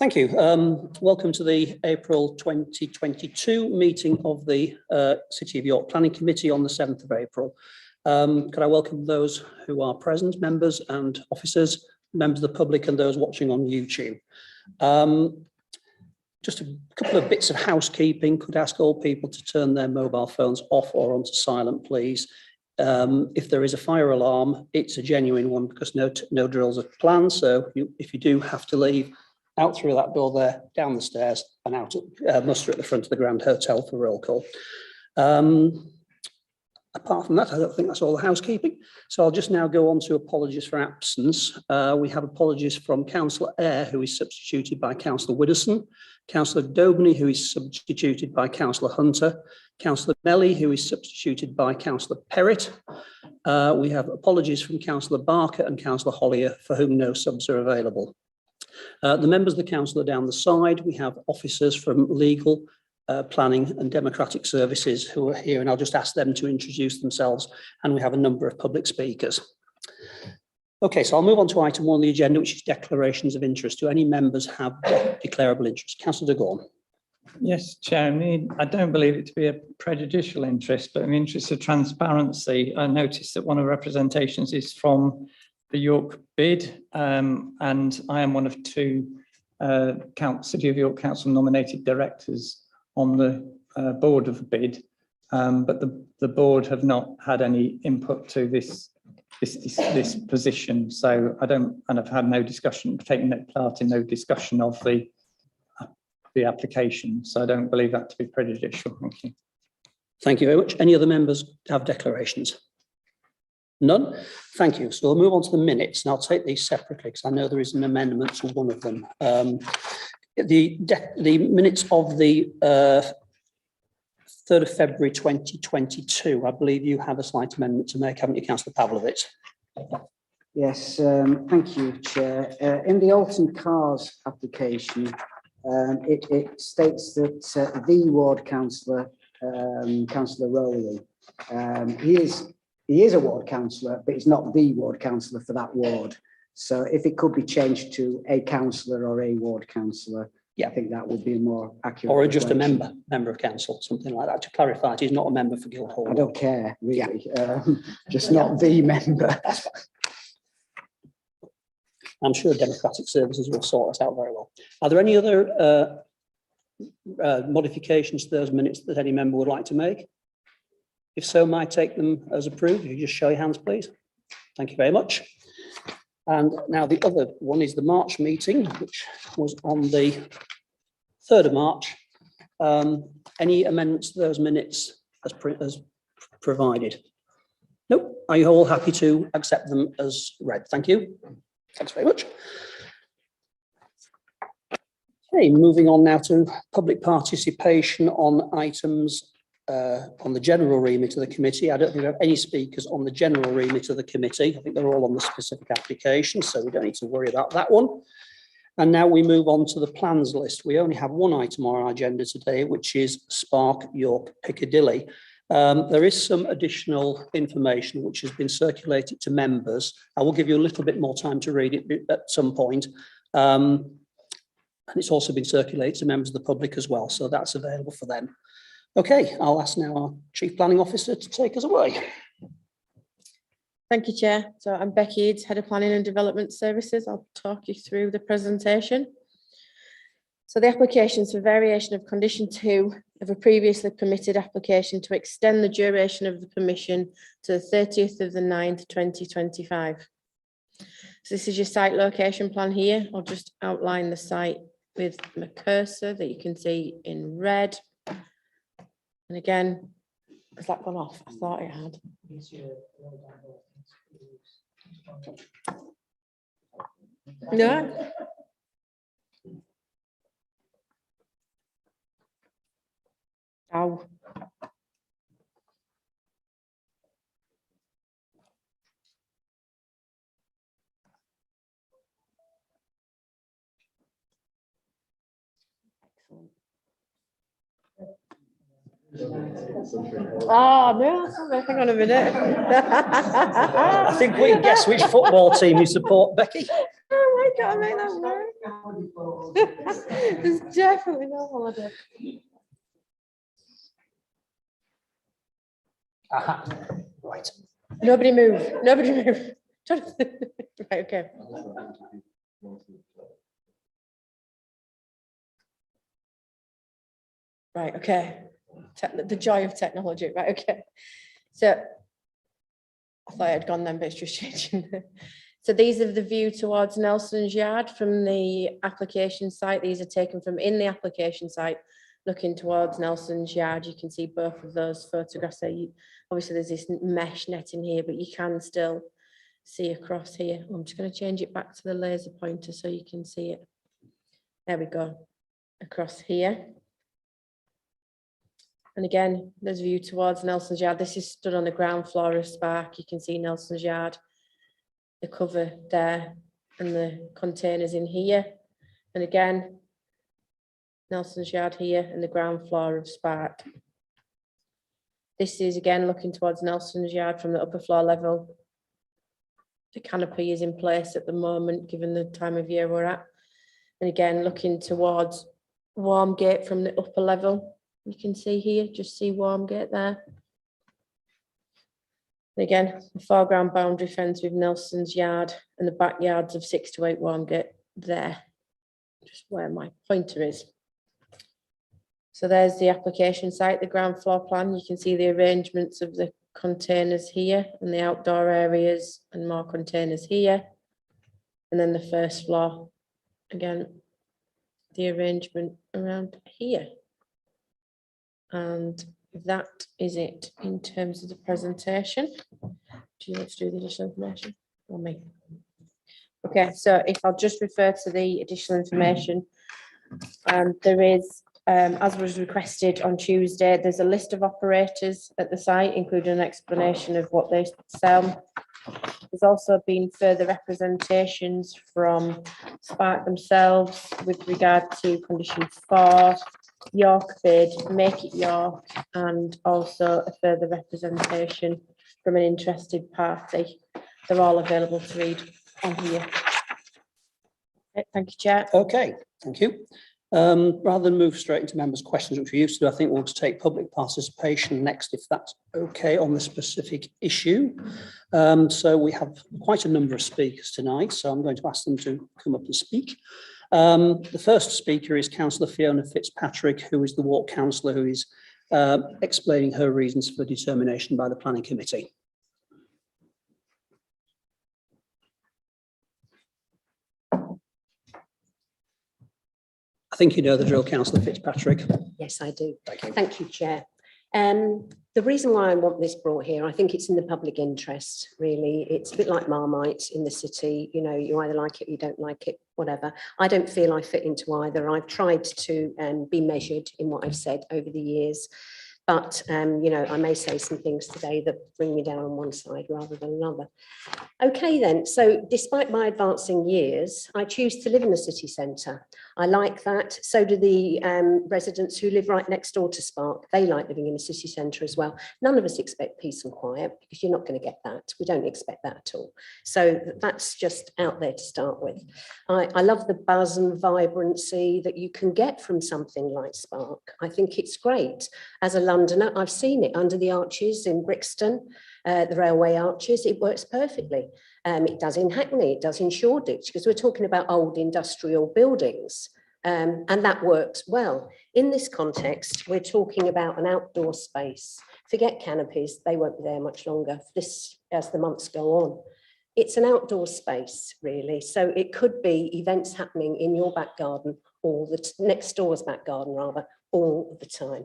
Thank you. Welcome to the April 2022 meeting of the City of York Planning Committee on the 7th of April. Could I welcome those who are present, members and officers, members of the public and those watching on YouTube. Just a couple of bits of housekeeping. Could ask all people to turn their mobile phones off or onto silent, please. If there is a fire alarm, it's a genuine one because no drills are planned. So if you do have to leave, out through that door there, down the stairs and out muster at the front of the Grand Hotel for roll call. Apart from that, I don't think that's all the housekeeping. So I'll just now go on to apologies for absence. We have apologies from Councillor Eyre, who is substituted by Councillor Widdowson, Councillor Dobney, who is substituted by Councillor Hunter, Councillor Melly, who is substituted by Councillor Perrott. We have apologies from Councillor Barker and Councillor Hollier, for whom no subs are available. The members of the council are down the side. We have officers from legal, planning and democratic services who are here, and I'll just ask them to introduce themselves, and we have a number of public speakers. Okay, so I'll move on to item 1 on the agenda, which is declarations of interest. Do any members have declarable interest? Councillor de Gorne. Yes, Chair. I don't believe it to be a prejudicial interest, but in the interest of transparency, I noticed that one of the representations is from the York bid, and I am one of 2 City of York Council nominated directors on the board of the bid, but the board have not had any input to this position. So I don't, and I've had no discussion, taken part in no discussion of the application. So I don't believe that to be prejudicial. Thank you. Thank you very much. Any other members have declarations? None? Thank you. So we'll move on to the minutes, and I'll take these separately because I know there is an amendment to one of them. The minutes of the 3rd of February 2022, I believe you have a slight amendment to make, haven't you, Councillor Pavlovich? Yes, thank you, Chair. In the Alton Cars application, it states that the ward councillor, Councillor Rowley, he is a ward councillor, but he's not the ward councillor for that ward. So if it could be changed to a councillor or a ward councillor, yeah, I think that would be a more accurate. Or just a member of council, something like that. To clarify, he's not a member for Guildhall. I don't care, really. Yeah. Just not the member. I'm sure Democratic Services will sort us out very well. Are there any other modifications to those minutes that any member would like to make? If so, might take them as approved. If you just show your hands, please. Thank you very much. And now the other one is the March meeting, which was on the 3rd of March. Any amendments to those minutes as provided? Nope. Are you all happy to accept them as read? Thank you. Thanks very much. Okay, moving on now to public participation on items on the general remit of the committee. I don't think we have any speakers on the general remit of the committee. I think they're all on the specific application, so we don't need to worry about that one. And now we move on to the plans list. We only have one item on our agenda today, which is Spark York Piccadilly. There is some additional information which has been circulated to members. I will give you a little bit more time to read it at some point. And it's also been circulated to members of the public as well, so that's available for them. Okay, I'll ask now our Chief Planning Officer to take us away. Thank you, Chair. So I'm Becky Eads, Head of Planning and Development Services. I'll talk you through the presentation. So the applications for variation of condition 2 of a previously permitted application to extend the duration of the permission to the 30th of the 9th, 2025. So this is your site location plan here. I'll just outline the site with my cursor that you can see in red. And again, has that gone off? I thought it had. No. Oh. Oh no, sorry, hang on a minute. I think we can guess which football team you support, Becky. Oh my God, make that work. There's definitely no holiday. Aha. Right. Nobody move, nobody move. Right, okay. Right, okay. The joy of technology, right, okay. So I thought I had gone then, but it's just changing. So these are the view towards Nelson's Yard from the application site. These are taken from in the application site, looking towards Nelson's Yard. You can see both of those photographs there. Obviously there's this mesh netting here, but you can still see across here. I'm just going to change it back to the laser pointer so you can see it. There we go, across here. And again, there's a view towards Nelson's Yard. This is stood on the ground floor of Spark. You can see Nelson's Yard, the cover there, and the containers in here. And again, Nelson's Yard here and the ground floor of Spark. This is again looking towards Nelson's Yard from the upper floor level. The canopy is in place at the moment, given the time of year we're at. And again, looking towards Warmgate from the upper level. You can see here, just see Warmgate there. And again, the foreground boundary fence with Nelson's Yard and the backyards of 6 to 8 Warmgate there, just where my pointer is. So there's the application site, the ground floor plan. You can see the arrangements of the containers here and the outdoor areas and more containers here. And then the first floor, again, the arrangement around here. And that is it in terms of the presentation. Do you want to do the additional information or me? Okay, so if I'll just refer to the additional information, there is, as was requested on Tuesday, there's a list of operators at the site, including an explanation of what they sell. There's also been further representations from Spark themselves with regard to condition 4, York bid, Make It York, and also a further representation from an interested party. They're all available to read on here. Okay, thank you, Chair. Okay, thank you. Rather than move straight into members' questions, which we used to do, I think we'll take public participation next, if that's okay, on the specific issue. So we have quite a number of speakers tonight, so I'm going to ask them to come up and speak. The first speaker is Councillor Fiona Fitzpatrick, who is the ward councillor, who is explaining her reasons for determination by the planning committee. I think you know the drill, Councillor Fitzpatrick. Yes, I do. Thank you. Thank you, Chair. The reason why I want this brought here, I think it's in the public interest, really. It's a bit like Marmite in the city. You know, you either like it or you don't like it, whatever. I don't feel I fit into either. I've tried to be measured in what I've said over the years. But, you know, I may say some things today that bring me down on one side rather than another. Okay, then. So despite my advancing years, I choose to live in the city centre. I like that. So do the residents who live right next door to Spark. They like living in the city centre as well. None of us expect peace and quiet because you're not going to get that. We don't expect that at all. So that's just out there to start with. I love the buzz and vibrancy that you can get from something like Spark. I think it's great. As a Londoner, I've seen it under the arches in Brixton, the railway arches. It works perfectly. It does in Hackney, it does in Shoreditch, because we're talking about old industrial buildings, and that works well. In this context, we're talking about an outdoor space. Forget canopies, they won't be there much longer this as the months go on. It's an outdoor space, really. So it could be events happening in your back garden or next door's back garden, rather, all the time.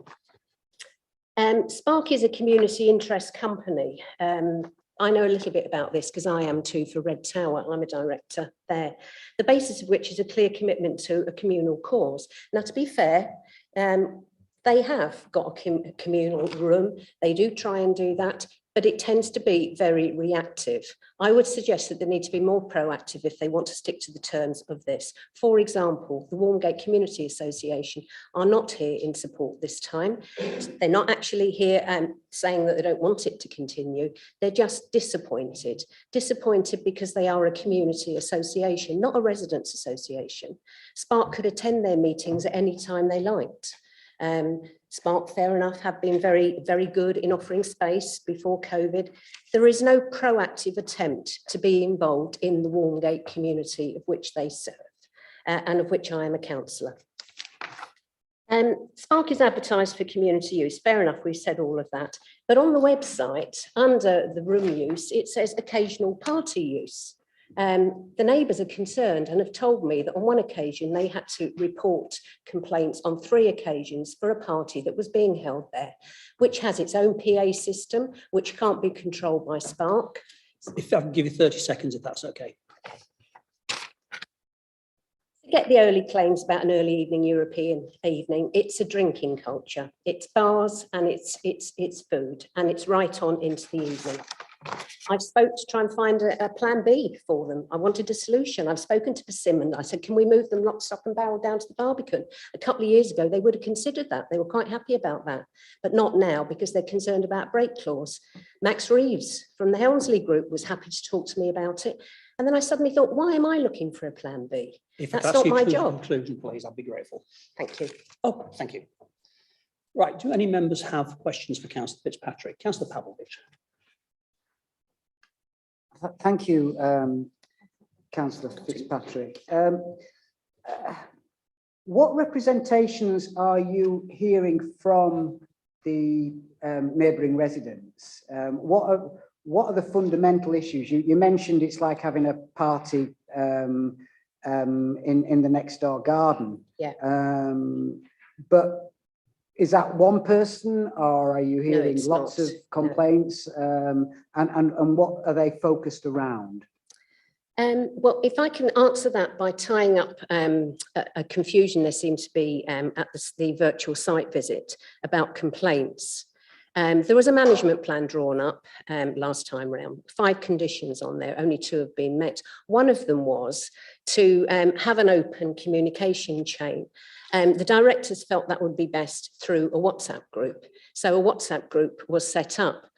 Spark is a community interest company. I know a little bit about this because I am too for Red Tower. I'm a director there. The basis of which is a clear commitment to a communal cause. Now, to be fair, they have got a communal room. They do try and do that, but it tends to be very reactive. I would suggest that they need to be more proactive if they want to stick to the terms of this. For example, the Walmgate Community Association are not here in support this time. They're not actually here saying that they don't want it to continue. They're just disappointed. Disappointed because they are a community association, not a residents association. Spark could attend their meetings at any time they liked. Spark, fair enough, have been very, very good in offering space before COVID. There is no proactive attempt to be involved in the Walmgate community of which they serve, and of which I am a councillor. Spark is advertised for community use. Fair enough, we've said all of that. But on the website, under the room use, it says occasional party use. The neighbours are concerned and have told me that on one occasion they had to report complaints on 3 occasions for a party that was being held there, which has its own PA system, which can't be controlled by Spark. If I can give you 30 seconds, if that's okay. Get the early claims about an early evening European evening. It's a drinking culture. It's bars and it's food, and it's right on into the evening. I've spoke to try and find a plan B for them. I wanted a solution. I've spoken to Persimmon. I said, can we move them lock, stock and barrel down to the Barbican? A couple of years ago, they would have considered that. They were quite happy about that, but not now because they're concerned about break clause. Max Reeves from the Helmsley Group was happy to talk to me about it. And then I suddenly thought, why am I looking for a plan B? If That's not my your job. conclusion, please, I'd be grateful. Thank you. Oh, thank you. Right, do any members have questions for Councillor Fitzpatrick? Councillor Pavlovich. Thank you, Councillor Fitzpatrick. What representations are you hearing from the neighbouring residents? What are the fundamental issues? You mentioned it's like having a party in the next door garden. Yeah. But is that one person, or are you hearing lots of complaints? And what are they focused around? Well, if I can answer that by tying up a confusion there seems to be at the virtual site visit about complaints. There was a management plan drawn up last time round, 5 conditions on there, only 2 have been met. One of them was to have an open communication chain. The directors felt that would be best through a WhatsApp group. So a WhatsApp group was set up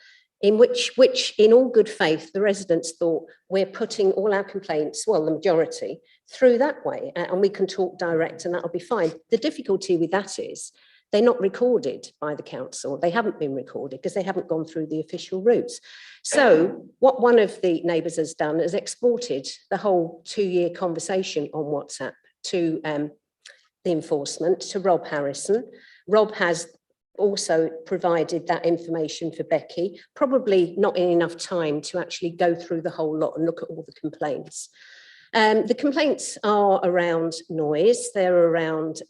in which in all good faith, the residents thought we're putting all our complaints, well, the majority, through that way, and we can talk direct and that'll be fine. The difficulty with that is they're not recorded by the council. They haven't been recorded because they haven't gone through the official routes. So what one of the neighbours has done is exported the whole 2-year conversation on WhatsApp to the enforcement, to Rob Harrison. Rob has also provided that information for Becky, probably not in enough time to actually go through the whole lot and look at all the complaints. The complaints are around noise, they're around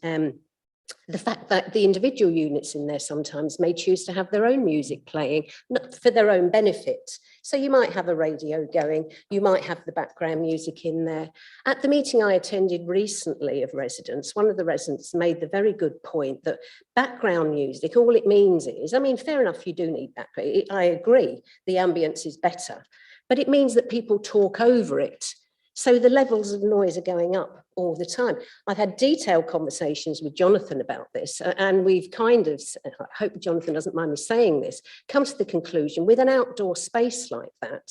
the fact that the individual units in there sometimes may choose to have their own music playing, not for their own benefit. So you might have a radio going, you might have the background music in there. At the meeting I attended recently of residents, one of the residents made the very good point that background music, all it means is, I mean, fair enough, you do need background. I agree, the ambience is better, but it means that people talk over it. So the levels of noise are going up all the time. I've had detailed conversations with Jonathan about this, and we've kind of, I hope Jonathan doesn't mind me saying this, come to the conclusion with an outdoor space like that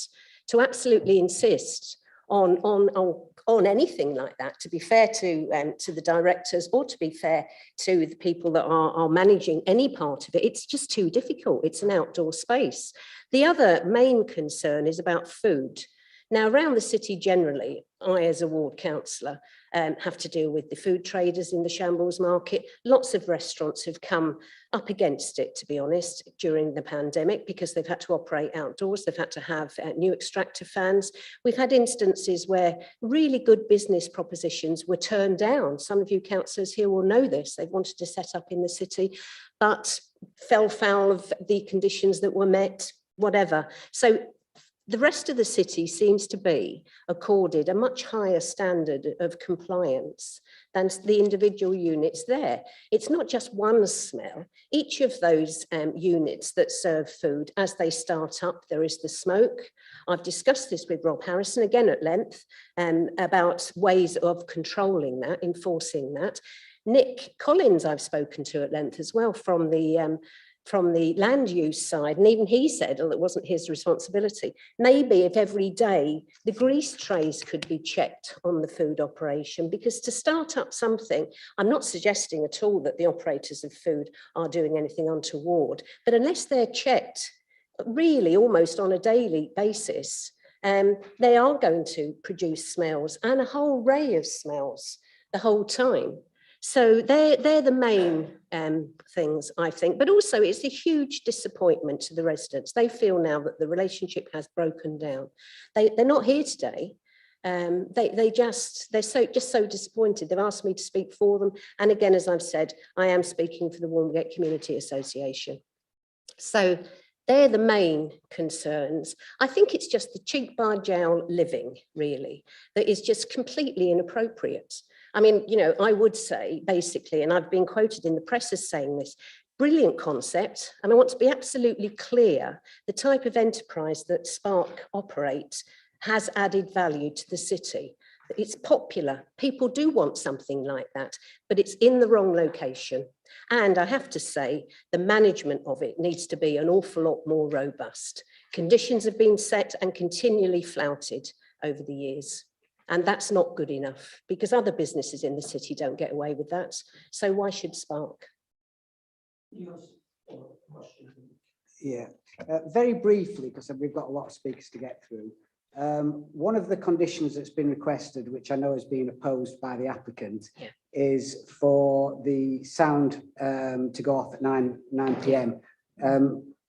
to absolutely insist on anything like that, to be fair to the directors or to be fair to the people that are managing any part of it. It's just too difficult. It's an outdoor space. The other main concern is about food. Now, around the city generally, I, as a ward councillor, have to deal with the food traders in the Shambles market. Lots of restaurants have come up against it, to be honest, during the pandemic, because they've had to operate outdoors. They've had to have new extractor fans. We've had instances where really good business propositions were turned down. Some of you councillors here will know this. They've wanted to set up in the city, but fell foul of the conditions that were met, whatever. So the rest of the city seems to be accorded a much higher standard of compliance than the individual units there. It's not just one smell. Each of those units that serve food, as they start up, there is the smoke. I've discussed this with Rob Harrison again at length about ways of controlling that, enforcing that. Nick Collins I've spoken to at length as well from the land use side, and even he said, oh, it wasn't his responsibility. Maybe if every day the grease trays could be checked on the food operation, because to start up something, I'm not suggesting at all that the operators of food are doing anything untoward, but unless they're checked really almost on a daily basis, they are going to produce smells, and a whole array of smells the whole time. So they're the main things, I think, but also it's a huge disappointment to the residents. They feel now that the relationship has broken down. They're not here today. They're just so disappointed. They've asked me to speak for them. And again, as I've said, I am speaking for the Walmgate Community Association. So they're the main concerns. I think it's just the cheek by jowl living, really, that is just completely inappropriate. I mean, you know, I would say basically, and I've been quoted in the press as saying this, brilliant concept. And I want to be absolutely clear, the type of enterprise that Spark operates has added value to the city. It's popular. People do want something like that, but it's in the wrong location. And I have to say, the management of it needs to be an awful lot more robust. Conditions have been set and continually flouted over the years. And that's not good enough, because other businesses in the city don't get away with that. So why should Spark? Yeah, very briefly, because we've got a lot of speakers to get through. One of the conditions that's been requested, which I know is being opposed by the applicant, is for the sound to go off at 9 p.m.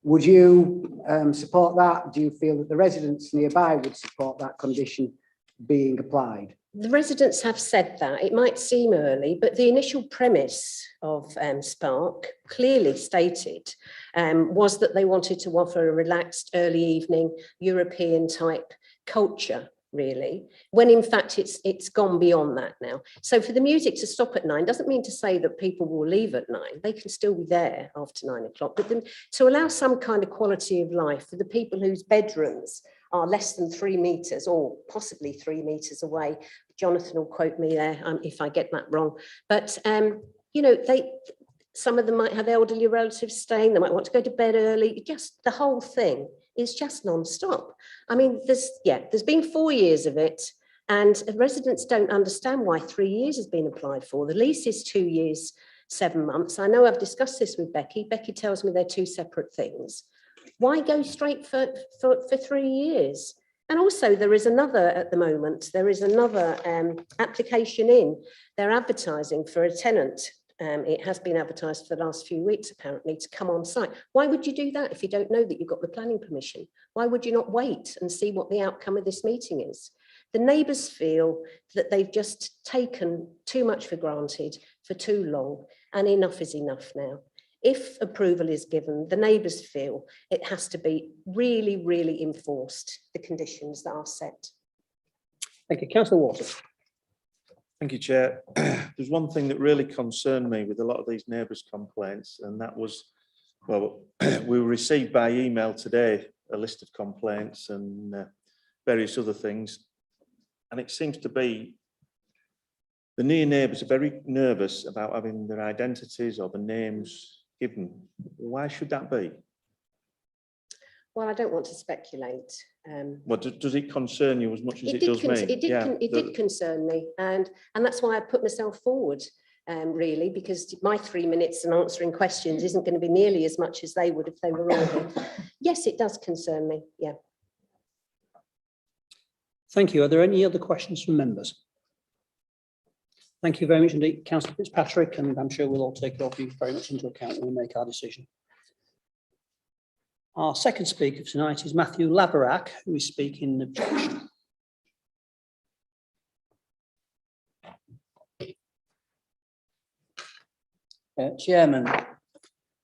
Would you support that? Do you feel that the residents nearby would support that condition being applied? The residents have said that. It might seem early, but the initial premise of Spark, clearly stated, was that they wanted to offer a relaxed early evening European type culture, really, when in fact it's gone beyond that now. So for the music to stop at 9 doesn't mean to say that people will leave at 9. They can still be there after 9 o'clock, but then to allow some kind of quality of life for the people whose bedrooms are less than 3 meters or possibly 3 meters away. Jonathan will quote me there if I get that wrong. But, you know, some of them might have elderly relatives staying. They might want to go to bed early. Just the whole thing is just non-stop. I mean, there's been 4 years of it, and residents don't understand why 3 years has been applied for. The lease is 2 years, 7 months. I know I've discussed this with Becky. Becky tells me they're two separate things. Why go straight for 3 years? And also there is another at the moment, there is another application in. They're advertising for a tenant. It has been advertised for the last few weeks, apparently, to come on site. Why would you do that if you don't know that you've got the planning permission? Why would you not wait and see what the outcome of this meeting is? The neighbours feel that they've just taken too much for granted for too long, and enough is enough now. If approval is given, the neighbours feel it has to be really, really enforced, the conditions that are set. Thank you. Councillor Waters. Thank you, Chair. There's one thing that really concerned me with a lot of these neighbours' complaints, and that was, well, we received by email today a list of complaints and various other things, and it seems to be the near neighbours are very nervous about having their identities or the names given. Why should that be? Well, I don't want to speculate. Well, does it concern you as much as it does me? It did concern me, and that's why I put myself forward, really, because my 3 minutes and answering questions isn't going to be nearly as much as they would if they were all here. Yes, it does concern me, yeah. Thank you. Are there any other questions from members? Thank you very much indeed, Councillor Fitzpatrick, and I'm sure we'll all take your view very much into account when we make our decision. Our second speaker tonight is Matthew Laverack, who is speaking in objection. Chairman,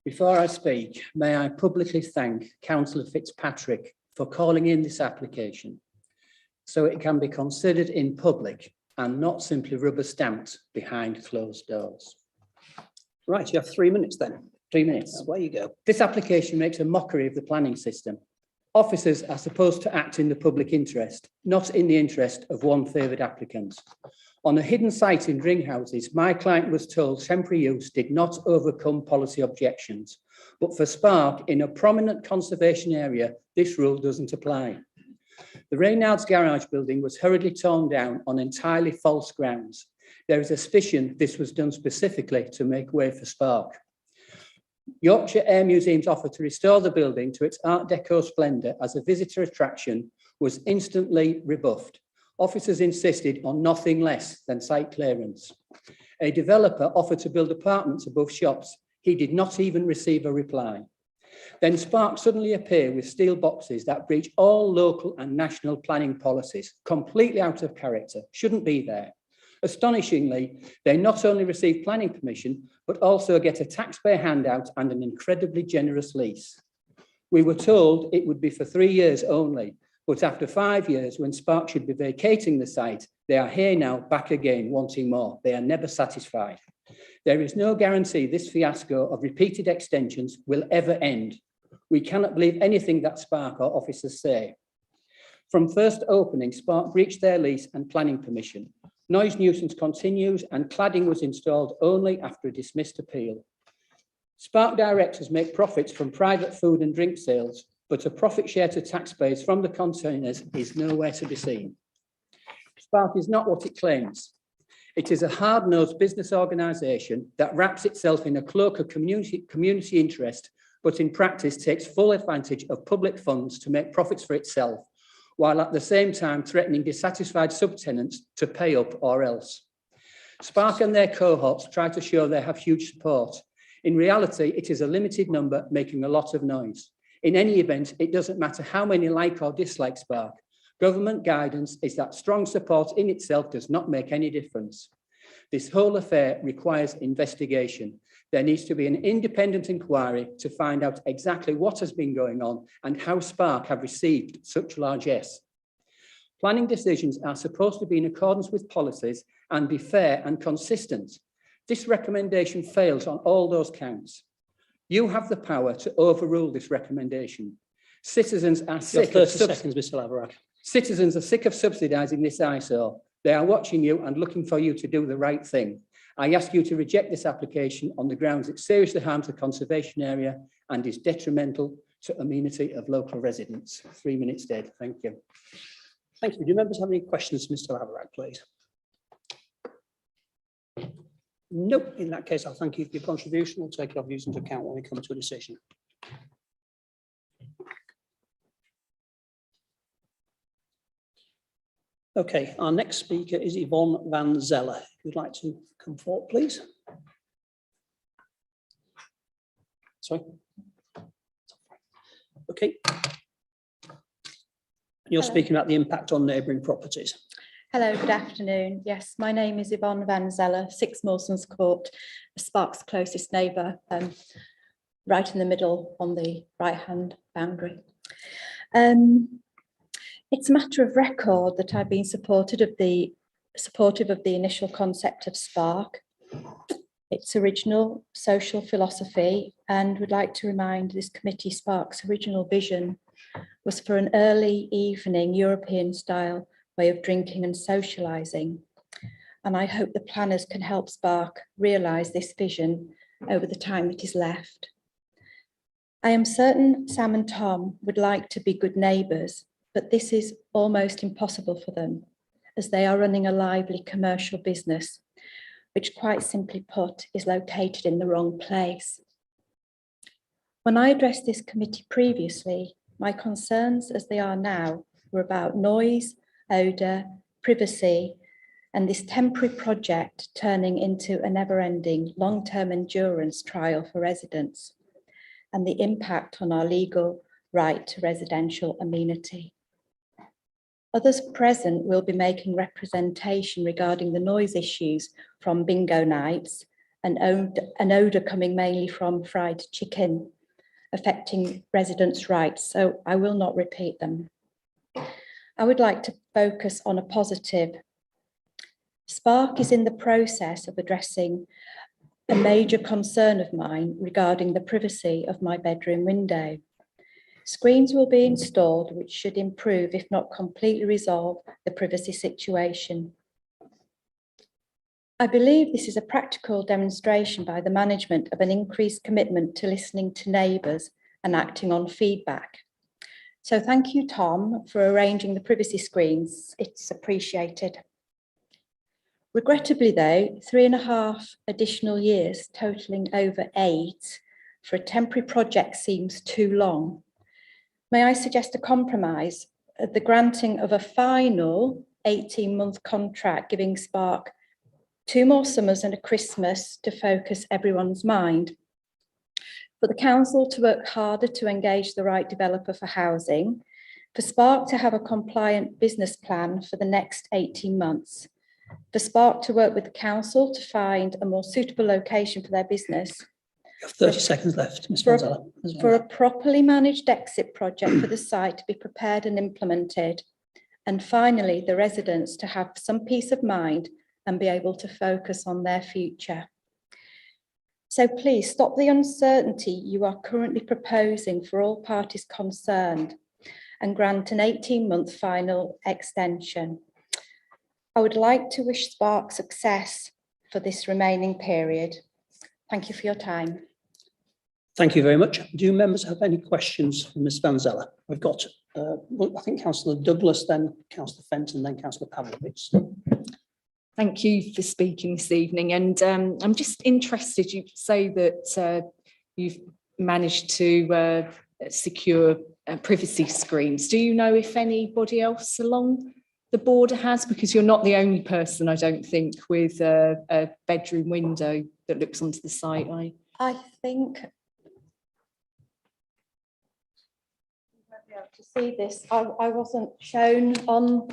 before I speak, may I publicly thank Councillor Fitzpatrick for calling in this application so it can be considered in public and not simply rubber stamped behind closed doors. Right, you have 3 minutes then. 3 minutes. Away you go. This application makes a mockery of the planning system. Officers are supposed to act in the public interest, not in the interest of one favoured applicant. On a hidden site in Dringhouses, my client was told temporary use did not overcome policy objections. But for Spark, in a prominent conservation area, this rule doesn't apply. The Reynard's garage building was hurriedly torn down on entirely false grounds. There is a suspicion this was done specifically to make way for Spark. Yorkshire Air Museum's offer to restore the building to its Art Deco splendour as a visitor attraction was instantly rebuffed. Officers insisted on nothing less than site clearance. A developer offered to build apartments above shops. He did not even receive a reply. Then Spark suddenly appear with steel boxes that breach all local and national planning policies, completely out of character, shouldn't be there. Astonishingly, they not only receive planning permission, but also get a taxpayer handout and an incredibly generous lease. We were told it would be for 3 years only, but after 5 years, when Spark should be vacating the site, they are here now, back again, wanting more. They are never satisfied. There is no guarantee this fiasco of repeated extensions will ever end. We cannot believe anything that Spark or officers say. From first opening, Spark breached their lease and planning permission. Noise nuisance continues and cladding was installed only after a dismissed appeal. Spark directors make profits from private food and drink sales, but a profit share to taxpayers from the containers is nowhere to be seen. Spark is not what it claims. It is a hard-nosed business organisation that wraps itself in a cloak of community interest, but in practice takes full advantage of public funds to make profits for itself, while at the same time threatening dissatisfied subtenants to pay up or else. Spark and their cohorts try to show they have huge support. In reality, it is a limited number making a lot of noise. In any event, it doesn't matter how many like or dislike Spark. Government guidance is that strong support in itself does not make any difference. This whole affair requires investigation. There needs to be an independent inquiry to find out exactly what has been going on and how Spark have received such largesse. Planning decisions are supposed to be in accordance with policies and be fair and consistent. This recommendation fails on all those counts. You have the power to overrule this recommendation. Citizens are sick of Citizens are sick of subsidising this eyesore. They are watching you and looking for you to do the right thing. I ask you to reject this application on the grounds it seriously harms the conservation area and is detrimental to amenity of local residents. 3 minutes dead. Thank you. Thank you. Do members have any questions, Mr. Laverack, please? Nope. In that case, I'll thank you for your contribution. We'll take your views into account when we come to a decision. Okay, our next speaker is Yvonne Van Zeller. If you'd like to come forward, please. Sorry. Okay. You're Hello. speaking about the impact on neighbouring properties. Hello, good afternoon. Yes, my name is Yvonne Van Zeller, 6 Mawson's Court, Spark's closest neighbour, right in the middle on the right-hand boundary. It's a matter of record that I've been supportive of the initial concept of Spark, its original social philosophy, and would like to remind this committee Spark's original vision was for an early evening European style way of drinking and socialising. And I hope the planners can help Spark realise this vision over the time that is left. I am certain Sam and Tom would like to be good neighbours, but this is almost impossible for them as they are running a lively commercial business, which quite simply put is located in the wrong place. When I addressed this committee previously, my concerns as they are now were about noise, odour, privacy, and this temporary project turning into a never-ending long-term endurance trial for residents, and the impact on our legal right to residential amenity. Others present will be making representation regarding the noise issues from bingo nights and odour coming mainly from fried chicken affecting residents' rights, so I will not repeat them. I would like to focus on a positive. Spark is in the process of addressing a major concern of mine regarding the privacy of my bedroom window. Screens will be installed which should improve, if not completely resolve, the privacy situation. I believe this is a practical demonstration by the management of an increased commitment to listening to neighbours and acting on feedback. So thank you, Tom, for arranging the privacy screens. It's appreciated. Regrettably though, 3.5 additional years totaling over 8 for a temporary project seems too long. May I suggest a compromise, the granting of a final 18-month contract, giving Spark 2 more summers and a Christmas to focus everyone's mind. For the council to work harder to engage the right developer for housing, for Spark to have a compliant business plan for the next 18 months, for Spark to work with the council to find a more suitable location for their business. You have 30 seconds left, Ms. For- Van Zeller, as well. For a properly managed exit project for the site to be prepared and implemented. And finally, the residents to have some peace of mind and be able to focus on their future. So please stop the uncertainty you are currently proposing for all parties concerned and grant an 18-month final extension. I would like to wish Spark success for this remaining period. Thank you for your time. Thank you very much. Do members have any questions for Ms. Van Zeller? We've got, I think, Councillor Douglas, then Councillor Fenton, then Councillor Pavlovich. Thank you for speaking this evening. And I'm just interested, you say that you've managed to secure privacy screens. Do you know if anybody else along the border has? Because you're not the only person, I don't think, with a bedroom window that looks onto the site. I think you won't be able to see this. I wasn't shown on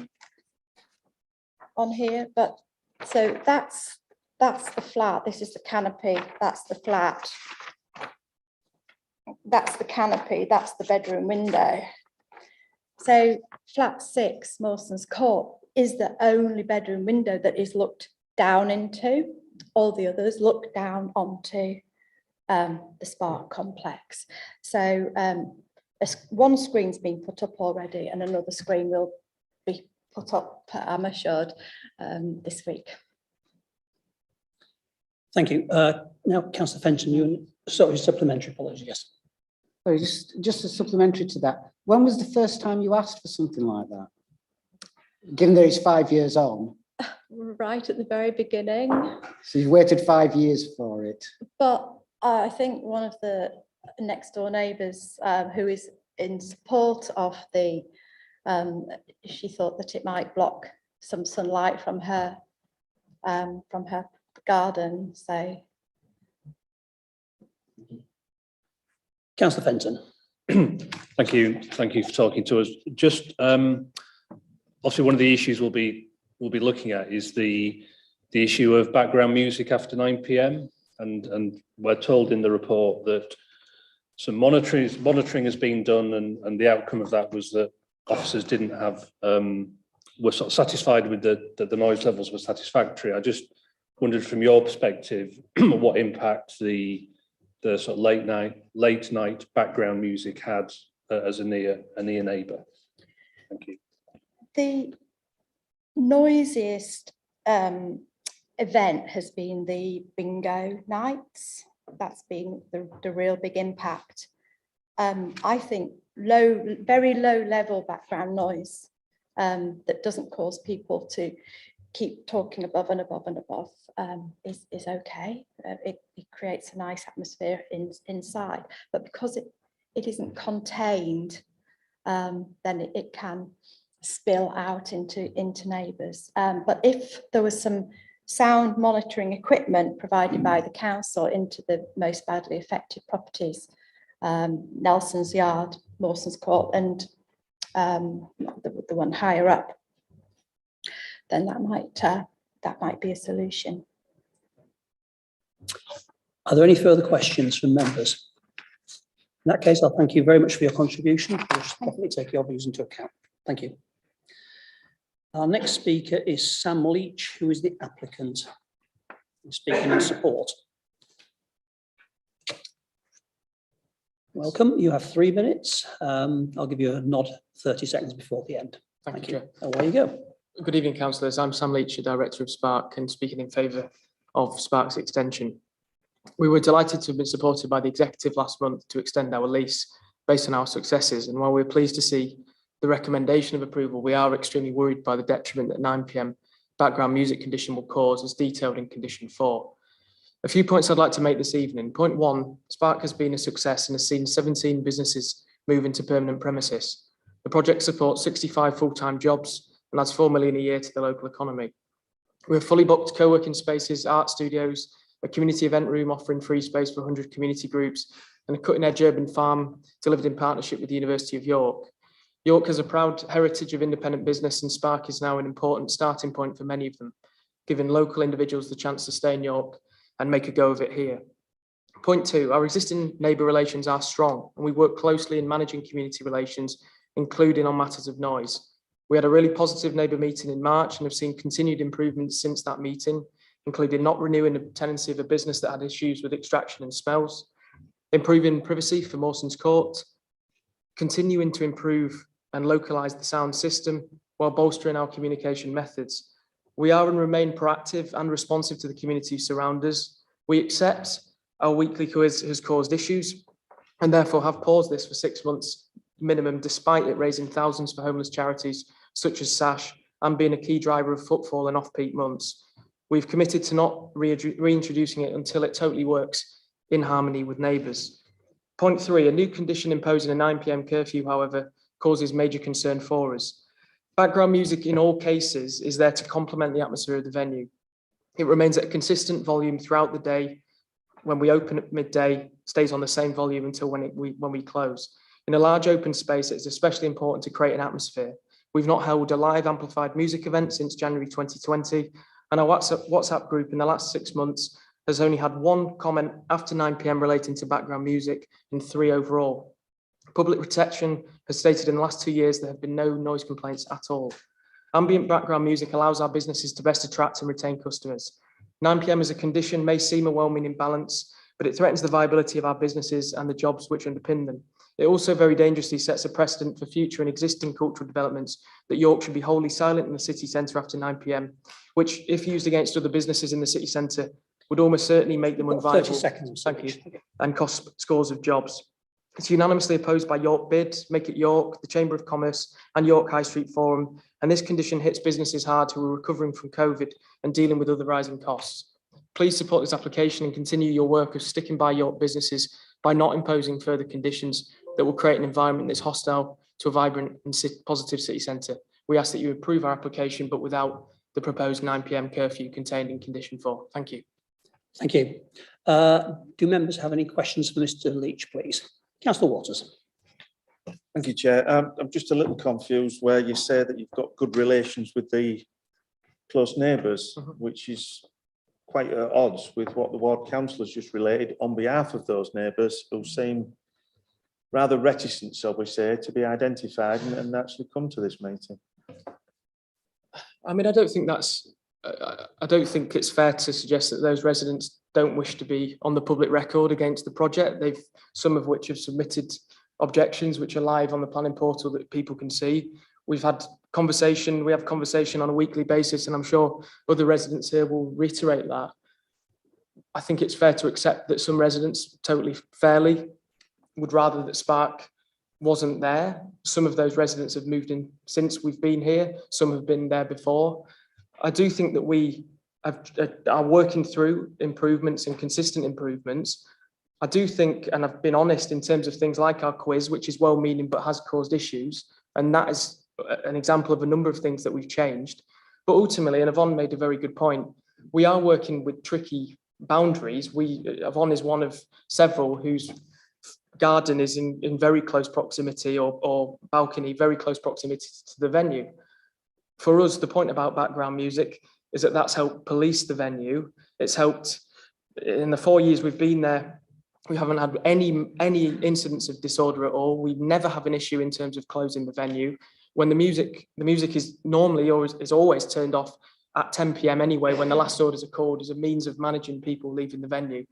here, but so that's the flat. This is the canopy. That's the flat. That's the canopy. That's the bedroom window. So flat 6, Mawson's Court, is the only bedroom window that is looked down into. All the others look down onto the Spark complex. So one screen's been put up already and another screen will be put up, I'm assured, this week. Thank you. Now, Councillor Fenton, sorry, supplementary, apologies, yes. Sorry, just a supplementary to that. When was the first time you asked for something like that? Given that it's 5 years on. Right at the very beginning. So you've waited 5 years for it. But I think one of the next door neighbours who is in support of the, she thought that it might block some sunlight from her garden. So, Councillor Fenton. Thank you for talking to us. Just obviously one of the issues we'll be looking at is the issue of background music after 9 p.m. and we're told in the report that some monitoring has been done and the outcome of that was that officers didn't have were sort of satisfied with that the noise levels were satisfactory. I just wondered from your perspective what impact the sort of late night background music had as a near neighbour. Thank you. the noisiest event has been the bingo nights. That's been the real big impact. I think very low level background noise that doesn't cause people to keep talking above and above and above is okay. It creates a nice atmosphere inside, but because it isn't contained, then it can spill out into neighbours. But if there was some sound monitoring equipment provided by the council into the most badly affected properties, Nelson's Yard, Mawson's Court, and the one higher up, then that might be a solution. Are there any further questions from members? In that case, I'll thank you very much for your contribution. We'll definitely take your views into account. Thank you. Our next speaker is Sam Leach, who is the applicant, speaking in support. Welcome. You have 3 minutes. I'll give you a nod 30 seconds before the end. Thank you. Away you go. Good evening, councillors. I'm Sam Leach, Director of Spark, and speaking in favour of Spark's extension. We were delighted to have been supported by the executive last month to extend our lease based on our successes. And while we're pleased to see the recommendation of approval, we are extremely worried by the detriment that 9 p.m. background music condition will cause, as detailed in condition 4. A few points I'd like to make this evening. Point 1, Spark has been a success and has seen 17 businesses move into permanent premises. The project supports 65 full-time jobs and adds 4 million a year to the local economy. We have fully booked co-working spaces, art studios, a community event room offering free space for 100 community groups, and a cutting-edge urban farm delivered in partnership with the University of York. York has a proud heritage of independent business, and Spark is now an important starting point for many of them, giving local individuals the chance to stay in York and make a go of it here. Point 2, our existing neighbour relations are strong, and we work closely in managing community relations, including on matters of noise. We had a really positive neighbour meeting in March and have seen continued improvements since that meeting, including not renewing the tenancy of a business that had issues with extraction and smells, improving privacy for Mawson's Court, continuing to improve and localise the sound system while bolstering our communication methods. We are and remain proactive and responsive to the community surround us. We accept our weekly quiz has caused issues and therefore have paused this for 6 months minimum, despite it raising thousands for homeless charities such as SASH and being a key driver of footfall in off-peak months. We've committed to not reintroducing it until it totally works in harmony with neighbours. Point 3, a new condition imposing a 9 p.m. curfew, however, causes major concern for us. Background music in all cases is there to complement the atmosphere of the venue. It remains at a consistent volume throughout the day. When we open at midday, stays on the same volume until when we close. In a large open space, it's especially important to create an atmosphere. We've not held a live amplified music event since January 2020, and our WhatsApp group in the last 6 months has only had 1 comment after 9 p.m. relating to background music and 3 overall. Public Protection has stated in the last 2 years there have been no noise complaints at all. Ambient background music allows our businesses to best attract and retain customers. 9 p.m. as a condition may seem a well-meaning balance, but it threatens the viability of our businesses and the jobs which underpin them. It also very dangerously sets a precedent for future and existing cultural developments that York should be wholly silent in the city centre after 9 p.m, which, if used against other businesses in the city centre, would almost certainly make them unviable. 30 seconds. Thank you. And cost scores of jobs. It's unanimously opposed by York Bid, Make It York, the Chamber of Commerce and York High Street Forum. And this condition hits businesses hard who are recovering from COVID and dealing with other rising costs. Please support this application and continue your work of sticking by York businesses by not imposing further conditions that will create an environment that's hostile to a vibrant and positive city centre. We ask that you approve our application, but without the proposed 9 p.m. curfew contained in condition 4. Thank you. Thank you. Do members have any questions for Mr. Leach, please? Councillor Waters. Thank you, Chair. I'm just a little confused where you say that you've got good relations with the close neighbours, which is quite at odds with what the ward councillor has just related on behalf of those neighbours who seem rather reticent, shall we say, to be identified and actually come to this meeting. I mean, I don't think it's fair to suggest that those residents don't wish to be on the public record against the project. Some of which have submitted objections, which are live on the planning portal that people can see. We have conversation on a weekly basis, and I'm sure other residents here will reiterate that. I think it's fair to accept that some residents totally fairly would rather that Spark wasn't there. Some of those residents have moved in since we've been here. Some have been there before. I do think that we are working through improvements and consistent improvements. I do think, and I've been honest in terms of things like our quiz, which is well-meaning but has caused issues, and that is an example of a number of things that we've changed. But ultimately, and Yvonne made a very good point, we are working with tricky boundaries. Yvonne is one of several whose garden is in very close proximity or balcony, very close proximity to the venue. For us, the point about background music is that that's helped police the venue. It's helped, in the 4 years we've been there, We haven't had any incidents of disorder at all. We never have an issue in terms of closing the venue. When the music is normally always turned off at 10 p.m. anyway, when the last orders are called, as a means of managing people leaving the venue.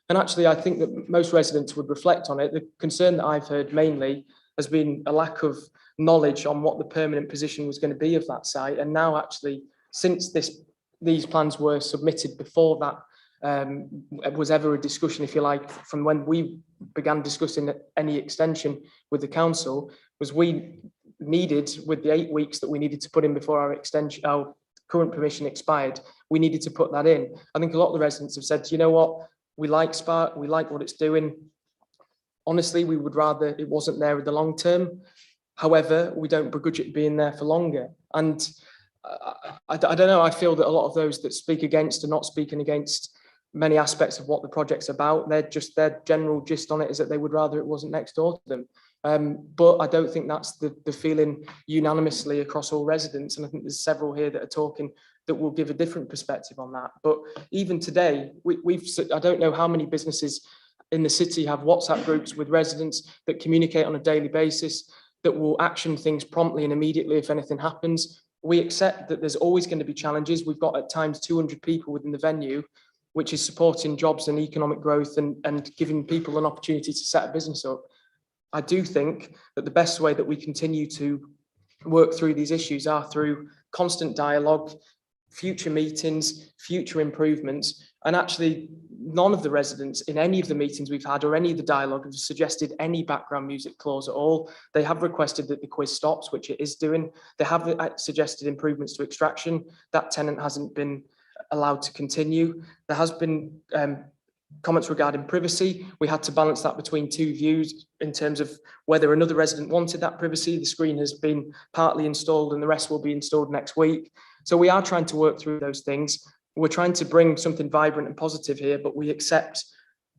And actually, I think that most residents would reflect on it. The concern that I've heard mainly has been a lack of knowledge on what the permanent position was going to be of that site. And now actually, since these plans were submitted before that was ever a discussion, if you like, from when we began discussing any extension with the council, was we needed, with the 8 weeks that we needed to put in before our current permission expired, we needed to put that in. I think a lot of the residents have said, you know what, we like Spark, we like what it's doing. Honestly, we would rather it wasn't there in the long term. However, we don't begrudge it being there for longer. And I don't know, I feel that a lot of those that speak against are not speaking against many aspects of what the project's about. Their general gist on it is that they would rather it wasn't next door to them. But I don't think that's the feeling unanimously across all residents. And I think there's several here that are talking that will give a different perspective on that. But even today, I don't know how many businesses in the city have WhatsApp groups with residents that communicate on a daily basis, that will action things promptly and immediately if anything happens. We accept that there's always going to be challenges. We've got at times 200 people within the venue, which is supporting jobs and economic growth and giving people an opportunity to set a business up. I do think that the best way that we continue to work through these issues are through constant dialogue, future meetings, future improvements. And actually, none of the residents in any of the meetings we've had or any of the dialogue have suggested any background music clause at all. They have requested that the quiz stops, which it is doing. They have suggested improvements to extraction. That tenant hasn't been allowed to continue. There has been comments regarding privacy. We had to balance that between two views in terms of whether another resident wanted that privacy. The screen has been partly installed and the rest will be installed next week. So we are trying to work through those things. We're trying to bring something vibrant and positive here, but we accept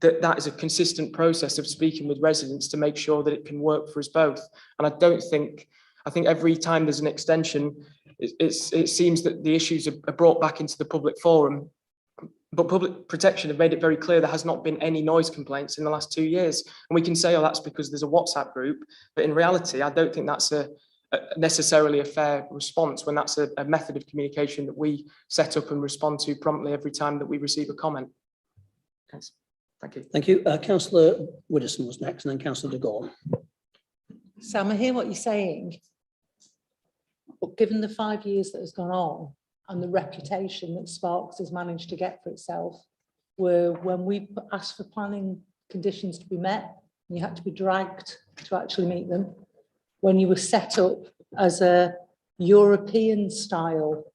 that that is a consistent process of speaking with residents to make sure that it can work for us both. And I think every time there's an extension, it seems that the issues are brought back into the public forum. But public protection have made it very clear there has not been any noise complaints in the last 2 years. And we can say, oh, that's because there's a WhatsApp group. But in reality, I don't think that's necessarily a fair response when that's a method of communication that we set up and respond to promptly every time that we receive a comment. Thanks. Thank you. Thank you. Councillor Widdowson was next, and then Councillor de Gaulle. Sam, I hear what you're saying, but given the 5 years that has gone on and the reputation that Sparks has managed to get for itself, where when we asked for planning conditions to be met, you had to be dragged to actually meet them, when you were set up as a European style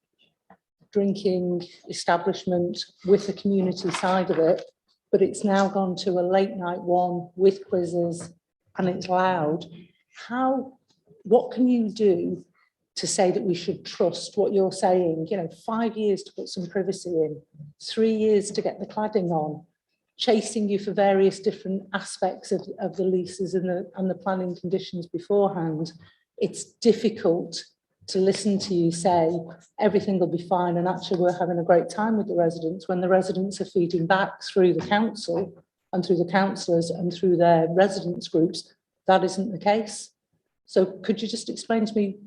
drinking establishment with the community side of it, but it's now gone to a late night one with quizzes and it's loud. What can you do to say that we should trust what you're saying? 5 years to put some privacy in, 3 years to get the cladding on, chasing you for various different aspects of the leases and the planning conditions beforehand. It's difficult to listen to you say everything will be fine and actually we're having a great time with the residents when the residents are feeding back through the council and through the councillors and through their residents groups. That isn't the case. So could you just explain to me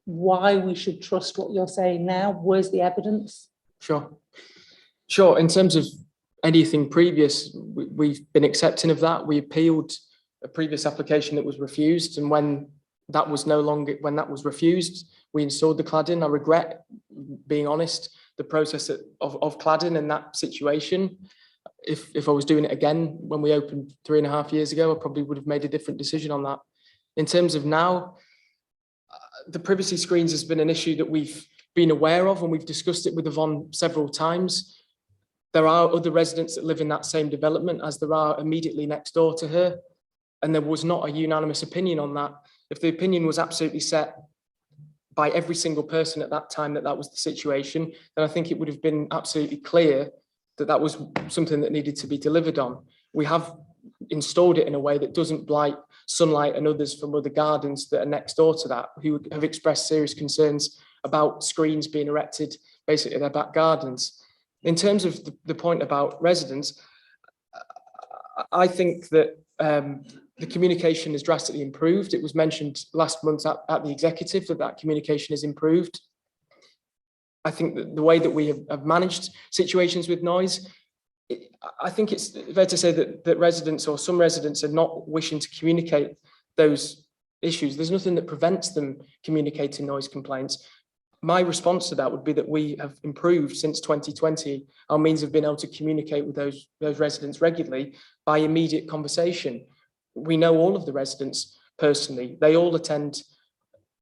why we should trust what you're saying now? Where's the evidence? Sure. In terms of anything previous, we've been accepting of that. We appealed a previous application that was refused, and when that was refused, we installed the cladding. I regret, being honest, the process of cladding in that situation. If I was doing it again when we opened 3.5 years ago, I probably would have made a different decision on that. In terms of now, the privacy screens has been an issue that we've been aware of, and we've discussed it with Yvonne several times. There are other residents that live in that same development as there are immediately next door to her. And there was not a unanimous opinion on that. If the opinion was absolutely set by every single person at that time that was the situation, then I think it would have been absolutely clear that that was something that needed to be delivered on. We have installed it in a way that doesn't blight sunlight and others from other gardens that are next door to that, who have expressed serious concerns about screens being erected basically in their back gardens. In terms of the point about residents, I think that the communication has drastically improved. It was mentioned last month at the executive that communication has improved. I think that the way that we have managed situations with noise, I think it's fair to say that residents or some residents are not wishing to communicate those issues. There's nothing that prevents them communicating noise complaints. My response to that would be that we have improved since 2020 our means of being able to communicate with those residents regularly by immediate conversation. We know all of the residents personally. They all attend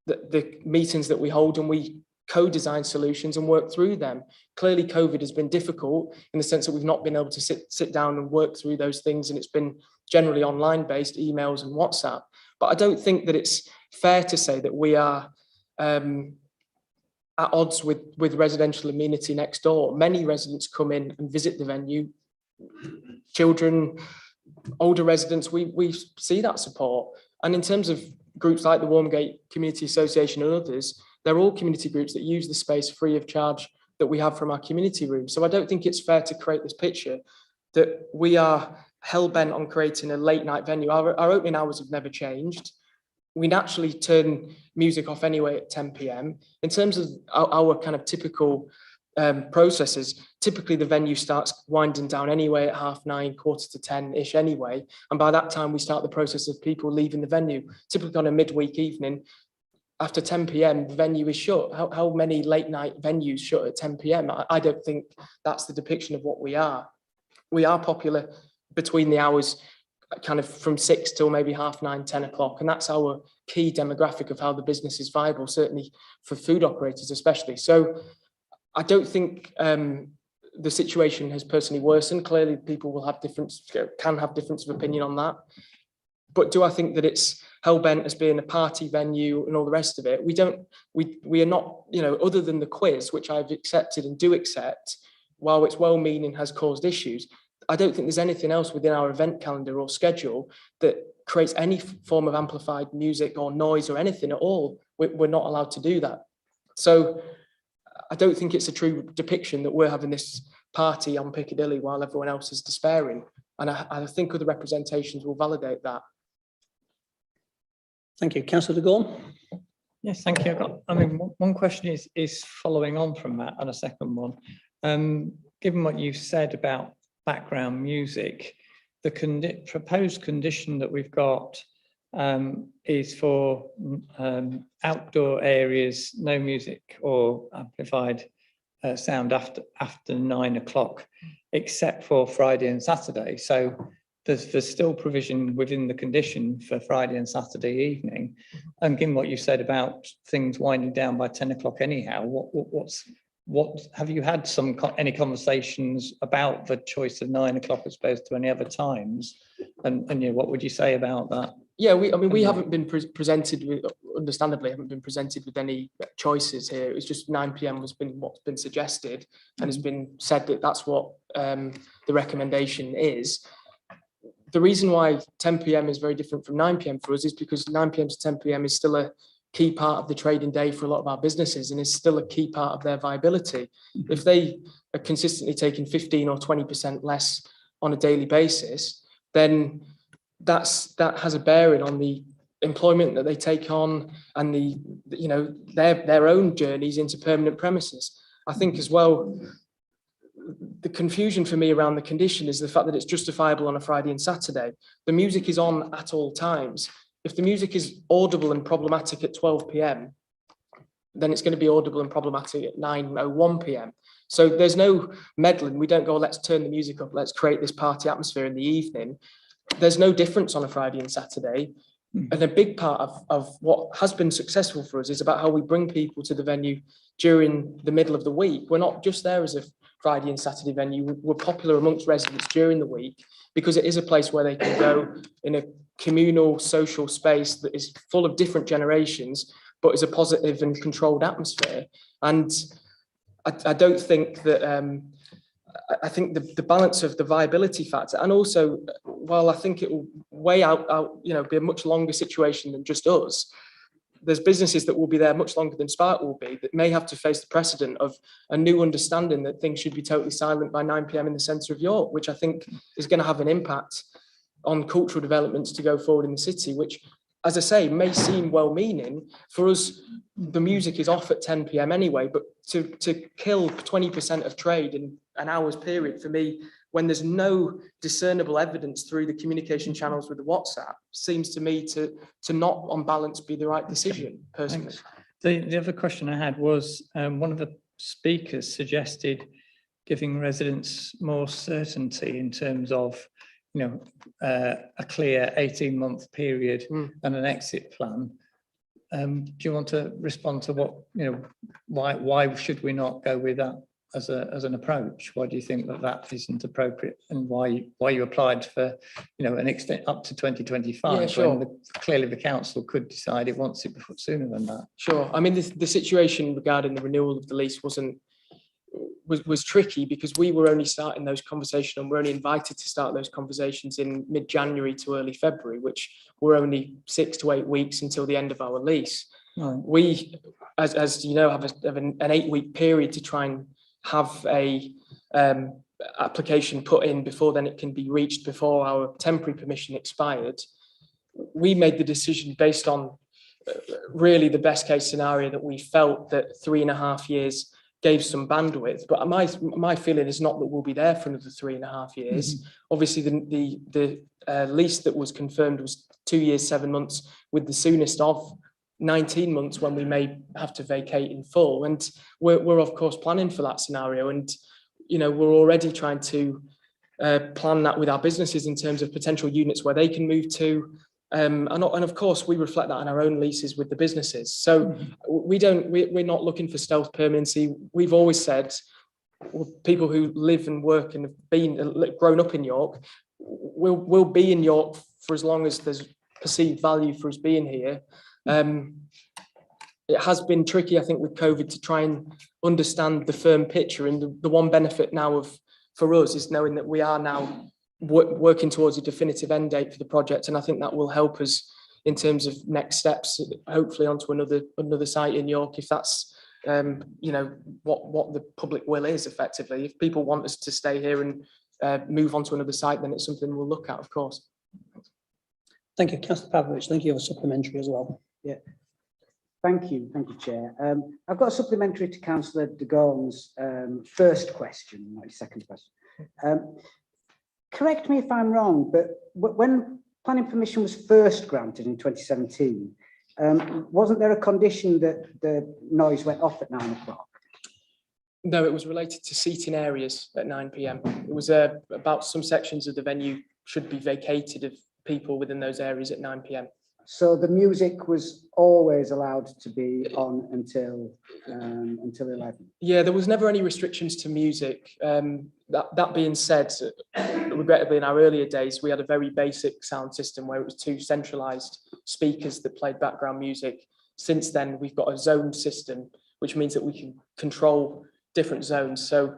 the meetings that we hold, and we co-design solutions and work through them. Clearly, COVID has been difficult in the sense that we've not been able to sit down and work through those things, and it's been generally online based, emails and WhatsApp. But I don't think that it's fair to say that we are at odds with residential amenity next door. Many residents come in and visit the venue. Children, older residents, we see that support. And in terms of groups like the Warmgate Community Association and others, they're all community groups that use the space free of charge that we have from our community room. So I don't think it's fair to create this picture that we are hell-bent on creating a late night venue. Our opening hours have never changed. We naturally turn music off anyway at 10 p.m. In terms of our kind of typical processes, typically the venue starts winding down anyway at 9:30, 9:45-10-ish anyway. And by that time, we start the process of people leaving the venue. Typically on a midweek evening, after 10 p.m, the venue is shut. How many late night venues shut at 10 p.m? I don't think that's the depiction of what we are. We are popular between the hours kind of from 6 till maybe 9:30, 10 o'clock. And that's our key demographic of how the business is viable, certainly for food operators especially. So I don't think the situation has personally worsened. Clearly people will have can have difference of opinion on that. But do I think that it's hell-bent as being a party venue and all the rest of it? We are not, other than the quiz, which I've accepted and do accept, while it's well-meaning has caused issues, I don't think there's anything else within our event calendar or schedule that creates any form of amplified music or noise or anything at all. We're not allowed to do that. So I don't think it's a true depiction that we're having this party on Piccadilly while everyone else is despairing. And I think other representations will validate that. Thank you. Councillor de Gorn. Yes, thank you. One question is following on from that, and a second one. Given what you've said about background music, the proposed condition that we've got is for outdoor areas, no music or amplified sound after 9 o'clock, except for Friday and Saturday. So there's still provision within the condition for Friday and Saturday evening. And given what you said about things winding down by 10 o'clock anyhow, what have you had any conversations about the choice of 9 o'clock as opposed to any other times? And what would you say about that? Yeah, we haven't been presented with, understandably, haven't been presented with any choices here. It was just 9 p.m. what's been suggested, and it's been said that that's what the recommendation is. The reason why 10 p.m. is very different from 9 p.m. for us is because 9 p.m. to 10 p.m. is still a key part of the trading day for a lot of our businesses, and is still a key part of their viability. If they are consistently taking 15 or 20% less on a daily basis, then that has a bearing on the employment that they take on and their own journeys into permanent premises. I think as well, the confusion for me around the condition is the fact that it's justifiable on a Friday and Saturday. The music is on at all times. If the music is audible and problematic at 12 p.m, then it's going to be audible and problematic at 9:01 p.m. So there's no meddling. We don't go, let's turn the music up, let's create this party atmosphere in the evening. There's no difference on a Friday and Saturday. And a big part of what has been successful for us is about how we bring people to the venue during the middle of the week. We're not just there as a Friday and Saturday venue. We're popular amongst residents during the week because it is a place where they can go in a communal social space that is full of different generations, but is a positive and controlled atmosphere. And I don't think that, I think the balance of the viability factor, and also, while I think it will weigh out, be a much longer situation than just us, there's businesses that will be there much longer than Spark will be that may have to face the precedent of a new understanding that things should be totally silent by 9 p.m. in the centre of York, which I think is going to have an impact on cultural developments to go forward in the city, which, as I say, may seem well-meaning. For us, the music is off at 10 p.m. anyway, but to kill 20% of trade in an hour's period, for me, when there's no discernible evidence through the communication channels with the WhatsApp, seems to me to not on balance be the right decision, personally. Thanks. The other question I had was, one of the speakers suggested giving residents more certainty in terms of, a clear 18-month period and an exit plan. Do you want to respond to what, why should we not go with that as an approach? Why do you think that isn't appropriate, and why you applied for, an extent up to 2025? Yeah, sure. When clearly the council could decide it wants it before, sooner than that. Sure. I mean, the situation regarding the renewal of the lease was tricky, because we were only starting those conversations, and we're only invited to start those conversations in mid-January to early February, which were only 6 to 8 weeks until the end of our lease. Right. We, as you know, have an 8-week period to try and have a application put in before then it can be reached before our temporary permission expired. We made the decision based on really the best case scenario, that we felt that 3.5 years gave some bandwidth, but my feeling is not that we'll be there for another 3.5 years. Obviously, the lease that was confirmed was 2 years, 7 months, with the soonest of 19 months when we may have to vacate in full. And we're of course planning for that scenario, and we're already trying to plan that with our businesses in terms of potential units where they can move to. And of course, we reflect that in our own leases with the businesses. So we're not looking for stealth permanency. We've always said, people who live and work and have grown up in York, will be in York for as long as there's perceived value for us being here. It has been tricky, I think, with COVID to try and understand the firm picture. And the one benefit now for us is knowing that we are now working towards a definitive end date for the project, and I think that will help us in terms of next steps, hopefully onto another site in York, if that's what the public will is effectively. If people want us to stay here and move on to another site, then it's something we'll look at, of course. Thank you, Councillor Pavlovich. Thank you for a supplementary as well. Yeah. Thank you, Chair. I've got a supplementary to Councillor de Gaul's first question, not his second question. Correct me if I'm wrong, but when planning permission was first granted in 2017, wasn't there a condition that the noise went off at 9 o'clock? No, it was related to seating areas at 9 p.m. It was about some sections of the venue should be vacated of people within those areas at 9 p.m. So the music was always allowed to be on until 11. Yeah, there was never any restrictions to music. That being said, regrettably, in our earlier days, we had a very basic sound system where it was 2 centralised speakers that played background music. Since then, we've got a zoned system, which means that we can control different zones. So,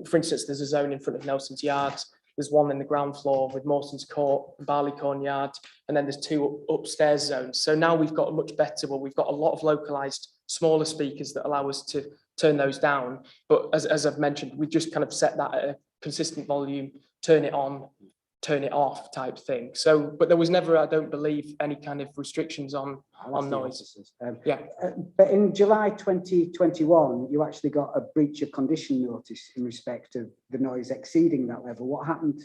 for instance, there's a zone in front of Nelson's Yard. There's one in the ground floor with Mawson's Court, Barleycorn Yard, and then there's 2 upstairs zones. So now we've got a much better, we've got a lot of localized smaller speakers that allow us to turn those down. But as I've mentioned, we just kind of set that at a consistent volume, turn it on, turn it off type thing. So, but there was never, I don't believe, any kind of restrictions on noise. But in July 2021, you actually got a breach of condition notice in respect of the noise exceeding that level. What happened?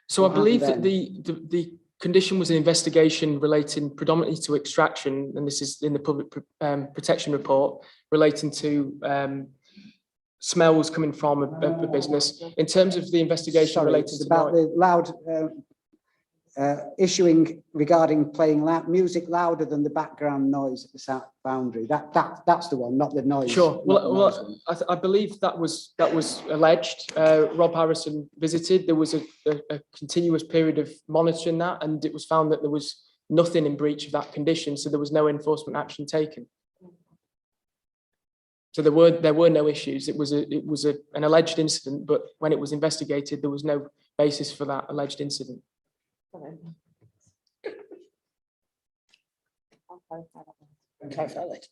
So I believe that the condition was an investigation relating predominantly to extraction, and this is in the public protection report, relating to smells coming from a business. In terms of the investigation related to about the loud issuing regarding playing music louder than the background noise at the south boundary. That's the one, not the noise. Sure. Well, I believe that was alleged. Rob Harrison visited. There was a continuous period of monitoring that, and it was found that there was nothing in breach of that condition, so there was no enforcement action taken. So there were no issues. It was an alleged incident, but when it was investigated, there was no basis for that alleged incident.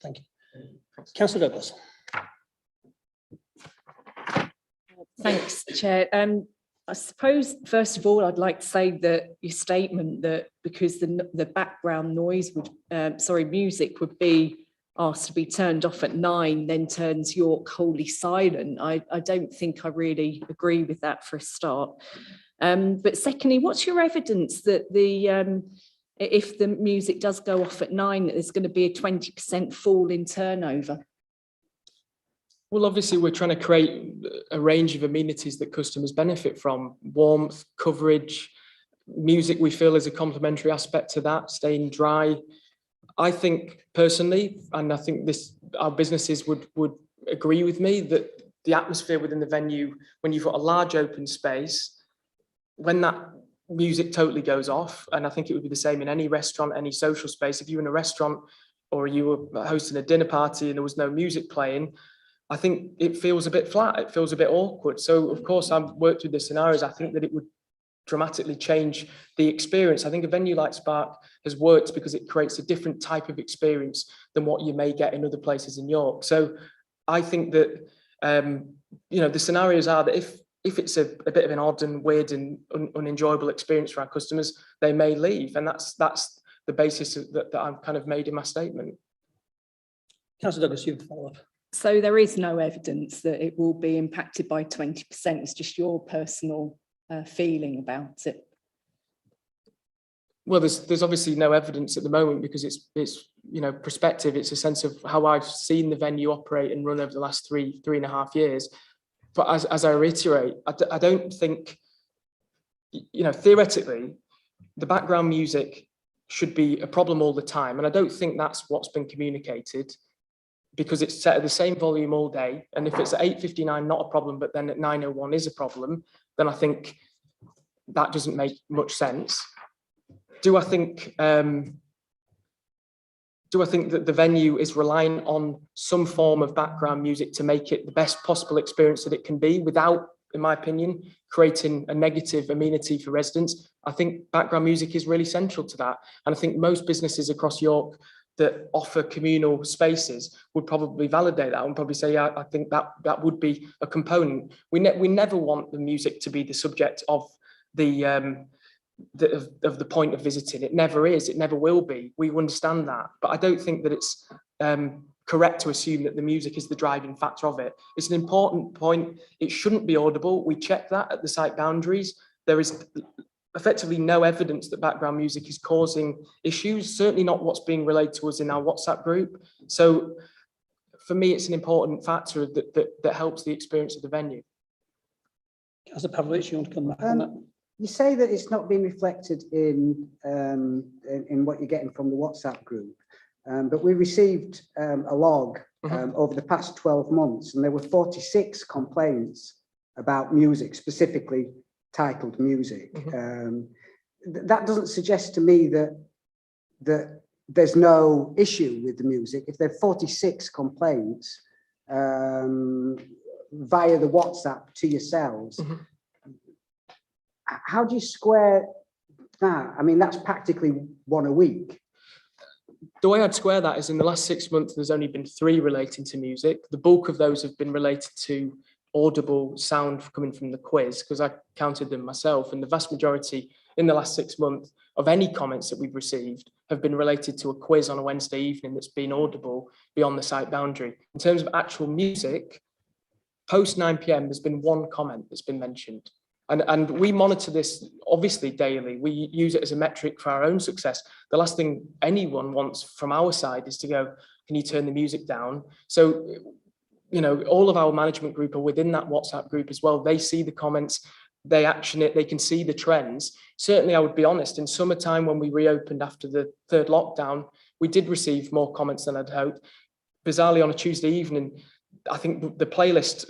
Thank you. Councillor Douglas. Thanks, Chair. I suppose, first of all, I'd like to say that your statement that because the background noise would, music would be asked to be turned off at 9, then turns York wholly silent. I don't think I really agree with that for a start. But secondly, what's your evidence that if the music does go off at 9, that there's going to be a 20% fall in turnover? Well, obviously, we're trying to create a range of amenities that customers benefit from: warmth, coverage, music we feel is a complementary aspect to that, staying dry. I think personally, and I think our businesses would agree with me, that the atmosphere within the venue, when you've got a large open space, when that music totally goes off, and I think it would be the same in any restaurant, any social space. If you were in a restaurant or you were hosting a dinner party and there was no music playing, I think it feels a bit flat. It feels a bit awkward. So of course, I've worked through the scenarios. I think that it would dramatically change the experience. I think a venue like Spark has worked because it creates a different type of experience than what you may get in other places in York. So I think that, the scenarios are that if it's a bit of an odd and weird and unenjoyable experience for our customers, they may leave. And that's the basis that I've kind of made in my statement. Councillor Douglas, you have a follow-up. So there is no evidence that it will be impacted by 20%. It's just your personal feeling about it. Well, there's obviously no evidence at the moment because it's perspective. It's a sense of how I've seen the venue operate and run over the last three and a half years. But as I reiterate, I don't think, theoretically, the background music should be a problem all the time. And I don't think that's what's been communicated, because it's set at the same volume all day. And if it's at 8:59, not a problem, but then at 9:01 is a problem, then I think that doesn't make much sense. Do I think that the venue is relying on some form of background music to make it the best possible experience that it can be without, in my opinion, creating a negative amenity for residents? I think background music is really central to that. And I think most businesses across York that offer communal spaces would probably validate that and probably say, yeah, I think that would be a component. We never want the music to be the subject of the point of visiting. It never is. It never will be. We understand that, but I don't think that it's correct to assume that the music is the driving factor of it. It's an important point. It shouldn't be audible. We check that at the site boundaries. There is effectively no evidence that background music is causing issues, certainly not what's being relayed to us in our WhatsApp group. So for me, it's an important factor that helps the experience of the venue. Councillor Pavlovich, you want to come back on that? You say that it's not being reflected in what you're getting from the WhatsApp group, but we received a log over the past 12 months, and there were 46 complaints about music, specifically titled music. That doesn't suggest to me that there's no issue with the music. If there are 46 complaints via the WhatsApp to yourselves, how do you square that? I mean, that's practically one a week. The way I'd square that is in the last 6 months, there's only been 3 relating to music. The bulk of those have been related to audible sound coming from the quiz, because I counted them myself, and the vast majority in the last 6 months of any comments that we've received have been related to a quiz on a Wednesday evening that's been audible beyond the site boundary. In terms of actual music, post 9 PM, there's been 1 comment that's been mentioned. And we monitor this obviously daily. We use it as a metric for our own success. The last thing anyone wants from our side is to go, can you turn the music down? So, all of our management group are within that WhatsApp group as well. They see the comments, they action it, they can see the trends. Certainly, I would be honest, in summertime when we reopened after the 3rd lockdown, we did receive more comments than I'd hoped. Bizarrely, on a Tuesday evening, I think the playlist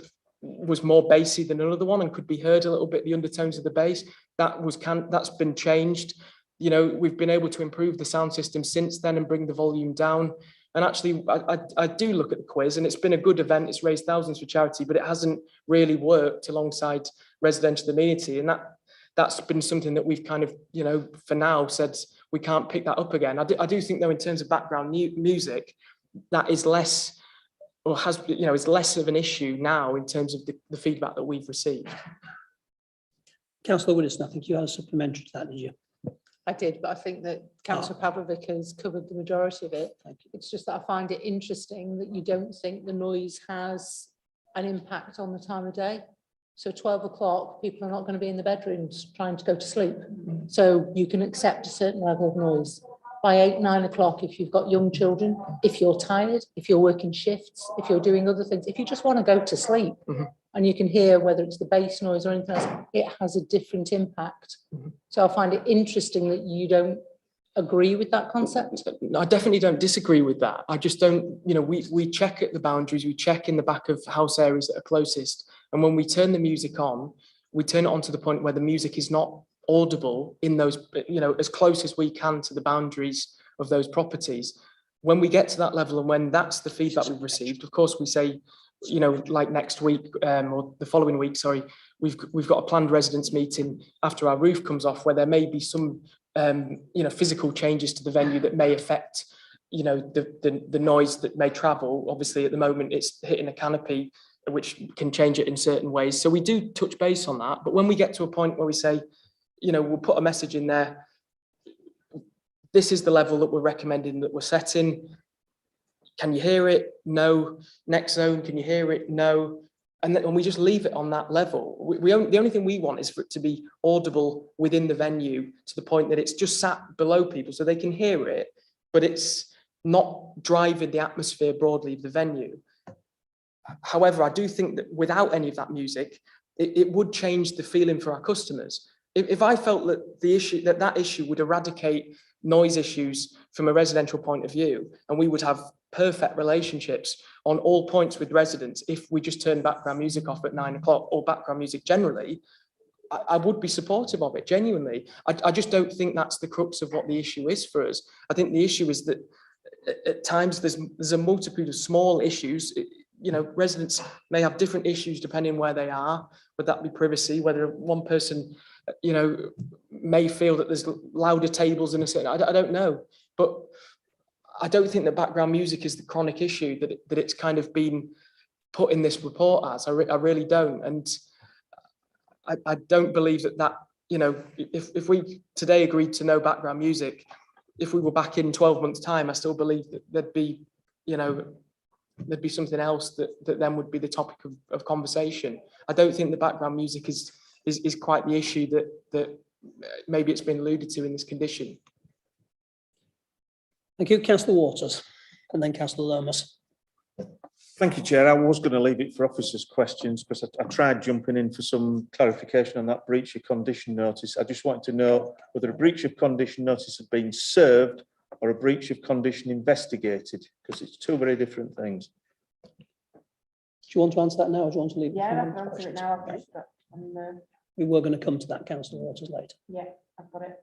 was more bassy than another one and could be heard a little bit, the undertones of the bass. That's been changed. We've been able to improve the sound system since then and bring the volume down. And actually, I do look at the quiz, and it's been a good event. It's raised thousands for charity, but it hasn't really worked alongside residential amenity. And that's been something that we've kind of, for now said we can't pick that up again. I do think, though, in terms of background music, that is less, or is less of an issue now in terms of the feedback that we've received. Councillor Widdowson, I think you had a supplementary to that, did you? I did, but I think that Councillor Pavlovic has covered the majority of it. It's just that I find it interesting that you don't think the noise has an impact on the time of day. So 12 o'clock, people are not going to be in the bedrooms trying to go to sleep. So you can accept a certain level of noise. By 8, 9 o'clock, if you've got young children, if you're tired, if you're working shifts, if you're doing other things, if you just want to go to sleep and you can hear whether it's the bass noise or anything else, it has a different impact. So I find it interesting that you don't agree with that concept. I definitely don't disagree with that. I just don't, you know, we check at the boundaries, we check in the back of house areas that are closest. And when we turn the music on, we turn it on to the point where the music is not audible in those, you know, as close as we can to the boundaries of those properties. When we get to that level and when that's the feedback we've received, of course, we say, you know, like next week or the following week, sorry, we've got a planned residents meeting after our roof comes off where there may be some, you know, physical changes to the venue that may affect, you know, the noise that may travel. Obviously, at the moment, it's hitting a canopy, which can change it in certain ways. So we do touch base on that. But when we get to a point where we say, you know, we'll put a message in there, this is the level that we're recommending that we're setting. Can you hear it? No. Next zone, can you hear it? No. And then we just leave it on that level. The only thing we want is for it to be audible within the venue to the point that it's just sat below people so they can hear it, but it's not driving the atmosphere broadly of the venue. However, I do think that without any of that music, it would change the feeling for our customers. If I felt that that issue would eradicate noise issues from a residential point of view, and we would have perfect relationships on all points with residents, if we just turn background music off at 9 o'clock or background music generally, I would be supportive of it, genuinely. I just don't think that's the crux of what the issue is for us. I think the issue is that at times there's a multitude of small issues. You know, residents may have different issues depending where they are. Would that be privacy? Whether one person, you know, may feel that there's louder tables in a certain, I don't know. But I don't think that background music is the chronic issue that it's kind of been put in this report as. I really don't. And I don't believe that, you know, if we today agreed to no background music, if we were back in 12 months' time, I still believe that there'd be, you know, there'd be something else that then would be the topic of conversation. I don't think the background music is quite the issue that maybe it's been alluded to in this condition. Thank you, Councillor Waters, and then Councillor Lomas. Thank you, Chair. I was going to leave it for officers' questions because I tried jumping in for some clarification on that breach of condition notice. I just wanted to know whether a breach of condition notice had been served or a breach of condition investigated, because it's two very different things. Do you want to answer that now, or do you want to leave? Yeah, I can answer it now. I've got that on the, We were going to come to that, Councillor Waters, later. yeah, I've got it.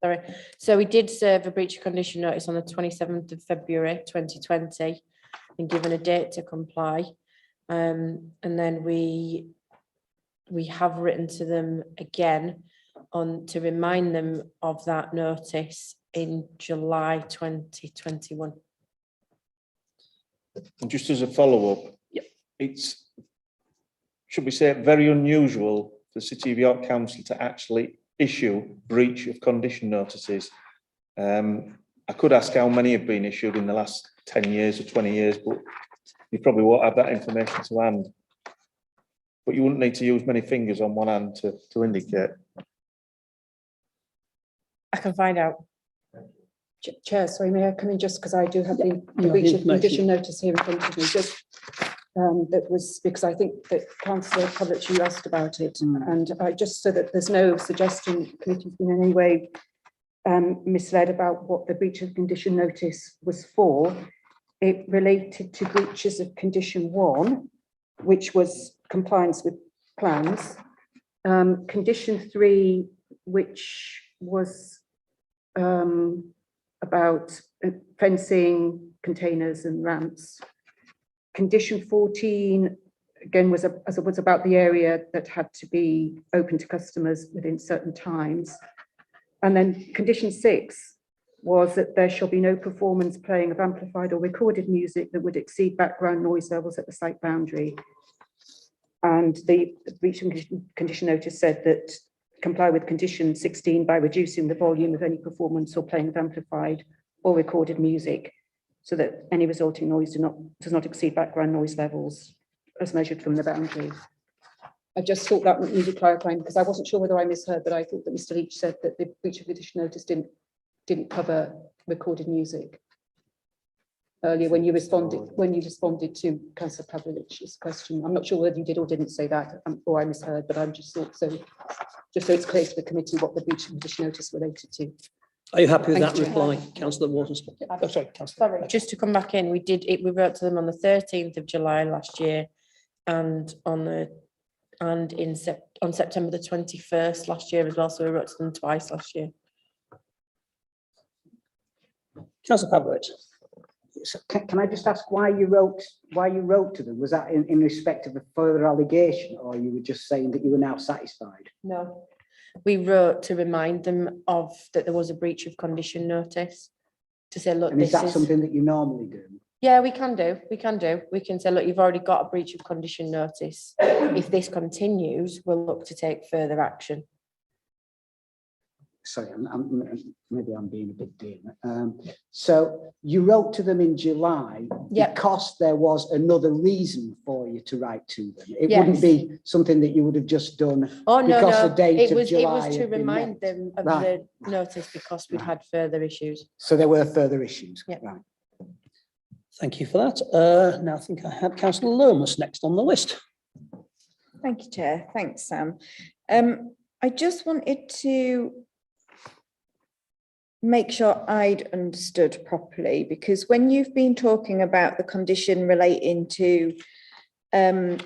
Sorry. So we did serve a breach of condition notice on the 27th of February 2020 and given a date to comply. And then we have written to them again to remind them of that notice in July 2021. And just as a follow-up, it's, should we say, very unusual for the City of York Council to actually issue breach of condition notices. I could ask how many have been issued in the last 10 years or 20 years, but you probably won't have that information to hand. But you wouldn't need to use many fingers on one hand to indicate. I can find out. Chair, sorry, may I come in just because I do have the breach of condition notice here in front of me. Just that was because I think that Councillor Pavlovic, you asked about it, and just so that there's no suggestion the committee's been in any way misled about what the breach of condition notice was for. It related to breaches of condition 1, which was compliance with plans. Condition 3, which was about fencing, containers and ramps. Condition 14, again, was about the area that had to be open to customers within certain times. And then condition 6 was that there shall be no performance playing of amplified or recorded music that would exceed background noise levels at the site boundary. And the breach of condition notice said that comply with condition 16 by reducing the volume of any performance or playing of amplified or recorded music so that any resulting noise does not exceed background noise levels as measured from the boundary. I just thought that needed clarifying because I wasn't sure whether I misheard, but I thought that Mr. Leach said that the breach of condition notice didn't cover recorded music earlier when you responded to Councillor Pavlovich's question. I'm not sure whether you did or didn't say that, or I misheard, but I'm just thought so. Just so it's clear to the committee what the breach of condition notice related to. Are you happy with Thank that you, reply, Councillor Waters? Oh, sorry, Councillor. Sorry, just to come back in, we wrote to them on the 13th of July last year, and on September the 21st last year as well. So we wrote to them twice last year. Councillor Pavlovich. So can I just ask why you wrote to them? Was that in respect of a further allegation, or you were just saying that you were now satisfied? No, we wrote to remind them of that there was a breach of condition notice, to say, look, And is this that something that you normally do? Yeah, we can do. We can say, look, you've already got a breach of condition notice. If this continues, we'll look to take further action. Sorry, maybe I'm being a bit dim. So you wrote to them in July because there was another reason for you to write to them. It wouldn't be something that you would have just done. Oh, no, because no. the date of July it was to had been remind met. them of Right. the notice because we'd had further issues. So there were further issues. Yep. Right. Thank you for that. Now I think I had Councillor Lomas next on the list. Thank you, Chair. Thanks, Sam. I just wanted to make sure I'd understood properly, because when you've been talking about the condition relating to 9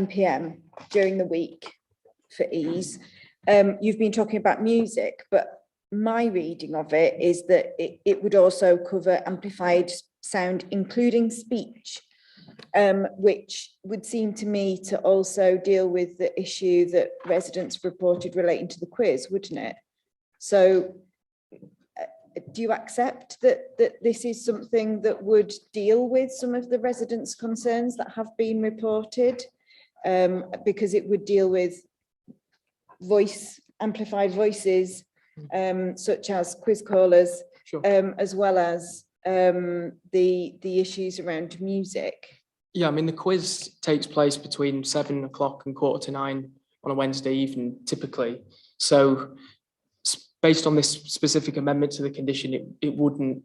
PM during the week for ease, you've been talking about music, but my reading of it is that it would also cover amplified sound, including speech, which would seem to me to also deal with the issue that residents reported relating to the quiz, wouldn't it? So do you accept that this is something that would deal with some of the residents' concerns that have been reported? Because it would deal with amplified voices, such as quiz callers, Sure. As well as the issues around music. Yeah, I mean, the quiz takes place between 7 o'clock and 8:45 on a Wednesday evening, typically. So based on this specific amendment to the condition, it wouldn't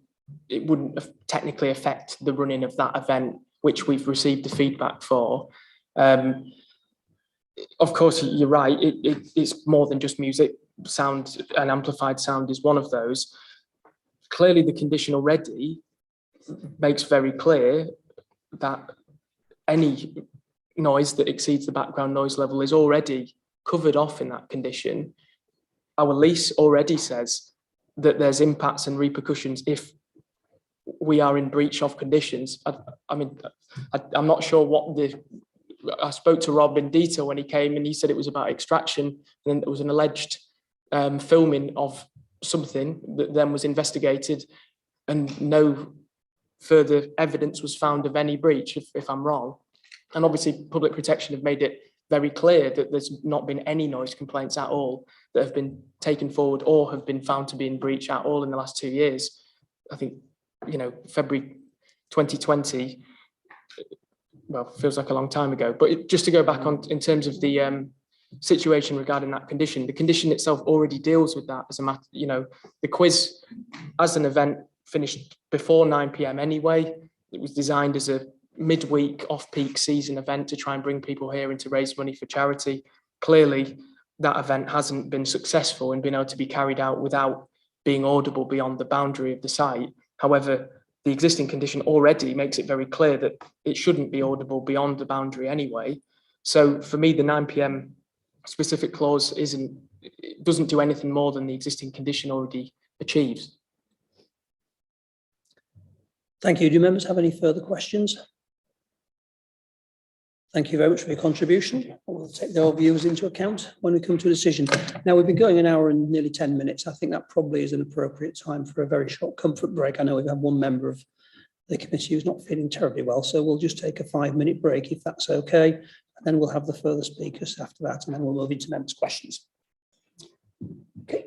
technically affect the running of that event, which we've received the feedback for. Of course, you're right, it's more than just music. Sound and amplified sound is one of those. Clearly, the condition already makes very clear that any noise that exceeds the background noise level is already covered off in that condition. Our lease already says that there's impacts and repercussions if we are in breach of conditions. I'm not sure I spoke to Rob in detail when he came, and he said it was about extraction, and then there was an alleged filming of something that then was investigated, and no further evidence was found of any breach, if I'm wrong. And obviously Public Protection have made it very clear that there's not been any noise complaints at all that have been taken forward or have been found to be in breach at all in the last 2 years. I think, February 2020, well, feels like a long time ago, but just to go back on in terms of the situation regarding that condition, the condition itself already deals with that as a matter, the quiz as an event finished before 9 PM anyway. It was designed as a midweek off-peak season event to try and bring people here and to raise money for charity. Clearly, that event hasn't been successful in being able to be carried out without being audible beyond the boundary of the site. However, the existing condition already makes it very clear that it shouldn't be audible beyond the boundary anyway. So for me, the 9 PM specific clause doesn't do anything more than the existing condition already achieves. Thank you. Do members have any further questions? Thank you very much for your contribution. We'll take their views into account when we come to a decision. Now, we've been going an hour and nearly 10 minutes. I think that probably is an appropriate time for a very short comfort break. I know we've had one member of the committee who's not feeling terribly well. So we'll just take a 5-minute break if that's okay. And then we'll have the further speakers after that, and then we'll move into members' questions. Okay.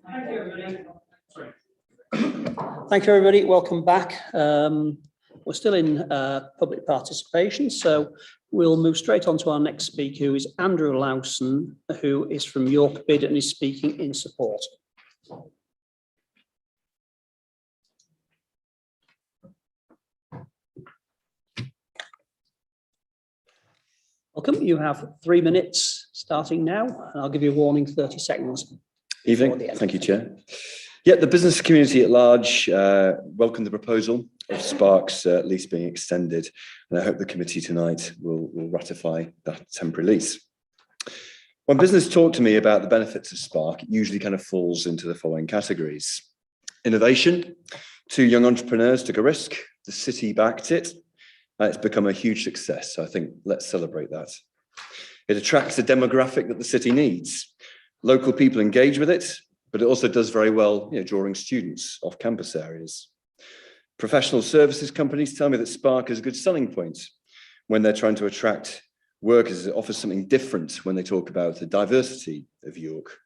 Thank you, everybody. Welcome back. We're still in public participation, so we'll move straight on to our next speaker, who is Andrew Lawson, who is from York Bid and is speaking in support. Welcome. You have 3 minutes starting now, and I'll give you a warning, 30 seconds. Evening. Thank you, Chair. Yeah, the business community at large welcomed the proposal of Spark's lease being extended, and I hope the committee tonight will ratify that temporary lease. When business talk to me about the benefits of Spark, it usually kind of falls into the following categories. Innovation. 2 young entrepreneurs took a risk, the city backed it, and it's become a huge success. So I think let's celebrate that. It attracts a demographic that the city needs. Local people engage with it, but it also does very well, drawing students off campus areas. Professional services companies tell me that Spark is a good selling point when they're trying to attract workers. It offers something different when they talk about the diversity of York.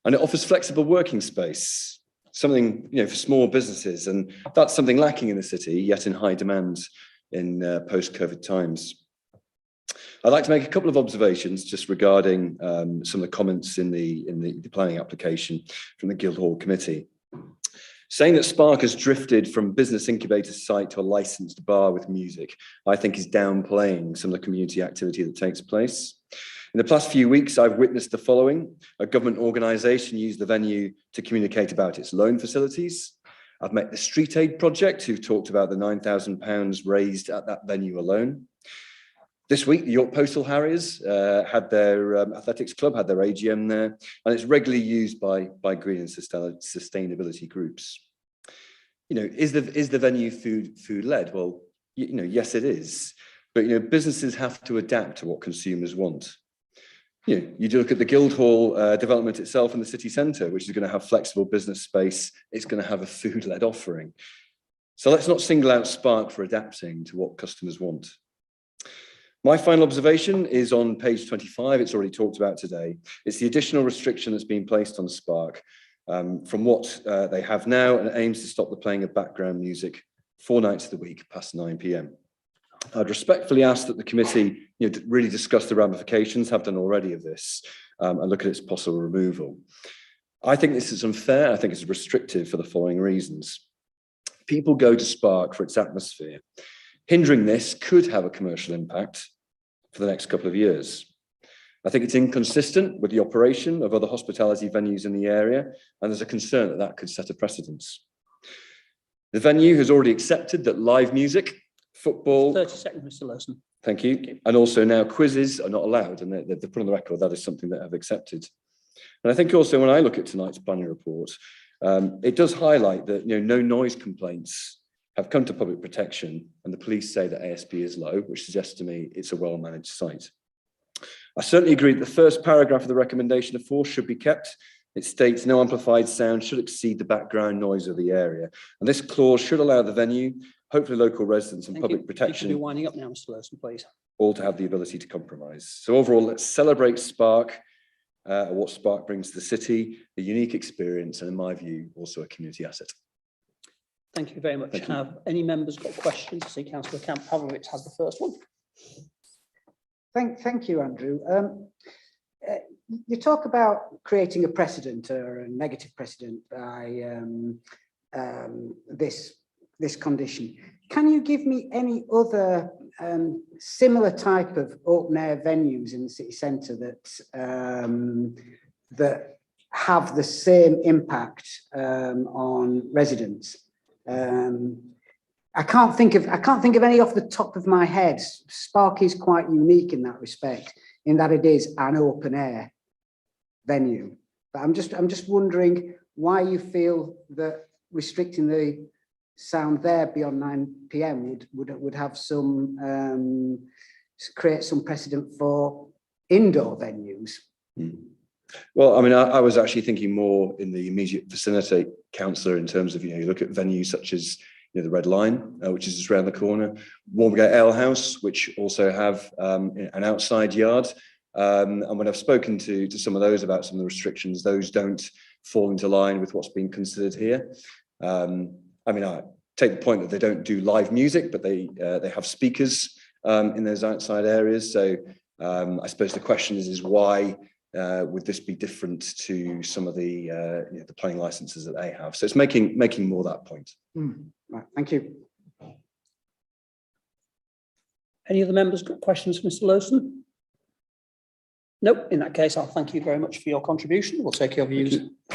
And it offers flexible working space, something for small businesses, and that's something lacking in the city, yet in high demand in post-COVID times. I'd like to make a couple of observations just regarding some of the comments in the planning application from the Guildhall Committee. Saying that Spark has drifted from business incubator site to a licensed bar with music, I think is downplaying some of the community activity that takes place. In the past few weeks, I've witnessed the following. A government organisation used the venue to communicate about its loan facilities. I've met the Street Aid Project, who've talked about the £9,000 raised at that venue alone. This week, the York Postal Harriers had their athletics club, had their AGM there, and it's regularly used by green and sustainability groups. Is the venue food led? Well, yes, it is. But businesses have to adapt to what consumers want. You do look at the Guildhall development itself in the city centre, which is going to have flexible business space. It's going to have a food-led offering. So let's not single out Spark for adapting to what customers want. My final observation is on page 25. It's already talked about today. It's the additional restriction that's been placed on Spark from what they have now, and it aims to stop the playing of background music 4 nights of the week past 9 p.m. I'd respectfully ask that the committee really discuss the ramifications, have done already, of this, and look at its possible removal. I think this is unfair. I think it's restrictive for the following reasons. People go to Spark for its atmosphere. Hindering this could have a commercial impact for the next couple of years. I think it's inconsistent with the operation of other hospitality venues in the area, and there's a concern that that could set a precedence. The venue has already accepted that live music, football... 30 seconds, Mr. Lawson. Thank you. And also now quizzes are not allowed, and they've put on the record that is something that I've accepted. And I think also when I look at tonight's planning report, it does highlight that no noise complaints have come to public protection, and the police say that ASP is low, which suggests to me it's a well-managed site. I certainly agree that the first paragraph of the recommendation of 4 should be kept. It states no amplified sound should exceed the background noise of the area. And this clause should allow the venue, hopefully local residents and public protection, You should be winding up now, Mr. Lawson, please. all to have the ability to compromise. So overall, let's celebrate Spark, what Spark brings to the city, a unique experience, and in my view, also a community asset. Thank you very much. Have any members got questions? I see Councillor Pavlovich has the first one. Thank you, Andrew. You talk about creating a precedent or a negative precedent by this condition. Can you give me any other similar type of open air venues in the city centre that have the same impact on residents? I can't think of any off the top of my head. Spark is quite unique in that respect, in that it is an open air venue. But I'm just wondering why you feel that restricting the sound there beyond 9 p.m. would have some create some precedent for indoor venues. Well, I mean, I was actually thinking more in the immediate vicinity, Councillor, in terms of, you look at venues such as, the Red Line, which is just around the corner, Warmgate Ale House, which also have an outside yard. And when I've spoken to some of those about some of the restrictions, those don't fall into line with what's being considered here. I mean, I take the point that they don't do live music, but they have speakers in those outside areas. So I suppose the question is why would this be different to some of the the planning licenses that they have? So it's making more that point. Right, thank you. Any other members got questions for Mr. Lowson? Nope. In that case, I'll thank you very much for your contribution. We'll take your views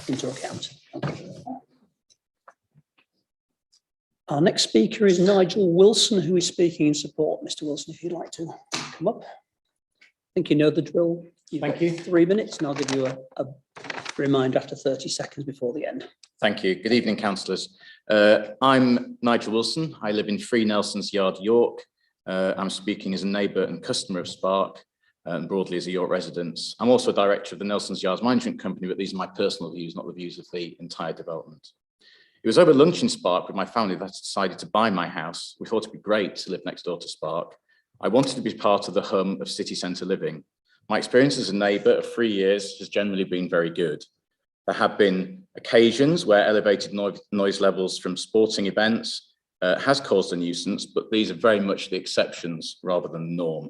into account. Thank you. Our next speaker is Nigel Wilson, who is speaking in support. Mr. Wilson, if you'd like to come up. I think you know the drill. Thank you. 3 minutes, and I'll give you a reminder after 30 seconds before the end. Thank you. Good evening, councillors. I'm Nigel Wilson. I live in 3 Nelson's Yard, York. I'm speaking as a neighbour and customer of Spark, and broadly as a York resident. I'm also a director of the Nelson's Yards Management Company, but these are my personal views, not the views of the entire development. It was over lunch in Spark with my family that I decided to buy my house. We thought it'd be great to live next door to Spark. I wanted to be part of the hum of city centre living. My experience as a neighbour of 3 years has generally been very good. There have been occasions where elevated noise levels from sporting events has caused a nuisance, but these are very much the exceptions rather than the norm.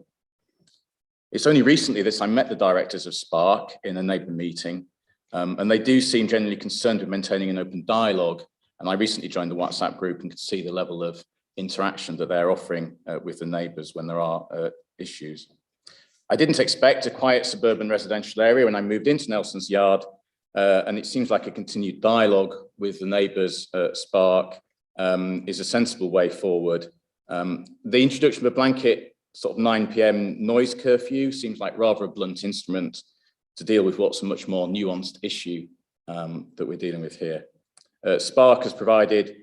It's only recently that I met the directors of Spark in a neighbour meeting, and they do seem genuinely concerned with maintaining an open dialogue. And I recently joined the WhatsApp group and could see the level of interaction that they're offering with the neighbours when there are issues. I didn't expect a quiet suburban residential area when I moved into Nelson's Yard, and it seems like a continued dialogue with the neighbours at Spark is a sensible way forward. The introduction of a blanket sort of 9 PM noise curfew seems like rather a blunt instrument to deal with what's a much more nuanced issue that we're dealing with here. Spark has provided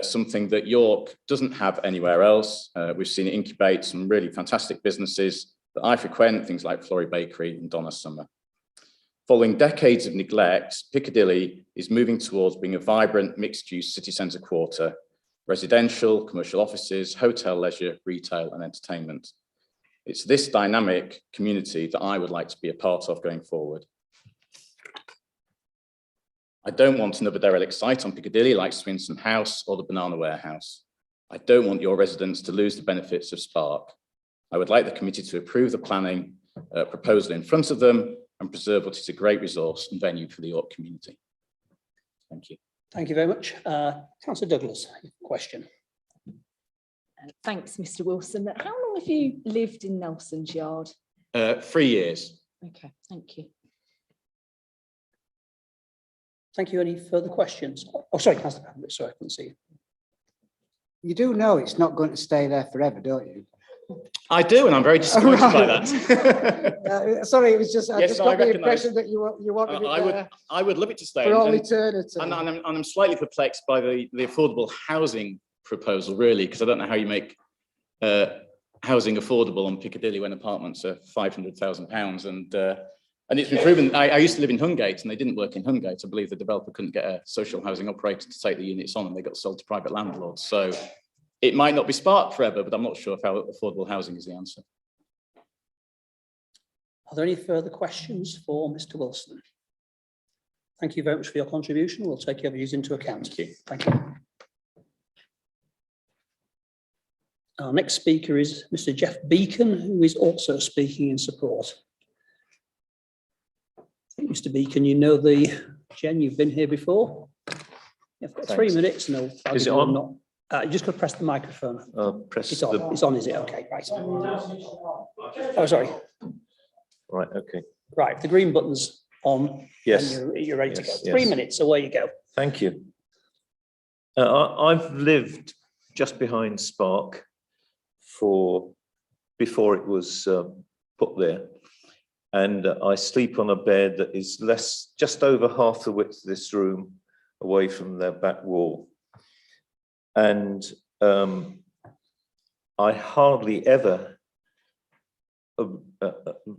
something that York doesn't have anywhere else. We've seen it incubate some really fantastic businesses that I frequent, things like Flory Bakery and Donna Summer. Following decades of neglect, Piccadilly is moving towards being a vibrant mixed-use city centre quarter, residential, commercial offices, hotel, leisure, retail and entertainment. It's this dynamic community that I would like to be a part of going forward. I don't want another derelict site on Piccadilly like Swinson House or the Banana Warehouse. I don't want your residents to lose the benefits of Spark. I would like the committee to approve the planning proposal in front of them and preserve what is a great resource and venue for the York community. Thank you. Thank you very much. Councillor Douglas, question. Thanks, Mr. Wilson. How long have you lived in Nelson's Yard? 3 years. Okay, thank you. Thank you. Any further questions? Oh, sorry, Councillor Pembrey, sorry, I couldn't see you. You do know it's not going to stay there forever, don't you? I do, and I'm very disappointed by that. Sorry, it was just, I Yes, just no, got I the recognise. impression that you wanted it there I would love it to stay. for all and- eternity. And I'm slightly perplexed by the affordable housing proposal, really, because I don't know how you make housing affordable on Piccadilly when apartments are £500,000. And it's been proven, I used to live in Hungate and they didn't work in Hungate. I believe the developer couldn't get a social housing operator to take the units on and they got sold to private landlords. So it might not be Spark forever, but I'm not sure if affordable housing is the answer. Are there any further questions for Mr. Wilson? Thank you very much for your contribution. We'll take your views into account. Thank you. Thank you. Our next speaker is Mr. Jeff Beacon, who is also speaking in support. I think, Mr. Beacon, you know Jen, you've been here before. You've got 3 minutes. No, is it on? Not. You just got to press the microphone. Press it's on. It's on, is it? Okay, right. Oh, sorry. Right, okay. Right, the green button's on. Yes. And you're ready to go. Yes, 3 minutes, away you go. Thank you. I've lived just behind Spark before it was put there. And I sleep on a bed that is just over half the width of this room away from their back wall. And I hardly ever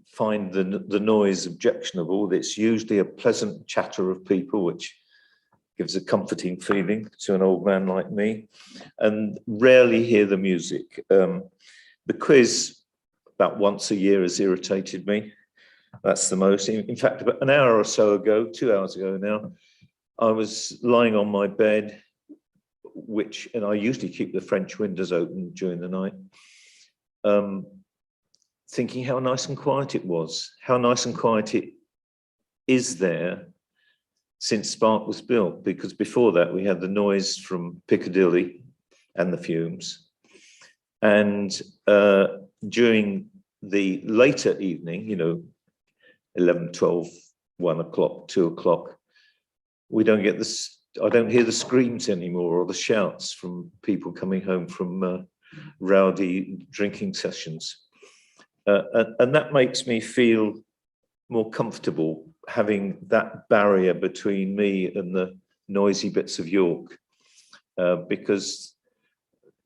find the noise objectionable. It's usually a pleasant chatter of people, which gives a comforting feeling to an old man like me, and rarely hear the music. The quiz about once a year has irritated me. That's the most. In fact, about an hour or so ago, 2 hours ago now, I was lying on my bed, and I usually keep the French windows open during the night, thinking how nice and quiet it was, how nice and quiet it is there since Spark was built, because before that we had the noise from Piccadilly and the fumes. And during the later evening, 11, 12, 1 o'clock, 2 o'clock, we don't get this. I don't hear the screams anymore or the shouts from people coming home from rowdy drinking sessions. And that makes me feel more comfortable having that barrier between me and the noisy bits of York, because,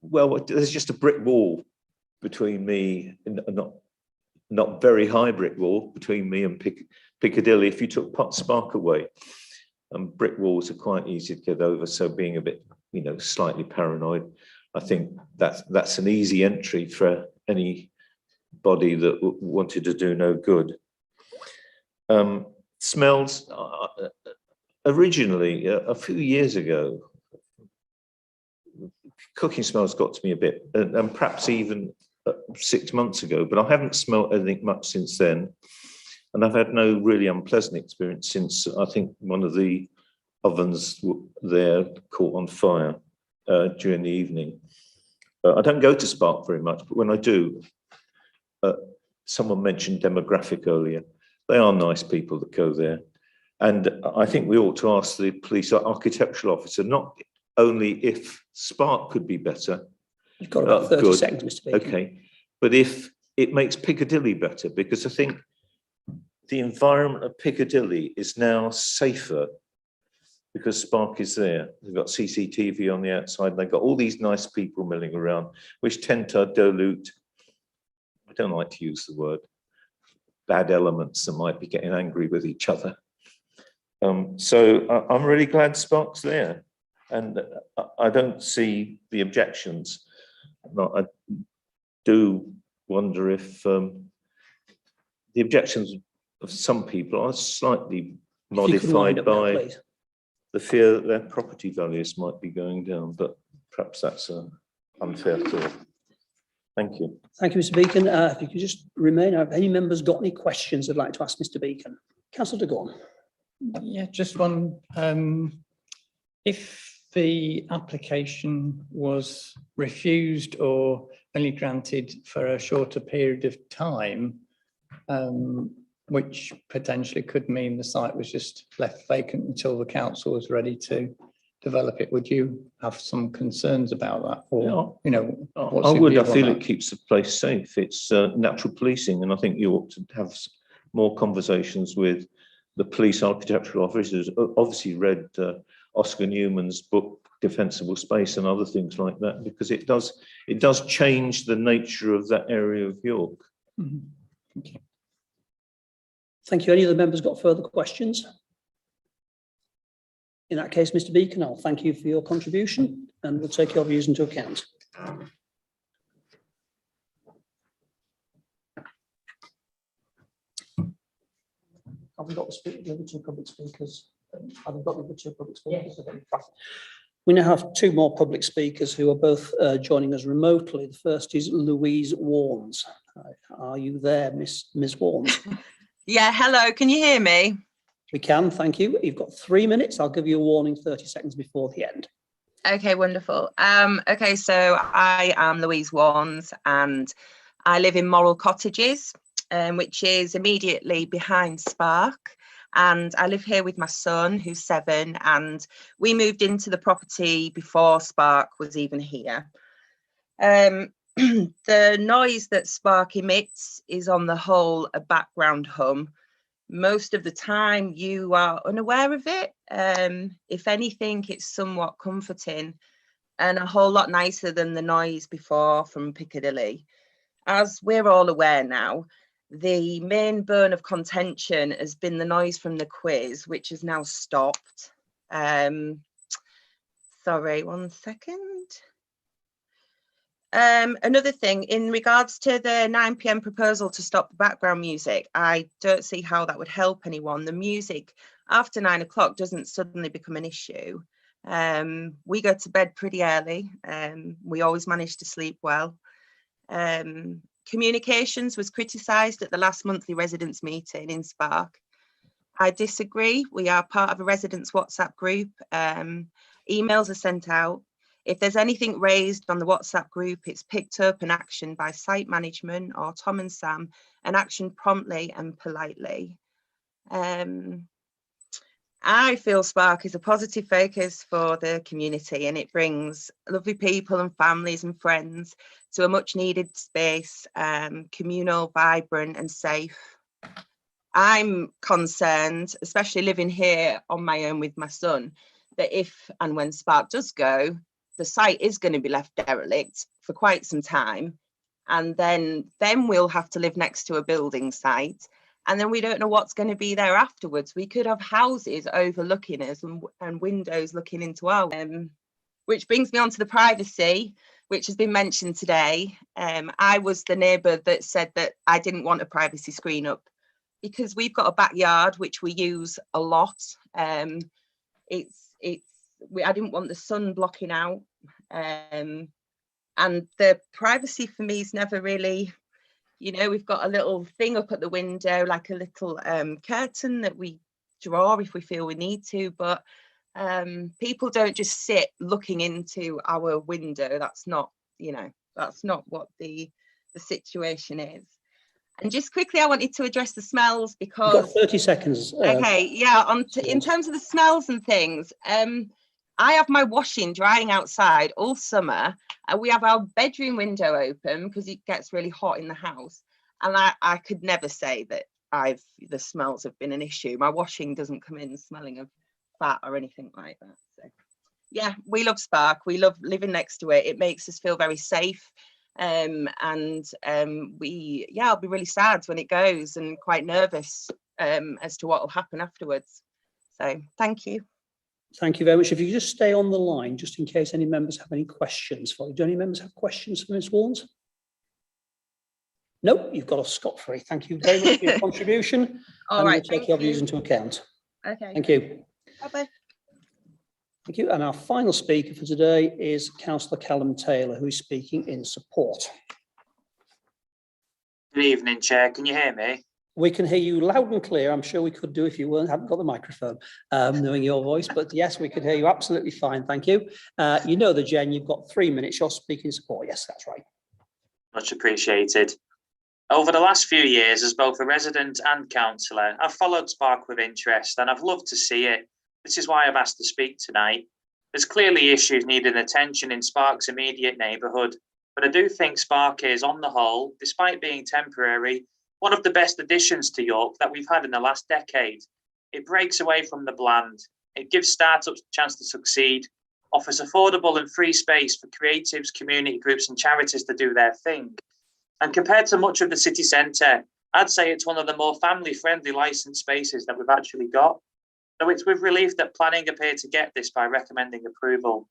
well, there's just a brick wall between me, not very high brick wall between me and Piccadilly. If you took Spark away, brick walls are quite easy to get over. So being a bit, slightly paranoid, I think that's an easy entry for anybody that wanted to do no good. Smells, originally, a few years ago, cooking smells got to me a bit, and perhaps even 6 months ago, but I haven't smelled anything much since then. And I've had no really unpleasant experience since I think one of the ovens there caught on fire during the evening. I don't go to Spark very much, but when I do, someone mentioned demographic earlier. They are nice people that go there. And I think we ought to ask the police architectural officer, not only if Spark could be better. You've got about 30 seconds, Mr. Beacon. Okay, but if it makes Piccadilly better, because I think the environment of Piccadilly is now safer because Spark is there. They've got CCTV on the outside. They've got all these nice people milling around, which tend to dilute, I don't like to use the word, bad elements that might be getting angry with each other. So I'm really glad Spark's there, and I don't see the objections. I do wonder if the objections of some people are slightly modified by the fear that their property values might be going down, but perhaps that's an unfair thought. Thank you. Thank you, Mr. Beacon. If you could just remain, have any members got any questions they'd like to ask Mr. Beacon? Councillor de Gorn. Yeah, just one. If the application was refused or only granted for a shorter period of time, which potentially could mean the site was just left vacant until the council was ready to develop it, would you have some concerns about that? Or, I would. I feel it keeps the place safe. It's natural policing, and I think you ought to have more conversations with the police architectural officers. Obviously read Oscar Newman's book, Defensible Space, and other things like that, because it does change the nature of that area of York. Mm-hmm. Thank you. Thank you. Any of the members got further questions? In that case, Mr. Beacon, I'll thank you for your contribution and we'll take your views into account. Have we got the other two public speakers? Have we got the other two public speakers? Yes. We now have two more public speakers who are both joining us remotely. The first is Louise Warnes. Are you there, Miss Warnes? Yeah, hello, can you hear me? We can, thank you. You've got 3 minutes. I'll give you a warning 30 seconds before the end. Okay, wonderful. Okay, so I am Louise Warnes and I live in Moral Cottages, which is immediately behind Spark. And I live here with my son, who's 7, and we moved into the property before Spark was even here. The noise that Spark emits is on the whole a background hum. Most of the time you are unaware of it. If anything, it's somewhat comforting and a whole lot nicer than the noise before from Piccadilly. As we're all aware now, the main bone of contention has been the noise from the quiz, which has now stopped. Sorry, 1 second. Another thing, in regards to the 9 p.m. proposal to stop the background music, I don't see how that would help anyone. The music after 9 o'clock doesn't suddenly become an issue. We go to bed pretty early. We always manage to sleep well. Communications was criticised at the last monthly residents meeting in Spark. I disagree. We are part of a residents WhatsApp group. Emails are sent out. If there's anything raised on the WhatsApp group, it's picked up and actioned by site management or Tom and Sam, and actioned promptly and politely. I feel Spark is a positive focus for the community, and it brings lovely people and families and friends to a much needed space, communal, vibrant and safe. I'm concerned, especially living here on my own with my son, that if and when Spark does go, the site is going to be left derelict for quite some time. And then we'll have to live next to a building site. And then we don't know what's going to be there afterwards. We could have houses overlooking us and windows looking into our, which brings me on to the privacy, which has been mentioned today. I was the neighbour that said that I didn't want a privacy screen up because we've got a backyard, which we use a lot. I didn't want the sun blocking out. And the privacy for me is never really, you know, we've got a little thing up at the window, like a little curtain that we draw if we feel we need to, but people don't just sit looking into our window. That's not, you know, that's not what the situation is. And just quickly, I wanted to address the smells because... You've got 30 seconds. Okay, yeah, in terms of the smells and things, I have my washing drying outside all summer. We have our bedroom window open because it gets really hot in the house. And I could never say that the smells have been an issue. My washing doesn't come in smelling of fat or anything like that. So yeah, we love Spark. We love living next to it. It makes us feel very safe. I'll be really sad when it goes and quite nervous as to what will happen afterwards. So thank you. Thank you very much. If you could just stay on the line, just in case any members have any questions for you. Do any members have questions for Ms. Warnes? No, you've got a scot-free. Thank you very much for your contribution. All right, we'll take your views into account. Okay. Thank you. Bye-bye. Thank you. And our final speaker for today is Councillor Callum Taylor, who is speaking in support. Good evening, Chair. Can you hear me? We can hear you loud and clear. I'm sure we could do if you hadn't got the microphone, knowing your voice. But yes, we could hear you absolutely fine. Thank you. You know the Jen, you've got 3 minutes. You're speaking support. Yes, that's right. Much appreciated. Over the last few years, as both a resident and councillor, I've followed Spark with interest and I've loved to see it. This is why I've asked to speak tonight. There's clearly issues needing attention in Spark's immediate neighbourhood, but I do think Spark is, on the whole, despite being temporary, one of the best additions to York that we've had in the last decade. It breaks away from the bland. It gives startups a chance to succeed, offers affordable and free space for creatives, community groups and charities to do their thing. And compared to much of the city centre, I'd say it's one of the more family-friendly licensed spaces that we've actually got. So it's with relief that planning appear to get this by recommending approval.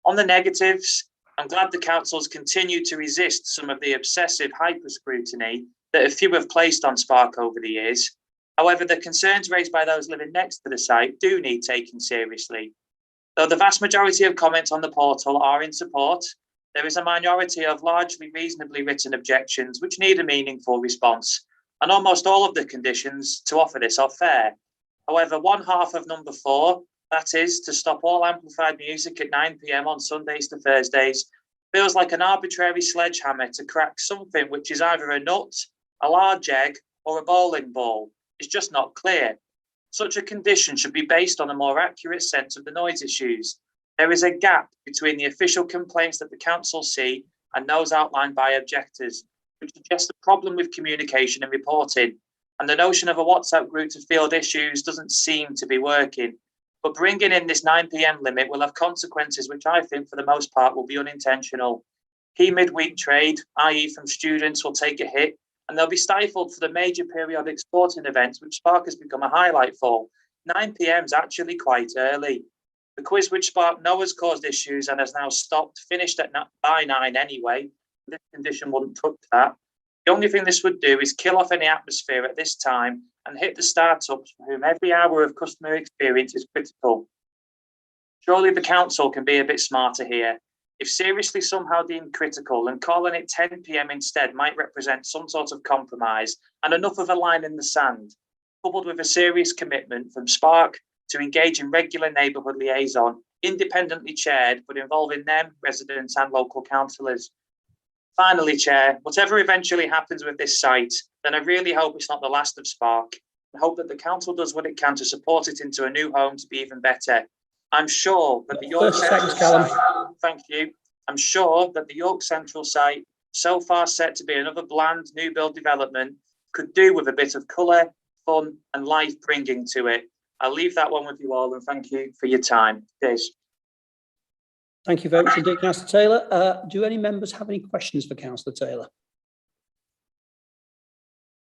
On the negatives, I'm glad the councils continue to resist some of the obsessive hyper-scrutiny that a few have placed on Spark over the years. However, the concerns raised by those living next to the site do need taken seriously. Though the vast majority of comments on the portal are in support, there is a minority of largely reasonably written objections which need a meaningful response, and almost all of the conditions to offer this are fair. However, one half of number 4, that is, to stop all amplified music at 9 p.m. on Sundays to Thursdays, feels like an arbitrary sledgehammer to crack something which is either a nut, a large egg, or a bowling ball. It's just not clear. Such a condition should be based on a more accurate sense of the noise issues. There is a gap between the official complaints that the council see and those outlined by objectors, which suggests a problem with communication and reporting. And the notion of a WhatsApp group to field issues doesn't seem to be working. But bringing in this 9 p.m. limit will have consequences which I think for the most part will be unintentional. Key midweek trade, i.e. from students, will take a hit, and they'll be stifled for the major periodic sporting events which Spark has become a highlight for. 9 p.m. is actually quite early. The quiz which Spark know has caused issues and has now stopped, finished by 9 anyway, This condition wouldn't touch that. The only thing this would do is kill off any atmosphere at this time and hit the startups for whom every hour of customer experience is critical. Surely the council can be a bit smarter here. If seriously somehow deemed critical, then calling it 10 PM instead might represent some sort of compromise and enough of a line in the sand, coupled with a serious commitment from Spark to engage in regular neighbourhood liaison, independently chaired, but involving them, residents and local councillors. Finally, Chair, whatever eventually happens with this site, then I really hope it's not the last of Spark. I hope that the council does what it can to support it into a new home to be even better. I'm sure that the York Central site, thank you. I'm sure that the York Central site, so far set to be another bland new build development, could do with a bit of colour, fun and life bringing to it. I'll leave that one with you all and thank you for your time. Cheers. Thank you very much indeed, Councillor Taylor. Do any members have any questions for Councillor Taylor?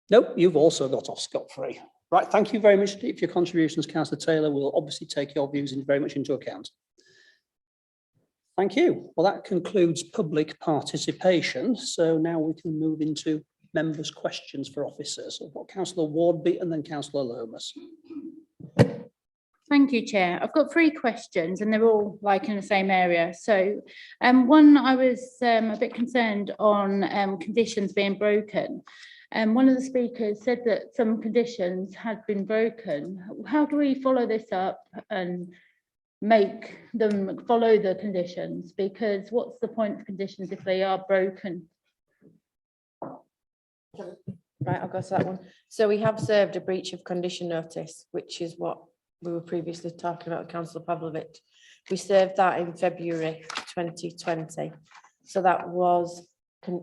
Nope, you've also got off scot-free. Right, thank you very much for your contributions, Councillor Taylor. We'll obviously take your views very much into account. Thank you. Well, that concludes public participation. So now we can move into members' questions for officers. I've got Councillor Wardby and then Councillor Lomas. Thank you, Chair. I've got 3 questions and they're all like in the same area. So one, I was a bit concerned on conditions being broken. One of the speakers said that some conditions had been broken. How do we follow this up and make them follow the conditions? Because what's the point of conditions if they are broken? Right, I'll go to that one. So we have served a breach of condition notice, which is what we were previously talking about with Councillor Pavlovich. We served that in February 2020. So that was,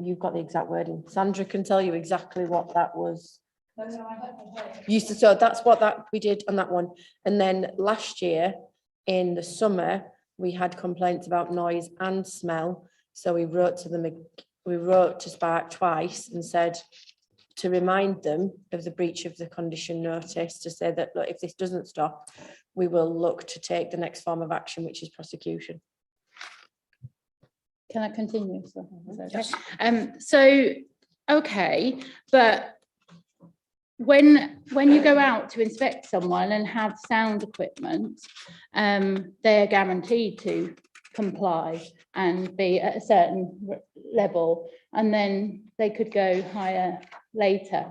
you've got the exact wording. Sandra can tell you exactly what that was. So that's what that we did on that one. And then last year in the summer, we had complaints about noise and smell. So we wrote to them, we wrote to Spark twice and said to remind them of the breach of the condition notice, to say that, look, if this doesn't stop, we will look to take the next form of action, which is prosecution. Can I continue? Yes. So, okay, but when you go out to inspect someone and have sound equipment, they're guaranteed to comply and be at a certain level, and then they could go higher later.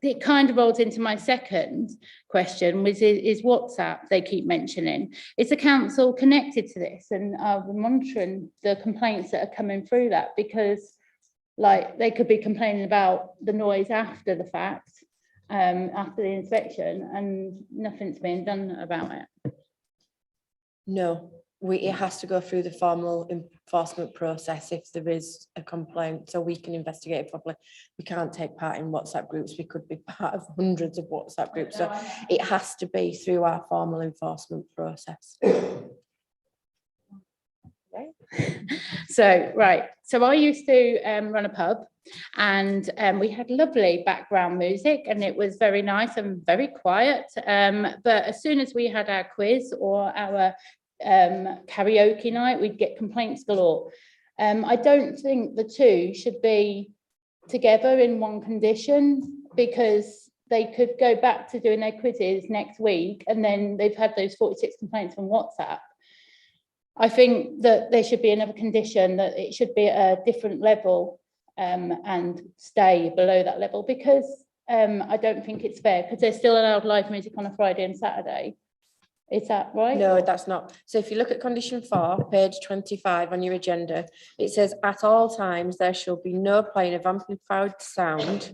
It kind of rolls into my second question, which is WhatsApp they keep mentioning. Is the council connected to this, and are we monitoring the complaints that are coming through that? Because like they could be complaining about the noise after the fact, after the inspection, and nothing's being done about it. No. It has to go through the formal enforcement process if there is a complaint, so we can investigate it properly. We can't take part in WhatsApp groups. We could be part of hundreds of WhatsApp groups. So it has to be through our formal enforcement process. So, right. So I used to run a pub, and we had lovely background music and it was very nice and very quiet. But as soon as we had our quiz or our karaoke night, we'd get complaints galore. I don't think the two should be together in one condition, because they could go back to doing their quizzes next week and then they've had those 46 complaints from WhatsApp. I think that there should be another condition, that it should be at a different level and stay below that level, because I don't think it's fair, because they're still allowed live music on a Friday and Saturday. Is that right? No, that's not. So if you look at condition 4, page 25 on your agenda, it says at all times there shall be no playing of amplified sound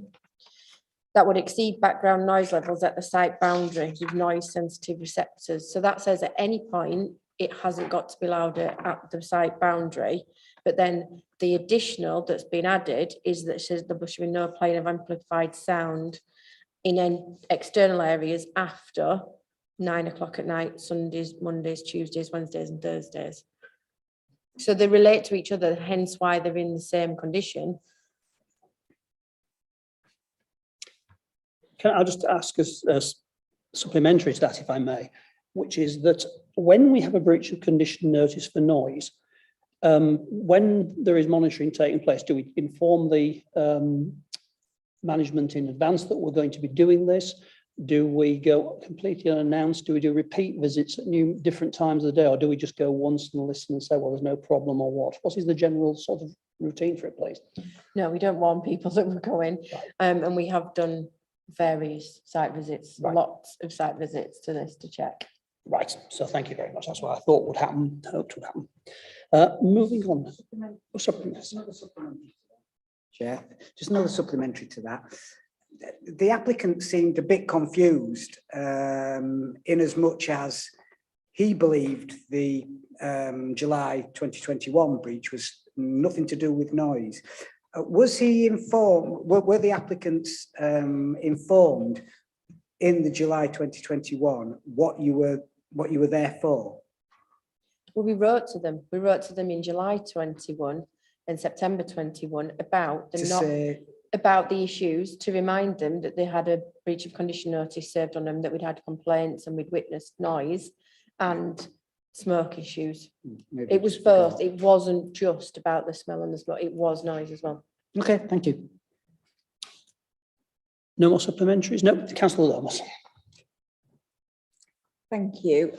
that would exceed background noise levels at the site boundary with noise sensitive receptors. So that says at any point it hasn't got to be louder at the site boundary. But then the additional that's been added is that it says there should be no playing of amplified sound in external areas after 9 o'clock at night, Sundays, Mondays, Tuesdays, Wednesdays and Thursdays. So they relate to each other, hence why they're in the same condition. Can I just ask as supplementary to that, if I may, which is that when we have a breach of condition notice for noise, When there is monitoring taking place, do we inform the management in advance that we're going to be doing this? Do we go completely unannounced? Do we do repeat visits at different times of the day, or do we just go once and listen and say, well, there's no problem, or what? What is the general sort of routine for it, please? No, we don't warn people that we're going. And we have done various site visits, lots of site visits to this to check. Right, so thank you very much. That's what I thought would happen, hoped would happen. Moving on. Chair, just another supplementary to that. The applicant seemed a bit confused in as much as he believed the July 2021 breach was nothing to do with noise. Was he informed, were the applicants informed in the July 2021 what you were there for? Well, we wrote to them. We wrote to them in July 21 and September 21 about about the issues, to remind them that they had a breach of condition notice served on them, that we'd had complaints and we'd witnessed noise and smoke issues. Maybe it was both. It wasn't just about the smell and the smoke. It was noise as well. Okay, thank you. No more supplementaries? No, Councillor Thomas. Thank you.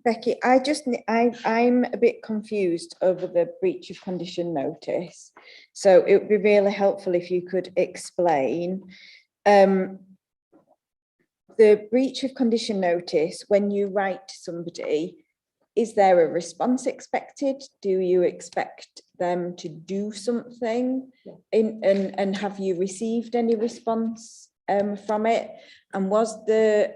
Becky, I'm a bit confused over the breach of condition notice. So it would be really helpful if you could explain the breach of condition notice. When you write to somebody, is there a response expected? Do you expect them to do something? And have you received any response from it? And was the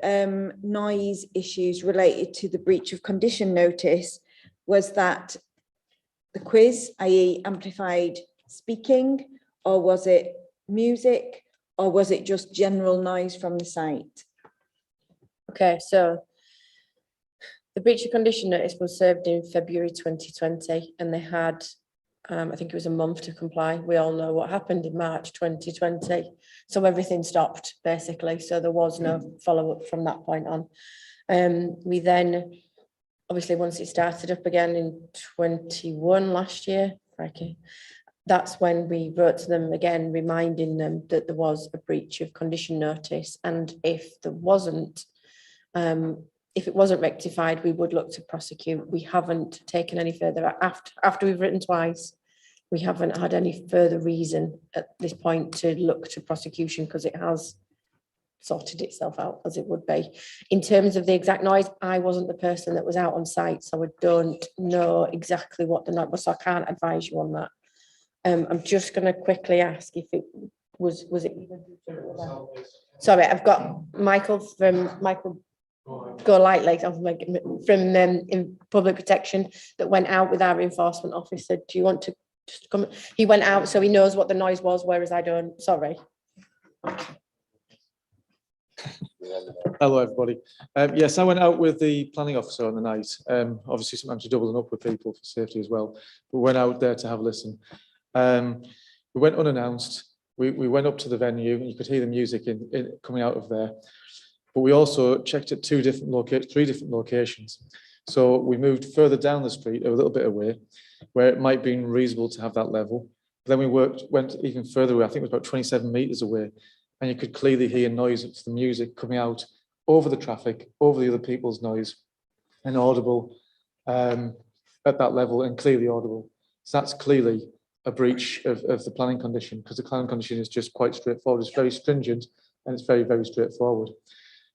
noise issues related to the breach of condition notice, was that the quiz, i.e. amplified speaking, or was it music, or was it just general noise from the site? Okay, so the breach of condition notice was served in February 2020, and they had, I think it was a month to comply. We all know what happened in March 2020. So everything stopped, basically. So there was no follow-up from that point on. We then, obviously, once it started up again in 21 last year, that's when we wrote to them again, reminding them that there was a breach of condition notice. And if there wasn't, if it wasn't rectified, we would look to prosecute. We haven't taken any further after we've written twice. We haven't had any further reason at this point to look to prosecution, because it has sorted itself out as it would be. In terms of the exact noise, I wasn't the person that was out on site, so I don't know exactly what the noise was, so I can't advise you on that. I'm just going to quickly ask if it was it? Sorry, I've got Michael Go Lightly from in public protection that went out with our enforcement officer. Do you want to just come? He went out, so he knows what the noise was, whereas I don't. Sorry. Hello, everybody. Yes, I went out with the planning officer on the night. Obviously, sometimes you're doubling up with people for safety as well. But we went out there to have a listen. We went unannounced. We went up to the venue, and you could hear the music coming out of there. But we also checked at three different locations. So we moved further down the street, a little bit away, where it might be reasonable to have that level. But then we went even further away. I think it was about 27 meters away, and you could clearly hear noise of the music coming out over the traffic, over the other people's noise, and audible at that level, and clearly audible. So that's clearly a breach of the planning condition, because the planning condition is just quite straightforward. It's very stringent, and it's very, very straightforward.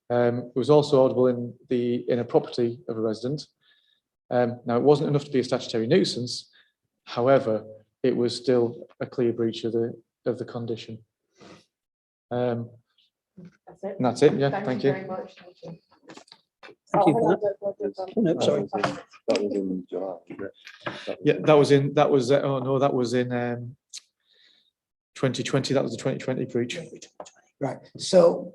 It was also audible in a property of a resident. Now, it wasn't enough to be a statutory nuisance. However, it was still a clear breach of the condition. And that's it. Yeah, thank you. Very much. Thank you. Thank you for that. Oh, no, sorry. That was in July. Yeah, that was in 2020. That was the 2020 breach. Right. So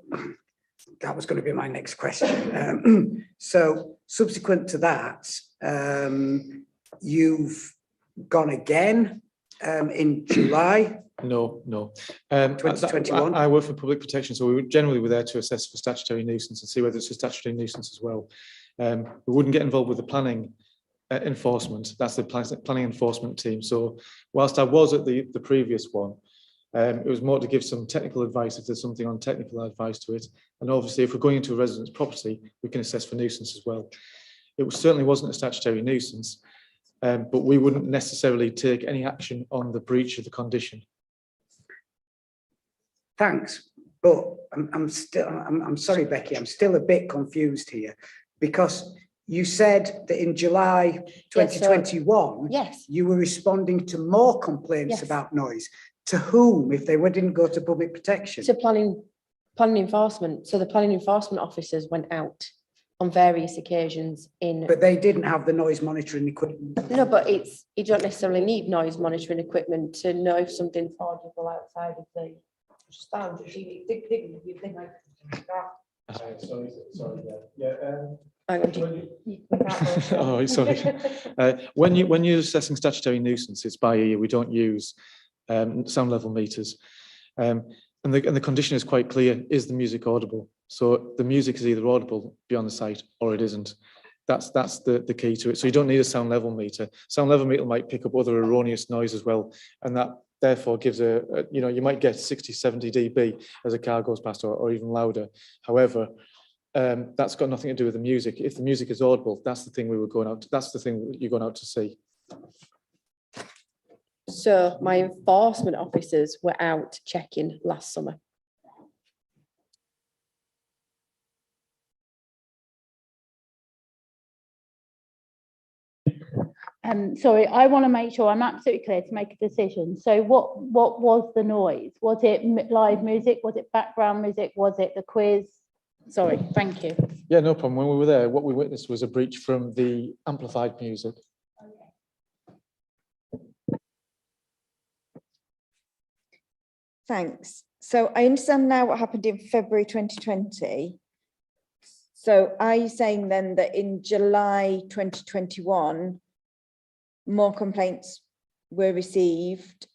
that was going to be my next question. So subsequent to that, you've gone again in July? No. 2021? I work for public protection, so we generally were there to assess for statutory nuisance and see whether it's a statutory nuisance as well. We wouldn't get involved with the planning enforcement. That's the planning enforcement team. So whilst I was at the previous one, it was more to give some technical advice if there's something on technical advice to it. And obviously, if we're going into a residence property, we can assess for nuisance as well. It certainly wasn't a statutory nuisance, but we wouldn't necessarily take any action on the breach of the condition. Thanks, but I'm sorry, Becky, I'm still a bit confused here, because you said that in July 2021, Yes. you were responding to more complaints Yes. about noise. To whom, if they didn't go to public protection? To planning enforcement. So the planning enforcement officers went out on various occasions in. But they didn't have the noise monitoring equipment. No, but you don't necessarily need noise monitoring equipment to know if something's audible outside of the stand. Hang on. Oh, sorry. When you're assessing statutory nuisance, it's by ear. We don't use sound level meters. And the condition is quite clear: is the music audible? So the music is either audible beyond the site or it isn't. That's the key to it. So you don't need a sound level meter. Sound level meter might pick up other erroneous noise as well, and that therefore gives you might get 60, 70 dB as a car goes past, or even louder. However, that's got nothing to do with the music. If the music is audible, that's the thing we were going out to, that's the thing you're going out to see. So my enforcement officers were out checking last summer. Sorry, I want to make sure I'm absolutely clear to make a decision. So what was the noise? Was it live music? Was it background music? Was it the quiz? Sorry, thank you. Yeah, no problem. When we were there, what we witnessed was a breach from the amplified music. Thanks. So I understand now what happened in February 2020. So are you saying then that in July 2021, more complaints were received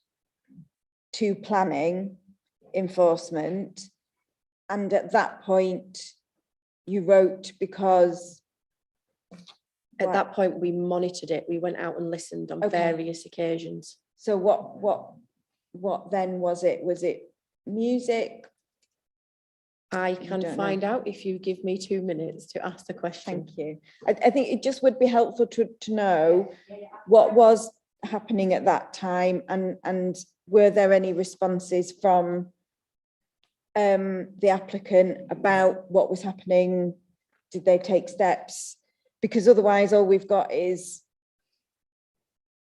to planning enforcement, and at that point you wrote because at that point we monitored it, we went out and listened on various occasions. So what then was it? Was it music? I can find out if you give me 2 minutes to ask the question. Thank you. I think it just would be helpful to know what was happening at that time, and were there any responses from the applicant about what was happening? Did they take steps? Because otherwise all we've got is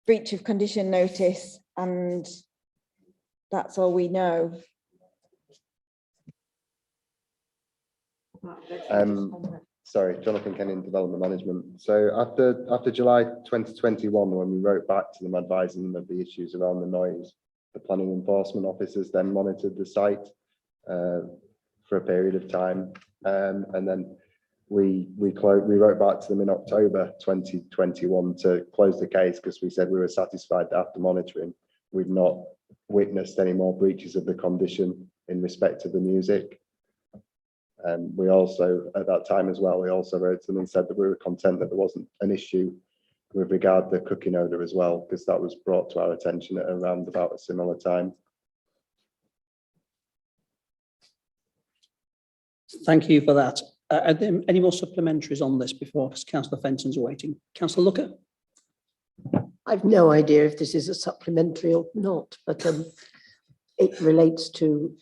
breach of condition notice, and that's all we know. Sorry, Jonathan Kenyon, Development Management. So after July 2021, when we wrote back to them advising them of the issues around the noise, the planning enforcement officers then monitored the site for a period of time, and then we wrote back to them in October 2021 to close the case, because we said we were satisfied that after monitoring, we've not witnessed any more breaches of the condition in respect of the music. We also, at that time as well, we also wrote to them and said that we were content that there wasn't an issue with regard to the cooking odour as well, because that was brought to our attention at around about a similar time. Thank you for that. Are there any more supplementaries on this before Councillor Fenton's waiting? Councillor Looker? I've no idea if this is a supplementary or not, but it relates to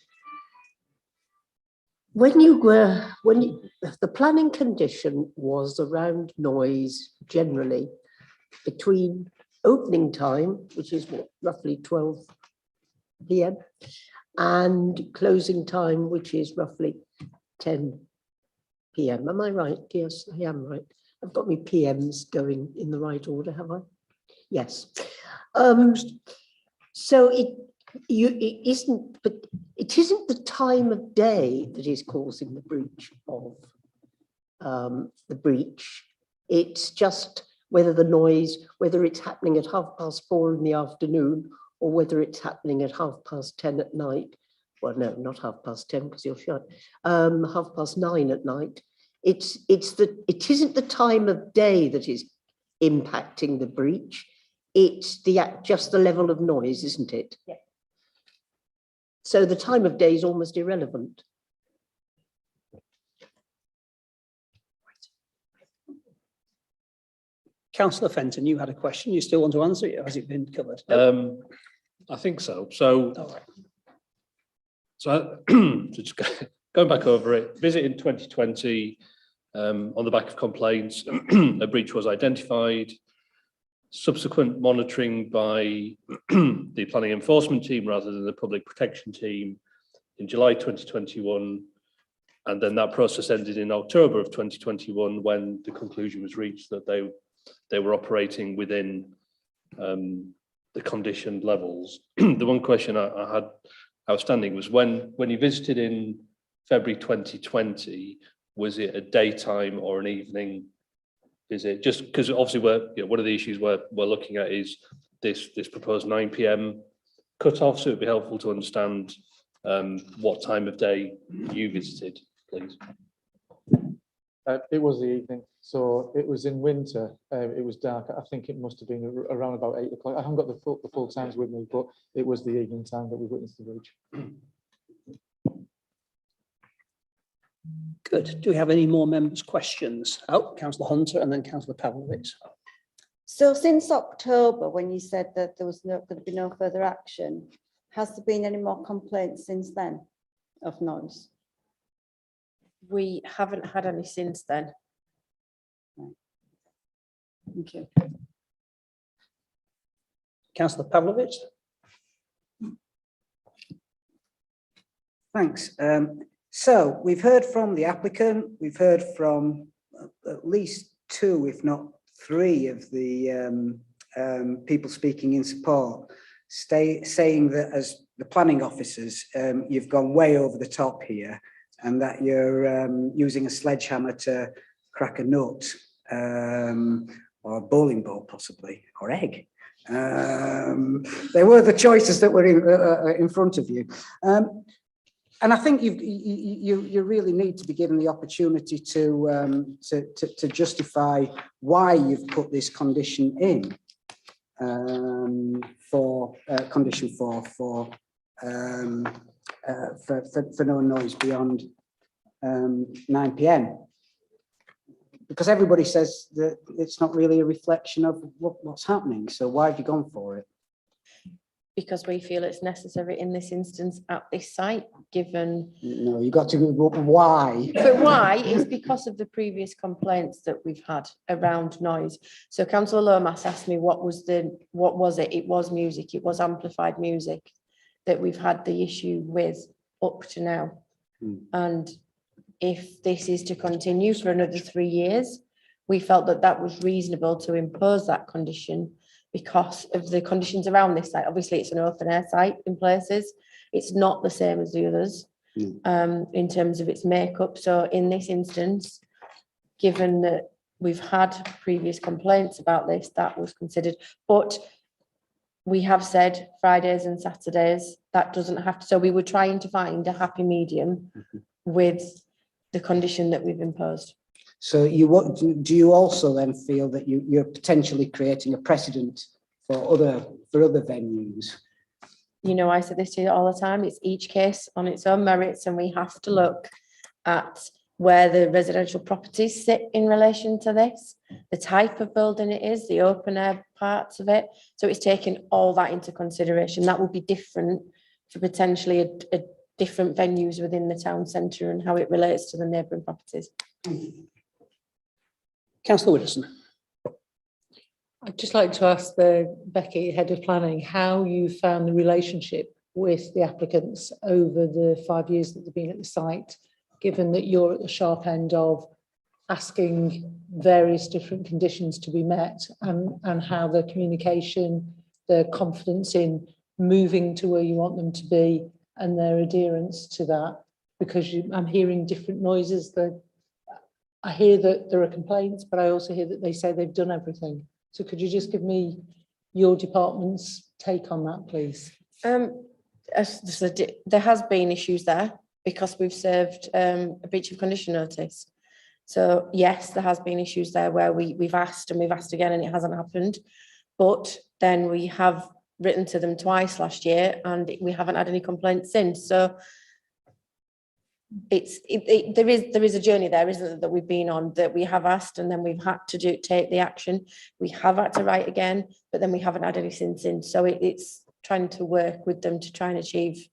the planning condition was around noise generally between opening time, which is what, roughly 12 p.m, and closing time, which is roughly 10 p.m. Am I right? Yes, I am right. I've got my PMs going in the right order, have I? Yes. So it isn't the time of day that is causing the breach of the breach. It's just whether the noise, whether it's happening at 4:30 in the afternoon or whether it's happening at 10:30 at night. Well, no, not 10:30 because you're shut. 9:30 at night. It isn't the time of day that is impacting the breach. It's just the level of noise, isn't it? Yeah. So the time of day is almost irrelevant. Councillor Fenton, you had a question. You still want to answer it, or has it been covered? I think so. So, All right. so just going back over it, visit in 2020, on the back of complaints, a breach was identified. Subsequent monitoring by the planning enforcement team rather than the public protection team in July 2021. And then that process ended in October of 2021 when the conclusion was reached that they were operating within the condition levels. The one question I had outstanding was when you visited in February 2020, was it a daytime or an evening visit? Just because obviously one of the issues we're looking at is this proposed 9 p.m. cut-off, so it'd be helpful to understand what time of day you visited, please. It was the evening, so it was in winter. It was dark. I think it must have been around about 8 o'clock. I haven't got the full times with me, but it was the evening time that we witnessed the breach. Good. Do we have any more members' questions? Oh, Councillor Hunter and then Councillor Pavlovich. So since October, when you said that there was going to be no further action, has there been any more complaints since then of noise? We haven't had any since then. Thank you. Councillor Pavlovich. Thanks. So we've heard from the applicant, we've heard from at least 2, if not 3 of the people speaking in support, saying that as the planning officers, you've gone way over the top here and that you're using a sledgehammer to crack a nut or a bowling ball possibly, or egg. They were the choices that were in front of you. And I think you really need to be given the opportunity to justify why you've put this condition in for condition 4 for no noise beyond 9 p.m. Because everybody says that it's not really a reflection of what's happening. So why have you gone for it? Because we feel it's necessary in this instance at this site, given. No, you got to go, why? But why? It's because of the previous complaints that we've had around noise. So Councillor Lomas asked me what was it? It was music, it was amplified music that we've had the issue with up to now. And if this is to continue for another 3 years, we felt that that was reasonable to impose that condition because of the conditions around this site. Obviously, it's an open air site in places. It's not the same as the others in terms of its makeup. So in this instance, given that we've had previous complaints about this, that was considered. But we have said Fridays and Saturdays, that doesn't have to. So we were trying to find a happy medium with the condition that we've imposed. So do you also then feel that you're potentially creating a precedent for other venues? You know, I say this to you all the time, it's each case on its own merits, and we have to look at where the residential properties sit in relation to this, the type of building it is, the open air parts of it. So it's taking all that into consideration. That would be different for potentially a different venues within the town centre and how it relates to the neighbouring properties. Councillor Widdowson. I'd just like to ask Becky, Head of Planning, how you found the relationship with the applicants over the 5 years that they've been at the site, given that you're at the sharp end of asking various different conditions to be met, and how the communication, the confidence in moving to where you want them to be and their adherence to that, because I'm hearing different noises. I hear that there are complaints, but I also hear that they say they've done everything. So could you just give me your department's take on that, please? There has been issues there because we've served a breach of condition notice. So yes, there has been issues there where we've asked and we've asked again and it hasn't happened. But then we have written to them twice last year and we haven't had any complaints since. So there is a journey there, isn't there, that we've been on, that we have asked and then we've had to take the action. We have had to write again, but then we haven't had anything since. So it's trying to work with them to try and achieve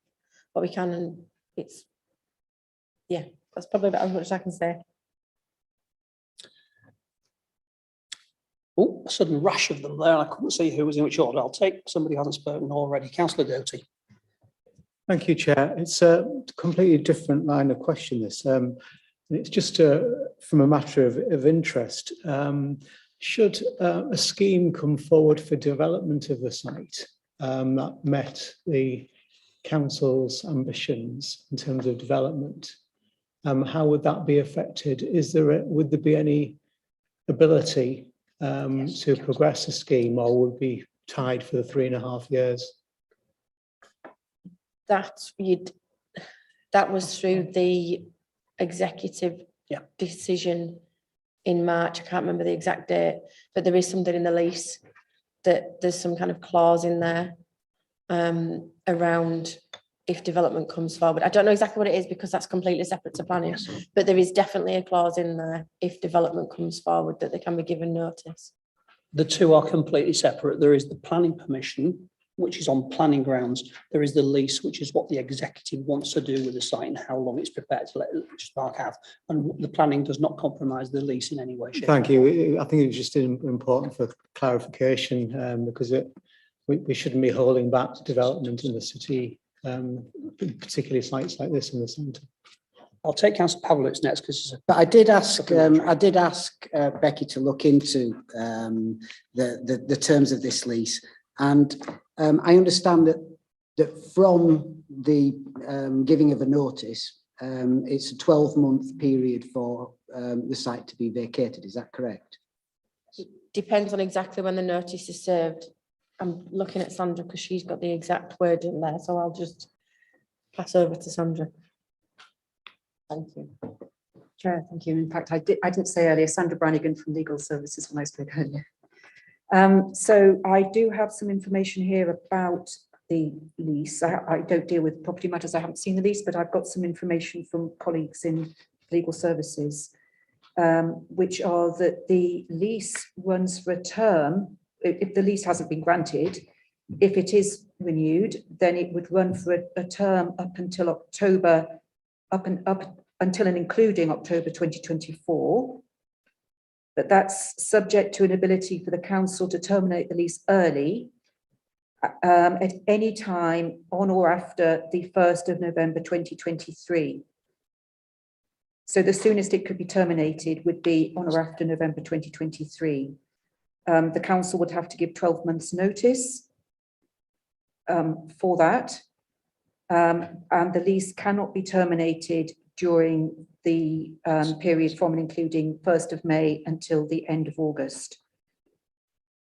what we can. And it's, yeah, that's probably about as much as I can say. Oh, a sudden rush of them there. I couldn't see who was in which order. I'll take somebody who hasn't spoken already. Councillor Doty. Thank you, Chair. It's a completely different line of question, this. It's just from a matter of interest. Should a scheme come forward for development of the site that met the council's ambitions in terms of development, how would that be affected? Would there be any ability to progress a scheme, or would be tied for the 3.5 years? That was through the executive decision in March. I can't remember the exact date, but there is something in the lease that there's some kind of clause in there around if development comes forward. I don't know exactly what it is because that's completely separate to planning, but there is definitely a clause in there if development comes forward that they can be given notice. The two are completely separate. There is the planning permission, which is on planning grounds. There is the lease, which is what the executive wants to do with the site and how long it's prepared to let Spark have. And the planning does not compromise the lease in any way, shape. Thank you. I think it was just important for clarification because we shouldn't be holding back development in the city, particularly sites like this in the centre. I'll take Councillor Pavlovich next because. But I did ask Becky to look into the terms of this lease, and I understand that from the giving of a notice, it's a 12-month period for the site to be vacated. Is that correct? It depends on exactly when the notice is served. I'm looking at Sandra because she's got the exact word in there, so I'll just pass over to Sandra. Thank you. Chair, thank you. In fact, I didn't say earlier, Sandra Brannigan from Legal Services when I spoke earlier. So I do have some information here about the lease. I don't deal with property matters. I haven't seen the lease, but I've got some information from colleagues in Legal Services, which are that the lease runs for a term. If the lease hasn't been granted, if it is renewed, then it would run for a term up until October, up until and including October 2024. But that's subject to an ability for the council to terminate the lease early at any time on or after the 1st of November 2023. So the soonest it could be terminated would be on or after November 2023. The council would have to give 12 months notice for that. And the lease cannot be terminated during the period from and including 1st of May until the end of August.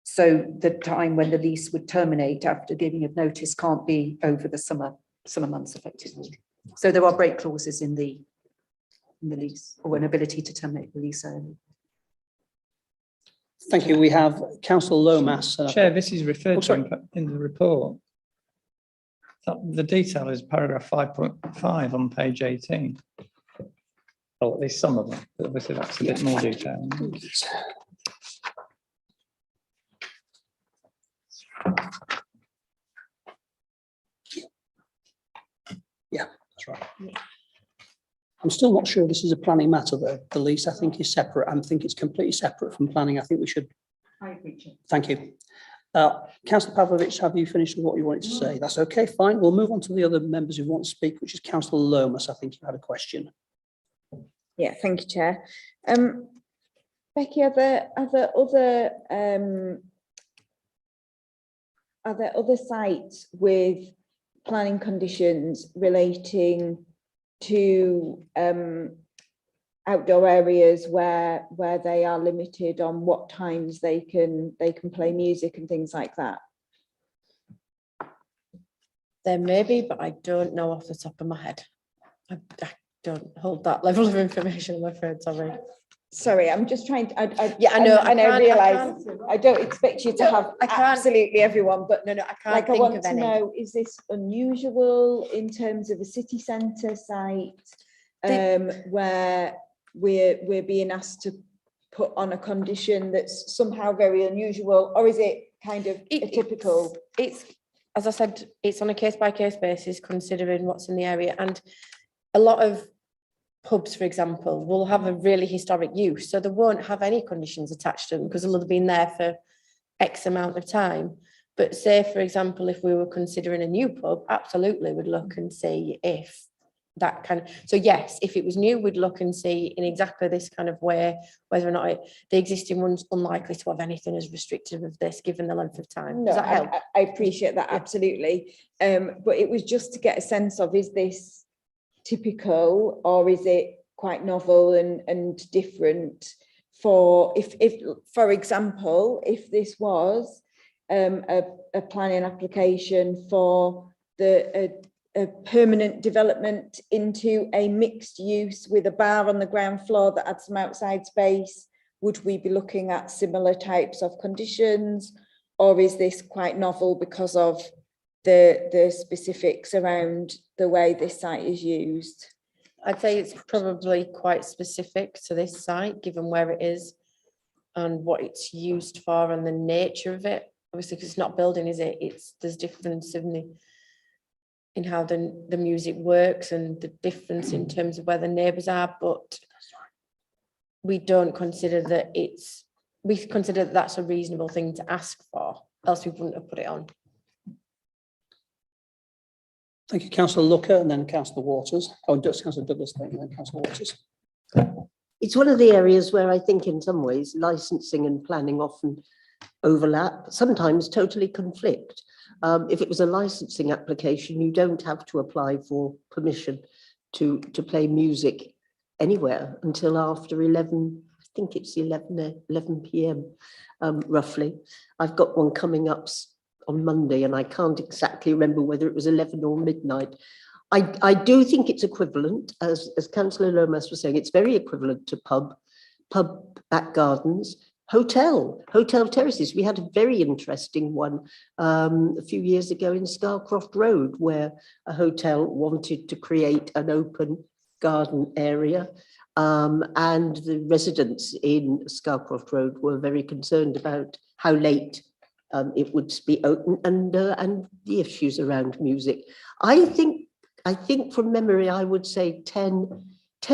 So the time when the lease would terminate after giving of notice can't be over the summer months effectively. So there are break clauses in the lease, or an ability to terminate the lease early. Thank you. We have Councillor Lomas. Chair, this is referred to in the report. The detail is paragraph 5.5 on page 18. Well, at least some of them, but obviously that's a bit more detail. Yeah, that's right. I'm still not sure this is a planning matter, though. The lease, I think, is separate. I think it's completely separate from planning. I think we should. I agree. Thank you. Councillor Pavlovich, have you finished with what you wanted to say? That's okay, fine. We'll move on to the other members who want to speak, which is Councillor Lomas. I think you had a question. Yeah, thank you, Chair. Becky, are there other sites with planning conditions relating to outdoor areas where they are limited on what times they can play music and things like that? There may be, but I don't know off the top of my head. I don't hold that level of information, I'm afraid, sorry. Sorry, I'm just trying to, Yeah, I know, and I can't- realise can't- I don't expect you to have I can't- absolutely everyone, but No, I can't like I think want of to any. know, is this unusual in terms of a city centre site? Where we're being asked to put on a condition that's somehow very unusual, or is it kind of a typical? It's, as I said, it's on a case by case basis, considering what's in the area, and a lot of pubs, for example, will have a really historic use, so they won't have any conditions attached to them because they'll have been there for X amount of time. But say, for example, if we were considering a new pub, absolutely would look and see if that kind of, so yes, if it was new, we'd look and see in exactly this kind of way, whether or not the existing one's unlikely to have anything as restrictive of this, given the length of time. No, Does that help? I appreciate that, absolutely. But it was just to get a sense of, is this typical or is it quite novel and different for, if for example, if this was a planning application for a permanent development into a mixed use with a bar on the ground floor that had some outside space, would we be looking at similar types of conditions, or is this quite novel because of the specifics around the way this site is used? I'd say it's probably quite specific to this site, given where it is and what it's used for and the nature of it. Obviously, because it's not building, is it? There's difference in how the music works and the difference in terms of where the neighbours are, but we don't consider that we consider that that's a reasonable thing to ask for, else we wouldn't have put it on. Thank you, Councillor Looker, and then Councillor Waters. Oh, just Councillor Douglas, thank you, and then Councillor Waters. It's one of the areas where I think in some ways licensing and planning often overlap, sometimes totally conflict. If it was a licensing application, you don't have to apply for permission to play music anywhere until after 11, I think it's 11 p.m. Roughly. I've got one coming up on Monday and I can't exactly remember whether it was 11 or midnight. I do think it's equivalent, as Councillor Lomas was saying, it's very equivalent to pub back gardens. Hotel terraces. We had a very interesting one a few years ago in Scarcroft Road, where a hotel wanted to create an open garden area, and the residents in Scarcroft Road were very concerned about how late it would be open and the issues around music. I think from memory, I would say 10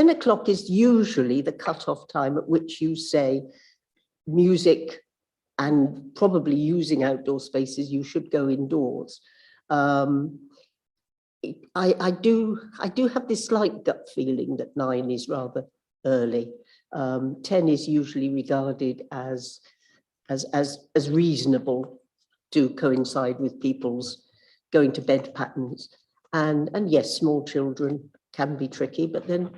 o'clock is usually the cutoff time at which you say music and probably using outdoor spaces, you should go indoors. I do have this slight gut feeling that 9 is rather early. 10 is usually regarded as reasonable to coincide with people's going to bed patterns. And yes, small children can be tricky, but then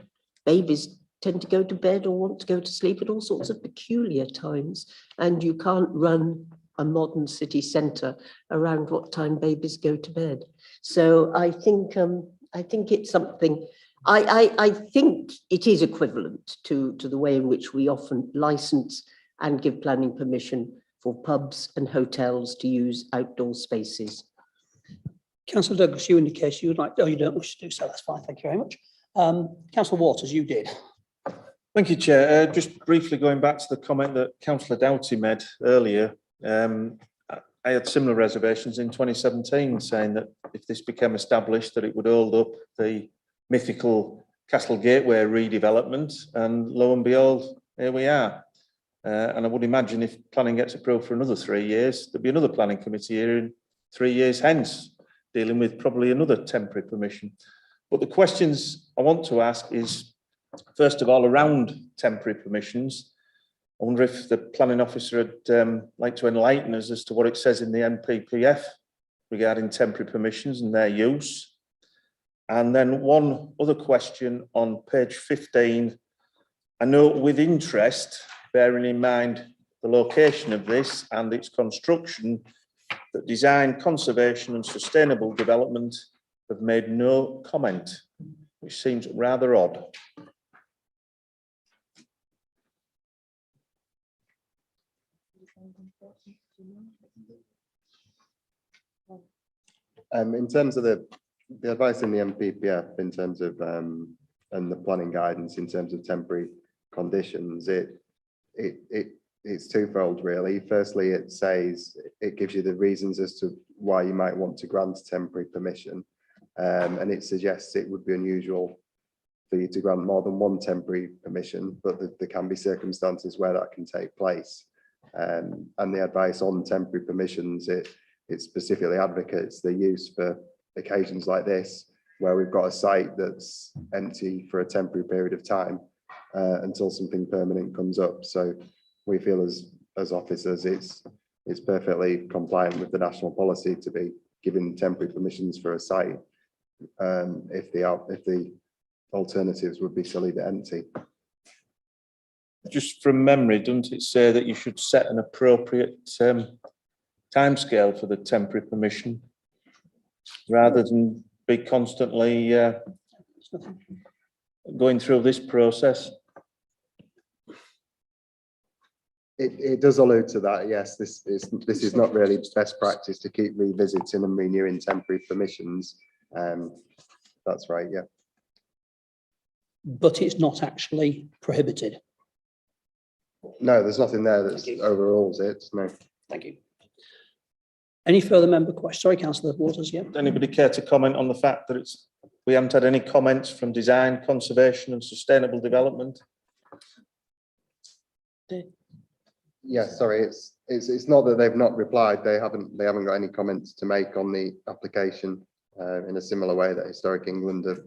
babies tend to go to bed or want to go to sleep at all sorts of peculiar times. And you can't run a modern city centre around what time babies go to bed. So I think it's something, I think it is equivalent to the way in which we often license and give planning permission for pubs and hotels to use outdoor spaces. Councillor Douglas, you indicate you would like, oh, you don't wish to do so, that's fine, thank you very much. Councillor Waters, you did. Thank you, Chair. Just briefly going back to the comment that Councillor Doughty made earlier, I had similar reservations in 2017, saying that if this became established, that it would hold up the mythical Castle Gateway redevelopment, and lo and behold, here we are. And I would imagine if planning gets approved for another 3 years, there'll be another planning committee here in 3 years hence, dealing with probably another temporary permission. But the questions I want to ask is, first of all, around temporary permissions. I wonder if the planning officer would like to enlighten us as to what it says in the NPPF regarding temporary permissions and their use. And then one other question on page 15. I note with interest, bearing in mind the location of this and its construction, that design, conservation and sustainable development have made no comment, which seems rather odd. In terms of the advice in the MPPF, in terms of and the planning guidance in terms of temporary conditions, it's twofold really. Firstly, it says it gives you the reasons as to why you might want to grant temporary permission, and it suggests it would be unusual for you to grant more than one temporary permission, but there can be circumstances where that can take place. And the advice on temporary permissions, it specifically advocates the use for occasions like this, where we've got a site that's empty for a temporary period of time until something permanent comes up. So we feel as officers, it's perfectly compliant with the national policy to be giving temporary permissions for a site if the alternatives would be to leave it empty. Just from memory, doesn't it say that you should set an appropriate timescale for the temporary permission rather than be constantly going through this process? It does allude to that, yes. This is not really best practice to keep revisiting and renewing temporary permissions. That's right, yeah. But it's not actually prohibited. No, there's nothing there that overrules it. No. Thank you. Any further member questions? Sorry, Councillor Waters. Yeah. Anybody care to comment on the fact that we haven't had any comments from design, conservation, and sustainable development? Yeah, sorry, it's not that they've not replied. They haven't got any comments to make on the application in a similar way that Historic England have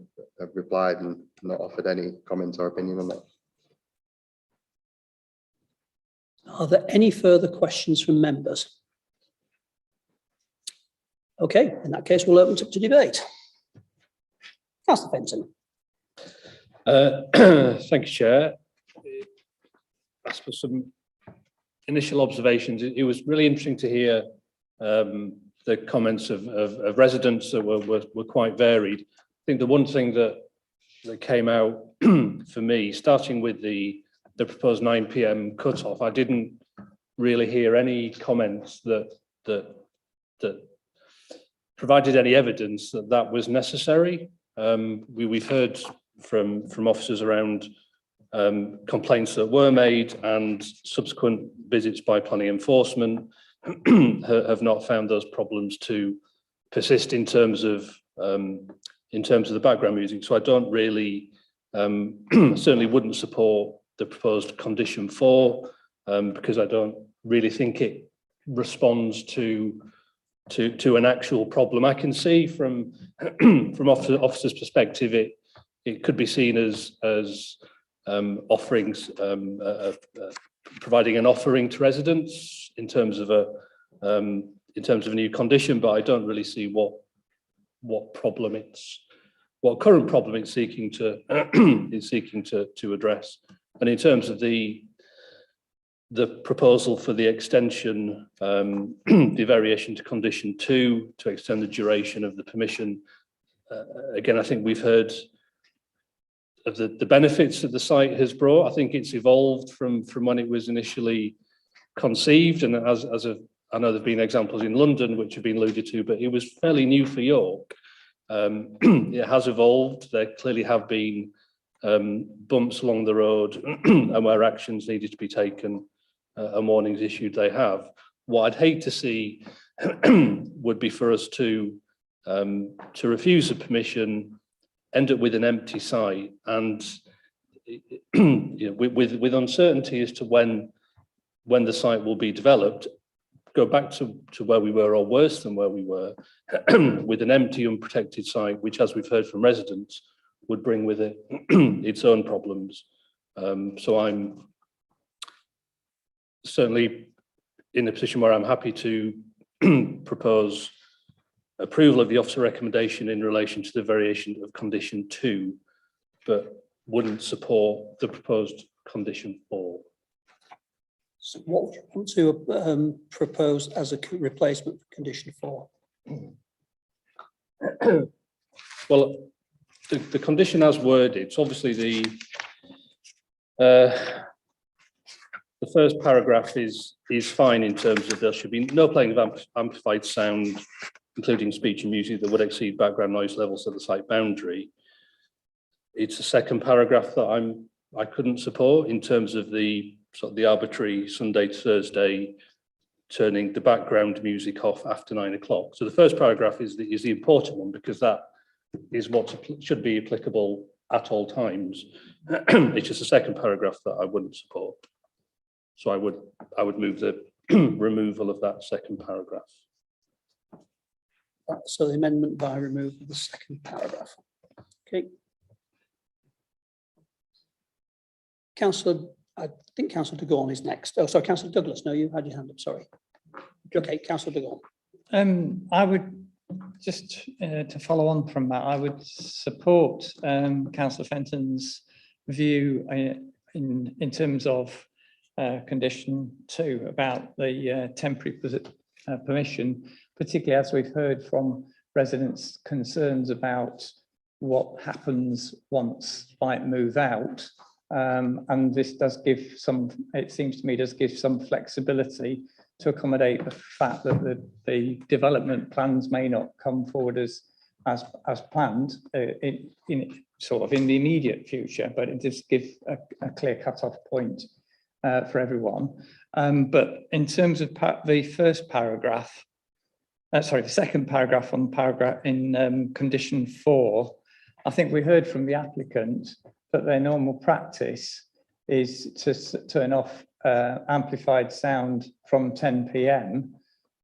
replied and not offered any comment or opinion on that. Are there any further questions from members? Okay, in that case, we'll open it up to debate. Councillor Fenton. Thank you, Chair. As for some initial observations, it was really interesting to hear the comments of residents that were quite varied. I think the one thing that came out for me, starting with the proposed 9 PM cutoff, I didn't really hear any comments that provided any evidence that was necessary. We've heard from officers around complaints that were made, and subsequent visits by planning enforcement have not found those problems to persist in terms of the background music. So I don't really certainly wouldn't support the proposed condition 4 because I don't really think it responds to an actual problem. I can see from officers' perspective, it could be seen as offerings, providing an offering to residents in terms of a new condition, but I don't really see what current problem it's seeking to address. And in terms of the proposal for the extension, the variation to condition 2 to extend the duration of the permission, again, I think we've heard of the benefits that the site has brought. I think it's evolved from when it was initially conceived, and I know there've been examples in London which have been alluded to, but it was fairly new for York. It has evolved. There clearly have been bumps along the road and where actions needed to be taken and warnings issued, they have. What I'd hate to see would be for us to refuse a permission, end up with an empty site, and with uncertainty as to when the site will be developed, go back to where we were or worse than where we were with an empty, unprotected site, which, as we've heard from residents, would bring with it its own problems. So I'm certainly in a position where I'm happy to propose approval of the officer recommendation in relation to the variation of condition 2, but wouldn't support the proposed condition 4. So what would you want to propose as a replacement for condition 4? Well, the condition as worded, it's obviously the first paragraph is is fine in terms of there should be no playing of amplified sound, including speech and music, that would exceed background noise levels at the site boundary. It's the second paragraph that I couldn't support in terms of the sort of the arbitrary Sunday to Thursday turning the background music off after 9 o'clock. So the first paragraph is the important one, because that is what should be applicable at all times. It's just the second paragraph that I wouldn't support. So I would move the removal of that second paragraph. So the amendment by removal of the second paragraph. Okay. Councillor, I think Councillor de Gorne is next. Oh, sorry, Councillor Douglas. No, you had your hand up. Sorry. Okay, Councillor de Gorne. I would just to follow on from that, I would support Councillor Fenton's view in terms of condition 2 about the temporary permission, particularly as we've heard from residents' concerns about what happens once light move out. And this does give some, it seems to me, does give some flexibility to accommodate the fact that the development plans may not come forward as planned in sort of in the immediate future, but it does give a clear cut-off point for everyone. But in terms of the first paragraph, sorry, the second paragraph on paragraph in condition 4, I think we heard from the applicant that their normal practice is to turn off amplified sound from 10 p.m.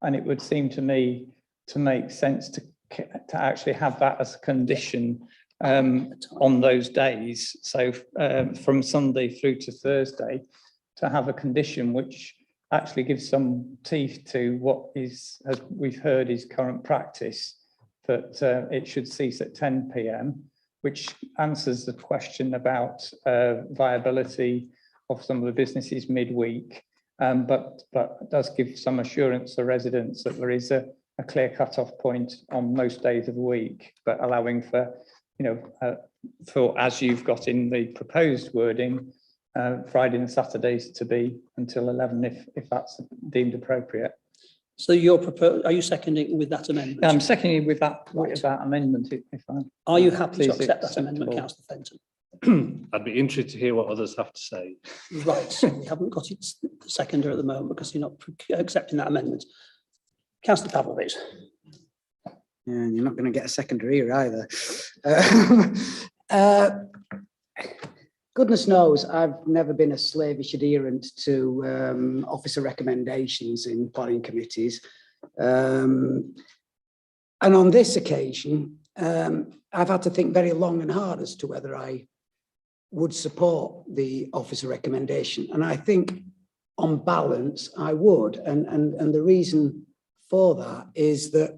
And it would seem to me to make sense to actually have that as a condition on those days. So from Sunday through to Thursday, to have a condition which actually gives some teeth to what is, as we've heard, is current practice, that it should cease at 10 p.m, which answers the question about viability of some of the businesses midweek, but does give some assurance to residents that there is a clear cut-off point on most days of the week, but allowing for, for, as you've got in the proposed wording, Friday and Saturdays to be until 11 if that's deemed appropriate. So are you seconding with that amendment? I'm seconding with that amendment. Are you happy to accept that amendment, Councillor Fenton? I'd be interested to hear what others have to say. Right, so we haven't got it seconder at the moment because you're not accepting that amendment. Councillor Pavlovich. And you're not going to get a seconder here either. Goodness knows, I've never been a slavish adherent to officer recommendations in planning committees. And on this occasion, I've had to think very long and hard as to whether I would support the officer recommendation. And I think on balance, I would. And the reason for that is that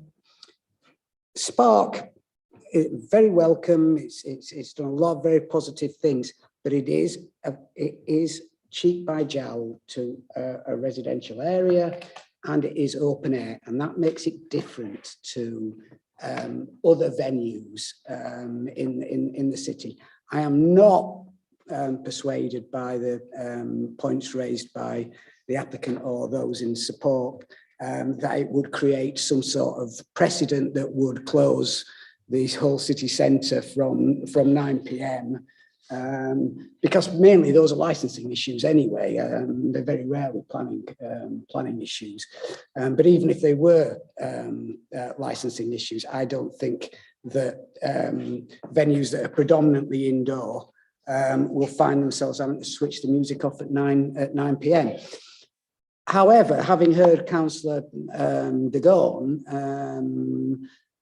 Spark is very welcome. It's done a lot of very positive things, but it is cheek by jowl to a residential area, and it is open air, and that makes it different to other venues in the city. I am not persuaded by the points raised by the applicant or those in support that it would create some sort of precedent that would close the whole city centre from 9 p.m. Because mainly those are licensing issues anyway. They're very rarely planning issues. But even if they were licensing issues, I don't think that venues that are predominantly indoor will find themselves having to switch the music off at 9 p.m. However, having heard Councillor de Gorne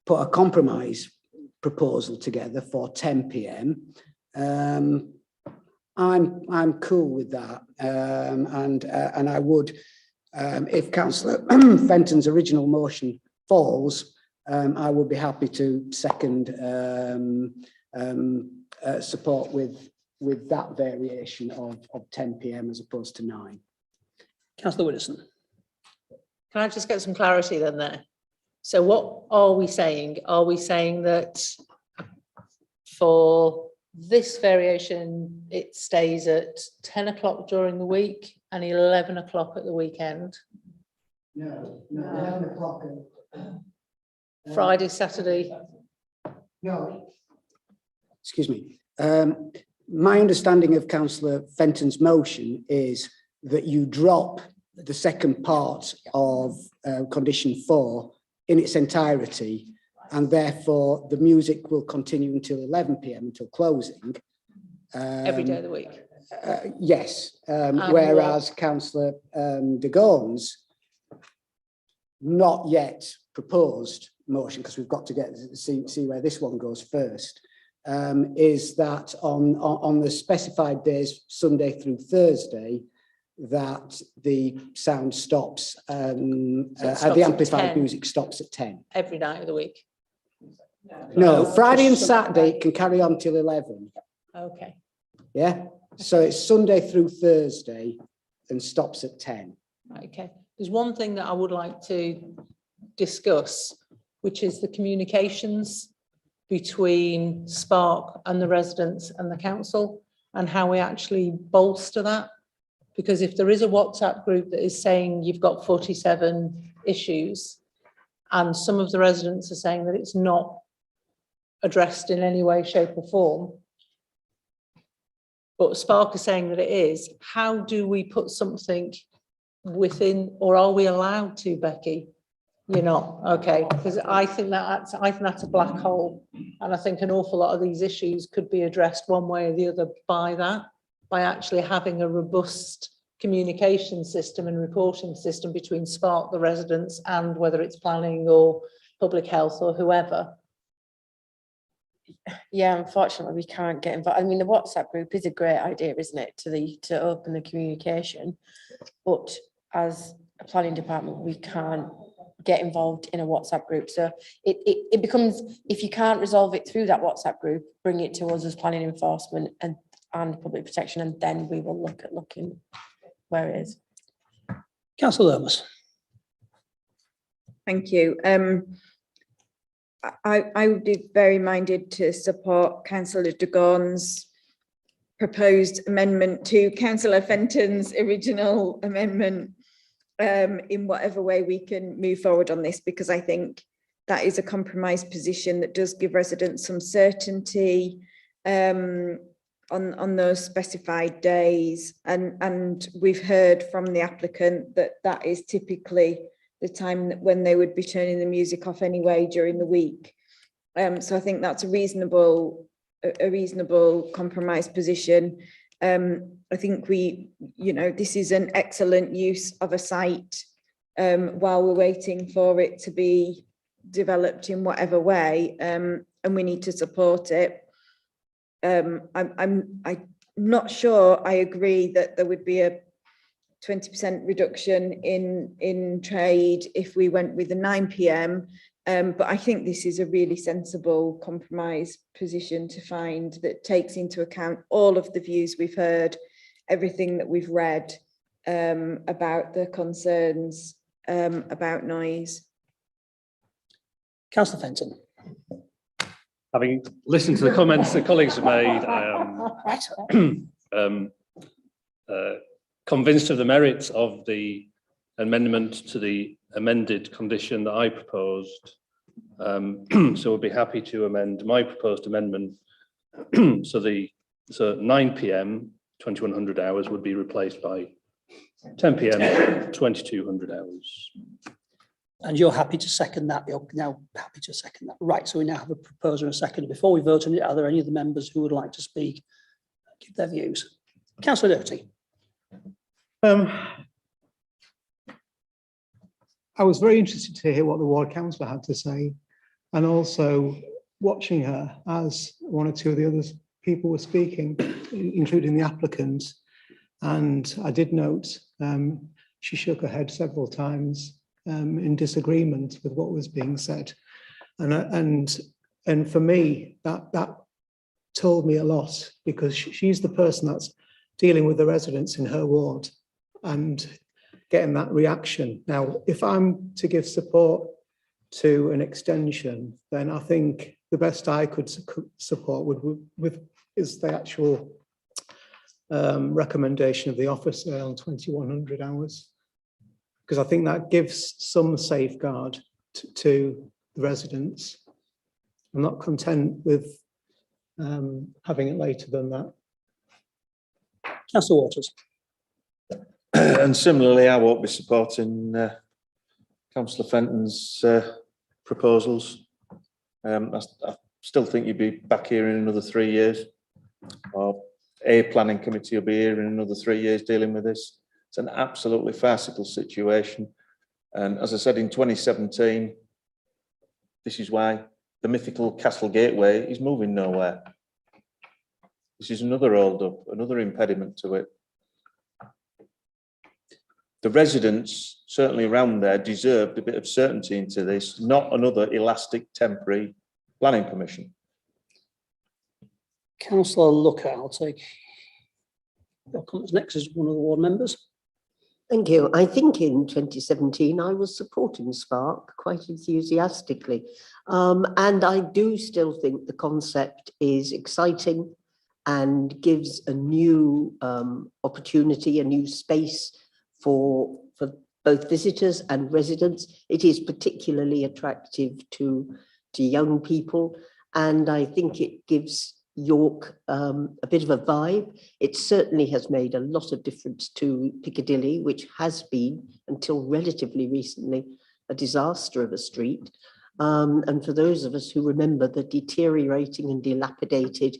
put a compromise proposal together for 10 p.m, I'm cool with that, and I would, if Councillor Fenton's original motion falls, I would be happy to second support with that variation of 10 p.m. as opposed to 9. Councillor Widdowson. Can I just get some clarity then there? So what are we saying? Are we saying that for This variation, it stays at 10 o'clock during the week and 11 o'clock at the weekend. No, 11 o'clock. Friday, Saturday. No. Excuse me. My understanding of Councillor Fenton's motion is that you drop the second part of condition 4 in its entirety, and therefore the music will continue until 11 p.m. until closing. Every day of the week. Yes, whereas Councillor de Gaune's not yet proposed motion, because we've got to get see where this one goes first, is that on the specified days, Sunday through Thursday, that the sound stops, the amplified music stops at 10. Every night of the week. No, Friday and Saturday can carry on till 11. Okay. Yeah, so it's Sunday through Thursday and stops at 10. Okay. There's one thing that I would like to discuss, which is the communications between Spark and the residents and the council, and how we actually bolster that. Because if there is a WhatsApp group that is saying you've got 47 issues, and some of the residents are saying that it's not addressed in any way, shape or form, but Spark is saying that it is, how do we put something within, or are we allowed to, Becky? You're not, okay, because I think that's a black hole, and I think an awful lot of these issues could be addressed one way or the other by that, by actually having a robust communication system and reporting system between Spark, the residents, and whether it's planning or public health or whoever. Yeah, unfortunately, we can't get involved. I mean, the WhatsApp group is a great idea, isn't it, to open the communication, but as a planning department, we can't get involved in a WhatsApp group. So it becomes, if you can't resolve it through that WhatsApp group, bring it to us as planning enforcement and public protection, and then we will look at looking where it is. Councillor Lomas. Thank you. I would be very minded to support Councillor de Gaune's proposed amendment to Councillor Fenton's original amendment, in whatever way we can move forward on this, because I think that is a compromise position that does give residents some certainty on those specified days, and we've heard from the applicant that that is typically the time when they would be turning the music off anyway during the week. So I think that's a reasonable compromise position. I think this is an excellent use of a site while we're waiting for it to be developed in whatever way, and we need to support it. I'm not sure I agree that there would be a 20% reduction in trade if we went with the 9 p.m. But I think this is a really sensible compromise position to find that takes into account all of the views we've heard, everything that we've read about the concerns about noise. Councillor Fenton. Having listened to the comments that colleagues have made, I am convinced of the merits of the amendment to the amended condition that I proposed. So we'll be happy to amend my proposed amendment. So 9 p.m, 2100 hours would be replaced by 10 p.m, 2200 hours. And you're happy to second that? You're now happy to second that. Right, so we now have a proposer and a second. Before we vote on it, are there any of the members who would like to speak, give their views? Councillor Doherty. I was very interested to hear what the ward councillor had to say, and also watching her as one or two of the other people were speaking, including the applicant. And I did note she shook her head several times in disagreement with what was being said, and for me that told me a lot, because she's the person that's dealing with the residents in her ward and getting that reaction. Now, if I'm to give support to an extension, then I think the best I could support is the actual recommendation of the officer on 2100 hours, because I think that gives some safeguard to the residents. I'm not content with having it later than that. Councillor Waters. And similarly, I won't be supporting Councillor Fenton's proposals. I still think you'd be back here in another 3 years, or a planning committee will be here in another 3 years dealing with this. It's an absolutely farcical situation. And as I said, in 2017, this is why the mythical Castle Gateway is moving nowhere. This is another hold up, another impediment to it. The residents, certainly around there, deserved a bit of certainty into this, not another elastic temporary planning permission. Councillor Looker, I'll take your comments next as one of the ward members. Thank you. I think in 2017 I was supporting Spark quite enthusiastically, and I do still think the concept is exciting and gives a new opportunity, a new space for both visitors and residents. It is particularly attractive to young people, and I think it gives York a bit of a vibe. It certainly has made a lot of difference to Piccadilly, which has been, until relatively recently, a disaster of a street. And for those of us who remember the deteriorating and dilapidated,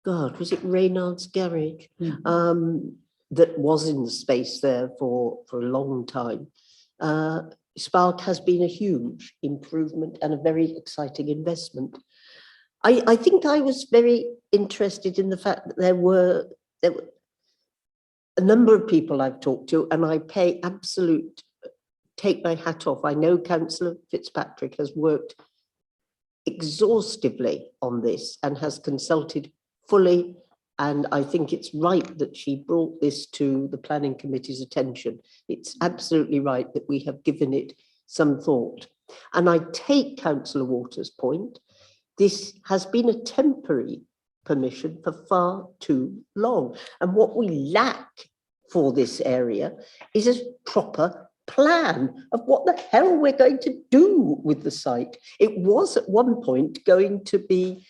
God, was it Reynard's garage? That was in the space there for a long time. Spark has been a huge improvement and a very exciting investment. I think I was very interested in the fact that there were a number of people I've talked to, and I take my hat off. I know Councillor Fitzpatrick has worked exhaustively on this and has consulted fully, and I think it's right that she brought this to the Planning Committee's attention. It's absolutely right that we have given it some thought. And I take Councillor Waters' point. This has been a temporary permission for far too long. And what we lack for this area is a proper plan of what the hell we're going to do with the site. It was at one point going to be,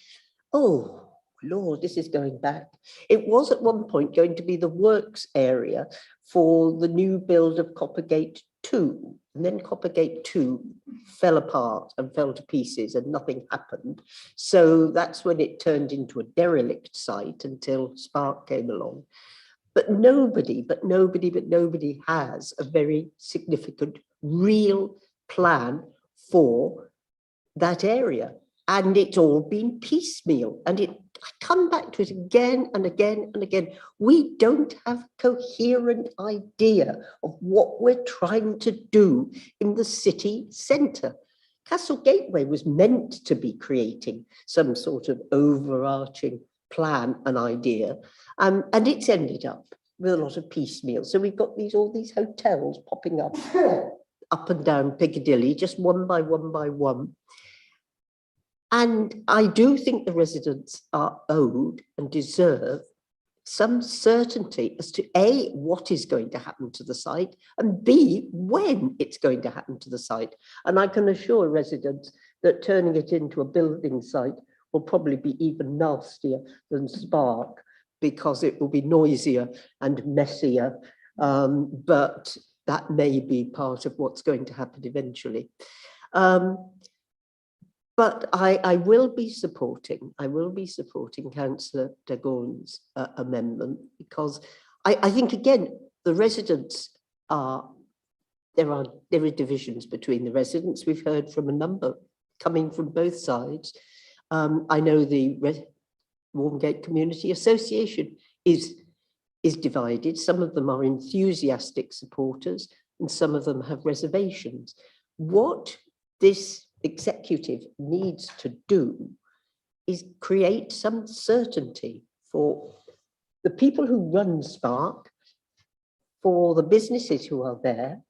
oh, Lord, this is going back. It was at one point going to be the works area for the new build of Coppergate 2. And then Coppergate 2 fell apart and fell to pieces and nothing happened. So that's when it turned into a derelict site until Spark came along. But nobody has a very significant real plan for that area. And it's all been piecemeal. And I come back to it again and again and again. We don't have a coherent idea of what we're trying to do in the city centre. Castle Gateway was meant to be creating some sort of overarching plan and idea, and it's ended up with a lot of piecemeal. So we've got all these hotels popping up and down Piccadilly, just one by one. And I do think the residents are owed and deserve some certainty as to A, what is going to happen to the site, and B, when it's going to happen to the site. And I can assure residents that turning it into a building site will probably be even nastier than Spark, because it will be noisier and messier. But that may be part of what's going to happen eventually. But I will be supporting Councillor de Gaugne's amendment, because I think, again, the residents there are divisions between the residents. We've heard from a number coming from both sides. I know the Warmgate Community Association is divided. Some of them are enthusiastic supporters and some of them have reservations. What this executive needs to do is create some certainty for the people who run Spark, for the businesses who are there,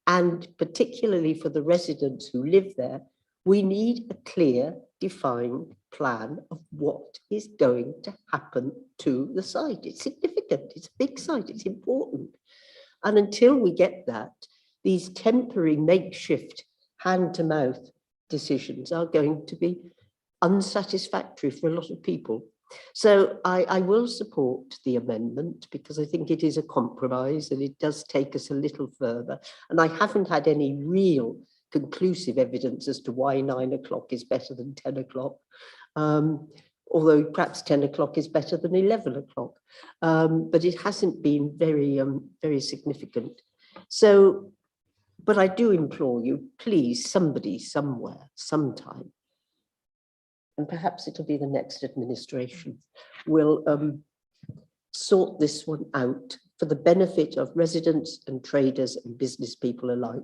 and particularly for the residents who live there, We need a clear, defined plan of what is going to happen to the site. It's significant, it's a big site, it's important. And until we get that, these temporary makeshift hand-to-mouth decisions are going to be unsatisfactory for a lot of people. So I will support the amendment because I think it is a compromise and it does take us a little further. And I haven't had any real conclusive evidence as to why 9 o'clock is better than 10 o'clock. Although perhaps 10 o'clock is better than 11 o'clock. But it hasn't been very significant. So, but I do implore you, please, somebody, somewhere, sometime, and perhaps it'll be the next administration, will sort this one out for the benefit of residents and traders and business people alike.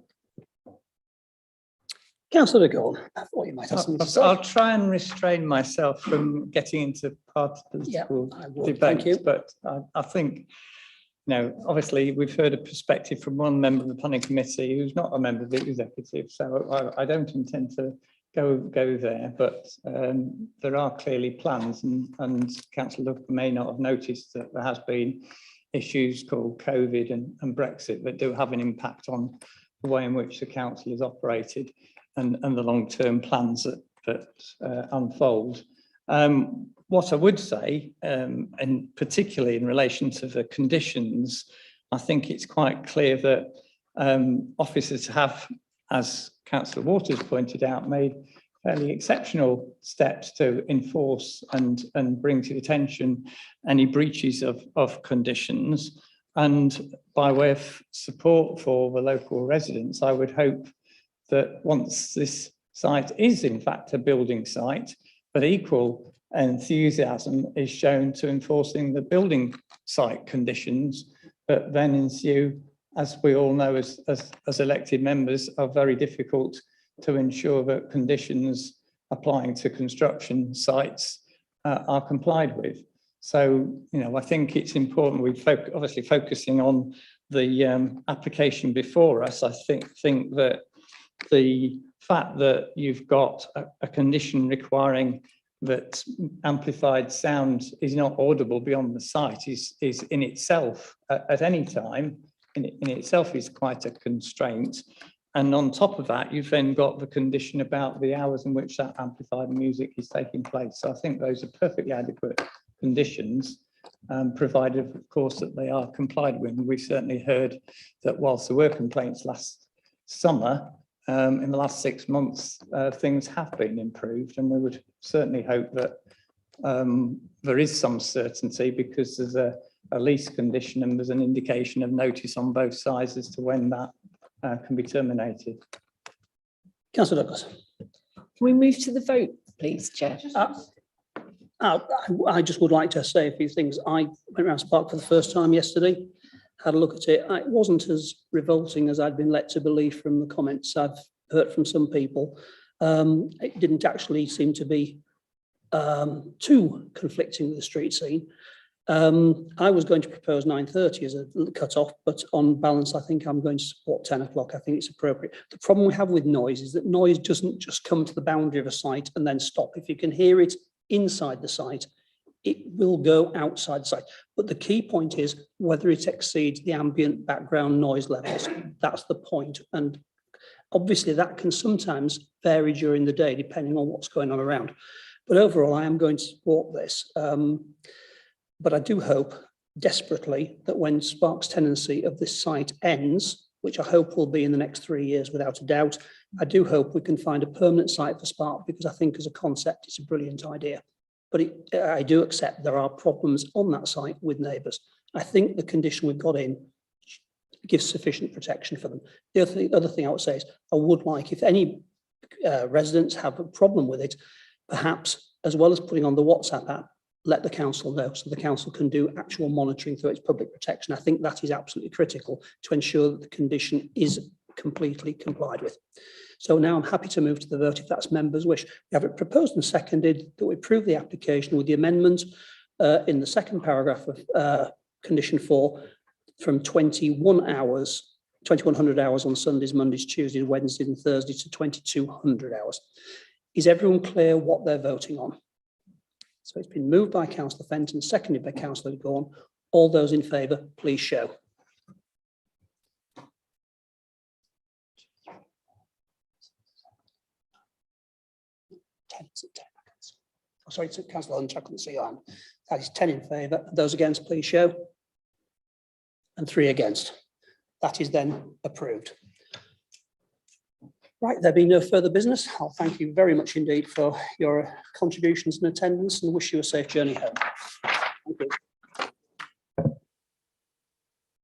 Councillor Gorn, I thought you might have something to say. I'll try and restrain myself from getting into political debates, but I think, you know, obviously we've heard a perspective from one member of the planning committee who's not a member of the executive, so I don't intend to go there, but there are clearly plans, and Councillor Luck may not have noticed that there has been issues called COVID and Brexit that do have an impact on the way in which the council is operated and the long-term plans that unfold. What I would say, and particularly in relation to the conditions, I think it's quite clear that officers have, as Councillor Waters pointed out, made fairly exceptional steps to enforce and bring to attention any breaches of conditions. And by way of support for the local residents, I would hope that once this site is in fact a building site, but equal enthusiasm is shown to enforcing the building site conditions that then ensue, as we all know as elected members, are very difficult to ensure that conditions applying to construction sites are complied with. So, you know, I think it's important we obviously focusing on the application before us. I think that the fact that you've got a condition requiring that amplified sound is not audible beyond the site is in itself, at any time, in itself is quite a constraint. And on top of that, you've then got the condition about the hours in which that amplified music is taking place. So I think those are perfectly adequate conditions, provided, of course, that they are complied with. And we've certainly heard that whilst there were complaints last summer, in the last 6 months, things have been improved, and we would certainly hope that there is some certainty, because there's a lease condition and there's an indication of notice on both sides as to when that can be terminated. Councillor Douglas. Can we move to the vote, please, Chair? I just would like to say a few things. I went around Spark for the first time yesterday, had a look at it. It wasn't as revolting as I'd been led to believe from the comments I've heard from some people. It didn't actually seem to be too conflicting with the street scene. I was going to propose 9:30 as a cut-off, but on balance, I think I'm going to support 10 o'clock. I think it's appropriate. The problem we have with noise is that noise doesn't just come to the boundary of a site and then stop. If you can hear it inside the site, it will go outside the site. But the key point is whether it exceeds the ambient background noise levels. That's the point. And obviously that can sometimes vary during the day, depending on what's going on around. But overall, I am going to support this. But I do hope desperately that when Spark's tenancy of this site ends, which I hope will be in the next 3 years without a doubt, I do hope we can find a permanent site for Spark, because I think as a concept, it's a brilliant idea. But I do accept there are problems on that site with neighbours. I think the condition we've got in gives sufficient protection for them. The other thing I would say is I would like, if any residents have a problem with it, perhaps as well as putting on the WhatsApp app, let the council know so the council can do actual monitoring through its public protection. I think that is absolutely critical to ensure that the condition is completely complied with. So now I'm happy to move to the vote if that's members' wish. We have it proposed and seconded that we approve the application with the amendment in the second paragraph of condition 4 from 21 hours 2100 hours on Sundays, Mondays, Tuesdays, Wednesdays and Thursdays to 2200 hours. Is everyone clear what they're voting on? So it's been moved by Councillor Fenton, seconded by Councillor Gorn. All those in favour, please show. Oh, sorry, to Councillor Hunt, I couldn't see your hand. That is 10 in favour. Those against, please show. And 3 against. That is then approved. Right, there being no further business, I'll thank you very much indeed for your contributions and attendance and wish you a safe journey home. Thank you.